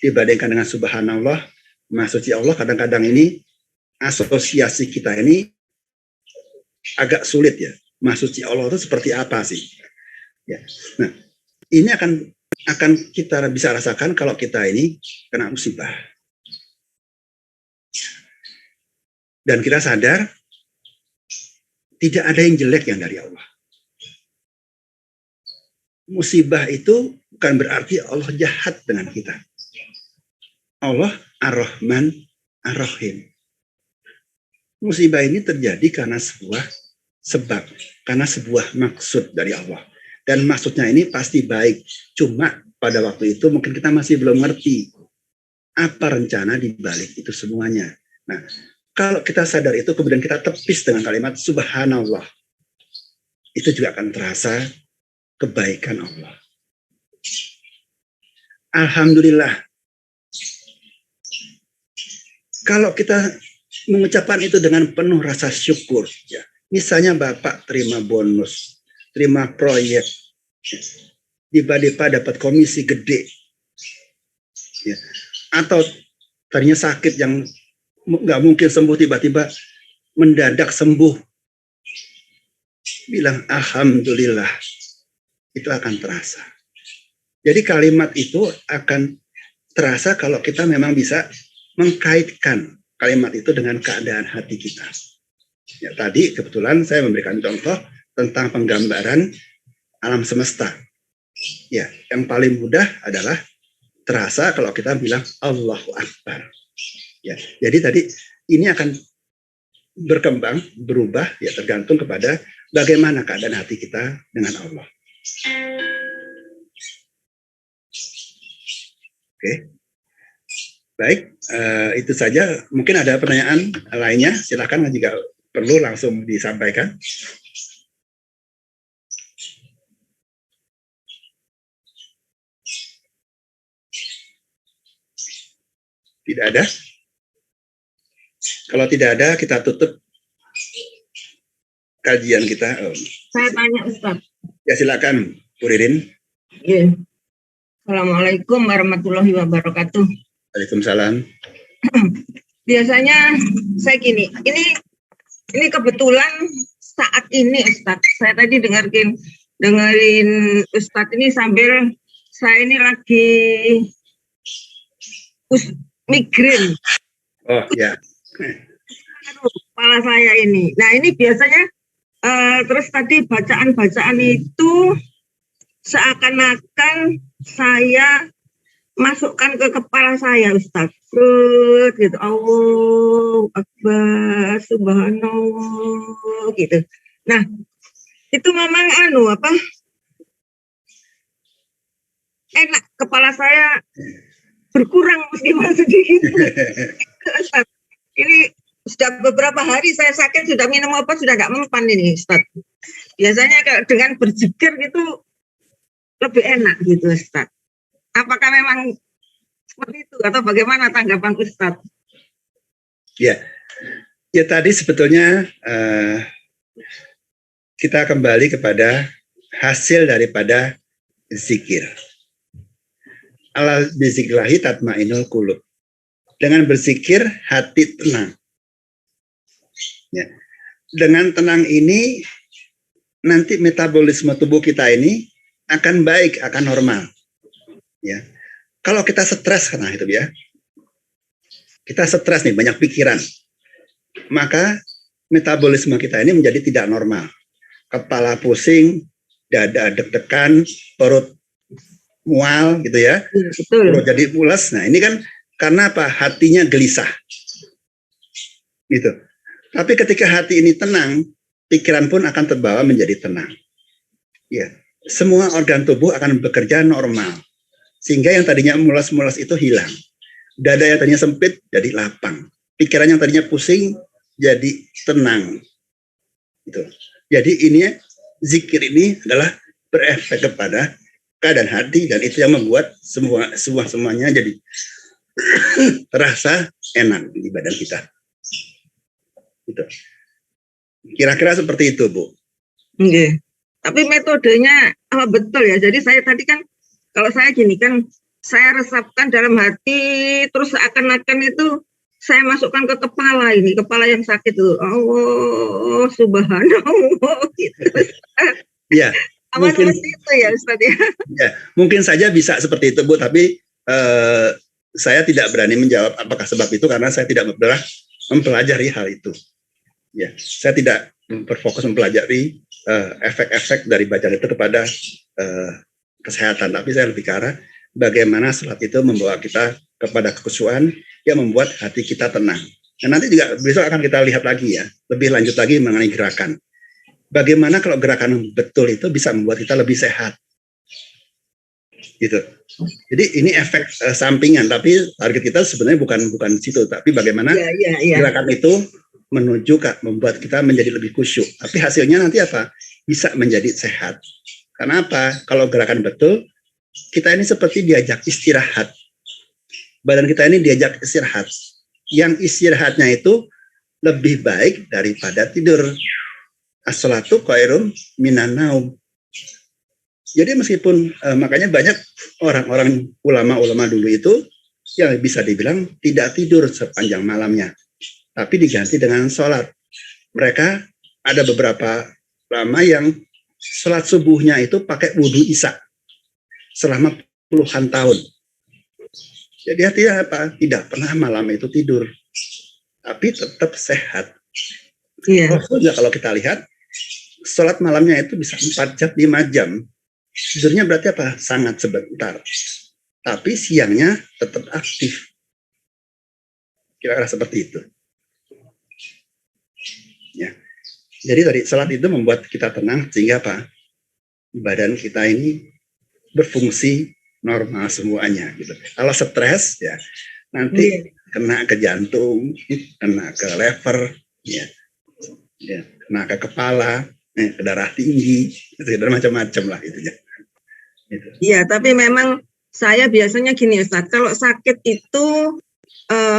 dibandingkan dengan subhanallah, maha suci Allah. Kadang-kadang ini asosiasi kita ini agak sulit ya. Maha suci Allah itu seperti apa sih? Ya. Nah, ini akan kita bisa rasakan kalau kita ini kena musibah. Dan kita sadar tidak ada yang jelek yang dari Allah. Musibah itu bukan berarti Allah jahat dengan kita. Allah Ar-Rahman Ar-Rahim. Musibah ini terjadi karena sebuah sebab, karena sebuah maksud dari Allah. Dan maksudnya ini pasti baik. Cuma pada waktu itu mungkin kita masih belum ngerti apa rencana di balik itu semuanya. Nah, kalau kita sadar itu, kemudian kita tepis dengan kalimat subhanallah, itu juga akan terasa kebaikan Allah. Alhamdulillah. Kalau kita mengucapkan itu dengan penuh rasa syukur, ya. Misalnya Bapak terima bonus, terima proyek, tiba-tiba dapat komisi gede, ya. Atau tadinya sakit yang nggak mungkin sembuh, tiba-tiba mendadak sembuh, bilang alhamdulillah, itu akan terasa. Jadi kalimat itu akan terasa kalau kita memang bisa mengkaitkan kalimat itu dengan keadaan hati kita. Ya, tadi kebetulan saya memberikan contoh tentang penggambaran alam semesta. Ya, yang paling mudah adalah terasa kalau kita bilang Allahu Akbar. Ya, jadi tadi ini akan berkembang, berubah, ya tergantung kepada bagaimana keadaan hati kita dengan Allah. Oke, baik, itu saja. Mungkin ada pertanyaan lainnya, silakan jika perlu langsung disampaikan. Tidak ada? Kalau tidak ada, kita tutup kajian kita. Saya tanya Ustaz. Ya silakan, Bu Ririn. Yeah. Assalamualaikum warahmatullahi wabarakatuh. Waalaikumsalam. Biasanya saya gini, ini kebetulan saat ini Ustaz, saya tadi dengerin Ustaz ini sambil saya ini lagi migrain. Oh ya. Kepala saya ini. Nah ini biasanya terus tadi bacaan-bacaan itu seakan-akan saya masukkan ke kepala saya Ustaz. Gitu. Allahu Akbar, subhanallah gitu. Nah, itu memang enak, kepala saya berkurang meskipun sedikit. Ustaz, ini sudah beberapa hari saya sakit, sudah minum obat, sudah nggak mempan ini Ustaz. Biasanya kalau dengan berzikir gitu lebih enak gitu Ustaz. Apakah memang seperti itu atau bagaimana tanggapan Ustaz? Ya tadi sebetulnya kita kembali kepada hasil daripada zikir. Ala bizikrillahi tatmainul qulub. Dengan berzikir hati tenang. Ya. Dengan tenang ini nanti metabolisme tubuh kita ini akan baik, akan normal. Ya, kalau kita stres karena itu ya, kita stres nih, banyak pikiran, maka metabolisme kita ini menjadi tidak normal. Kepala pusing, dada deg-degan, perut mual gitu ya, betul. Perut jadi pulas. Nah ini kan karena apa? Hatinya gelisah, gitu. Tapi ketika hati ini tenang, pikiran pun akan terbawa menjadi tenang. Ya, semua organ tubuh akan bekerja normal. Sehingga yang tadinya mulas-mulas itu hilang. Dada yang tadinya sempit jadi lapang. Pikiran yang tadinya pusing jadi tenang. Gitu. Jadi ini zikir ini adalah berefek kepada keadaan hati, dan itu yang membuat semuanya jadi terasa enak di badan kita. Gitu. Kira-kira seperti itu, Bu. Oke. Tapi metodenya betul ya. Jadi saya tadi kan, kalau saya gini kan, saya resapkan dalam hati, terus seakan-akan itu saya masukkan ke kepala ini, kepala yang sakit itu. Oh, subhanallah. Gitu. Ya, mungkin itu ya, Ustaz ya. Ya, mungkin saja bisa seperti itu, Bu. Tapi saya tidak berani menjawab apakah sebab itu karena saya tidak pernah mempelajari hal itu. Ya, saya tidak berfokus mempelajari efek-efek dari bacaan itu kepada kesehatan, tapi saya lebih ke arah bagaimana salat itu membawa kita kepada kekhusyuan yang membuat hati kita tenang. Dan nanti juga besok akan kita lihat lagi ya, lebih lanjut lagi mengenai gerakan. Bagaimana kalau gerakan betul itu bisa membuat kita lebih sehat. Gitu. Jadi ini efek sampingan, tapi target kita sebenarnya bukan situ, tapi bagaimana gerakan itu menuju membuat kita menjadi lebih khusyuk. Tapi hasilnya nanti apa? Bisa menjadi sehat. Karena apa? Kalau gerakan betul, kita ini seperti diajak istirahat. Badan kita ini diajak istirahat. Yang istirahatnya itu lebih baik daripada tidur. As-salatu khairum minan naum. Jadi meskipun makanya banyak orang-orang ulama-ulama dulu itu yang bisa dibilang tidak tidur sepanjang malamnya, tapi diganti dengan sholat. Mereka ada beberapa ulama yang sholat subuhnya itu pakai wudhu isya selama puluhan tahun. Jadi artinya apa? Tidak pernah malam itu tidur, tapi tetap sehat. Rasulullah kalau kita lihat sholat malamnya itu bisa 4 jam, 5 jam. Tidurnya berarti apa? Sangat sebentar. Tapi siangnya tetap aktif. Kira-kira seperti itu. Ya. Jadi tadi salat itu membuat kita tenang sehingga apa? Badan kita ini berfungsi normal semuanya gitu. Kalau stres ya nanti kena ke jantung, kena ke lever, ya kena ke kepala, ke darah tinggi, dan macam-macam lah itunya. Iya, tapi memang saya biasanya gini Ustaz, kalau sakit itu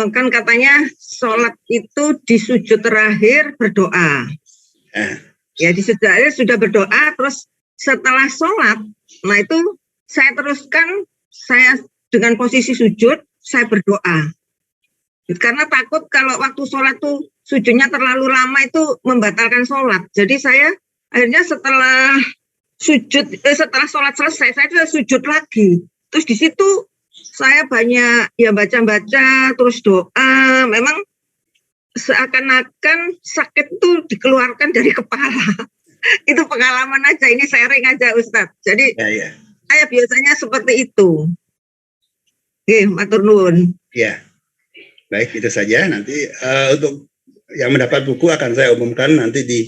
kan katanya sholat itu di sujud terakhir berdoa. Ya di sujud terakhir sudah berdoa, terus setelah sholat, nah itu saya teruskan, saya dengan posisi sujud, saya berdoa. Karena takut kalau waktu sholat tuh sujudnya terlalu lama itu membatalkan sholat. Jadi saya akhirnya setelah setelah sholat selesai, saya sudah sujud lagi. Terus di situ saya banyak ya baca-baca, terus doa. Memang seakan-akan sakit itu dikeluarkan dari kepala. Itu pengalaman aja, ini sharing aja Ustadz. Jadi saya biasanya seperti itu. Oke, matur nuwun. Ya, baik itu saja. Nanti untuk yang mendapat buku akan saya umumkan nanti di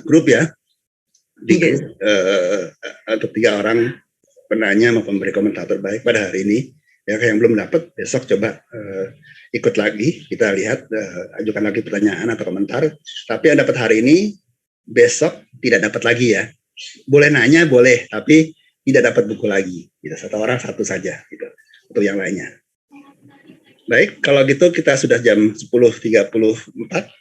grup ya. Di grup, untuk 3 orang penanya maupun pemberi komentar terbaik pada hari ini. Ya, yang belum dapat besok coba ikut lagi. Kita lihat, ajukan lagi pertanyaan atau komentar. Tapi yang dapat hari ini, besok tidak dapat lagi ya. Boleh nanya, boleh, tapi tidak dapat buku lagi. Gitu. 1 orang 1 saja gitu. Untuk yang lainnya. Baik, kalau gitu kita sudah jam 10.34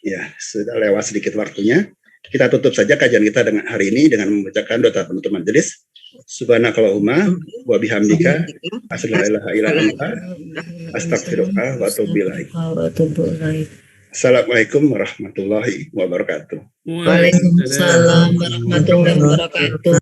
ya, sudah lewat sedikit waktunya. Kita tutup saja kajian kita dengan hari ini dengan membacakan doa penutup majelis. Subhanakallahumma wa bihamdika asyhadu an la ilaha illa anta astaghfiruka wa atubu ilaik. Assalamualaikum warahmatullahi wabarakatuh. Waalaikumsalam warahmatullahi wabarakatuh.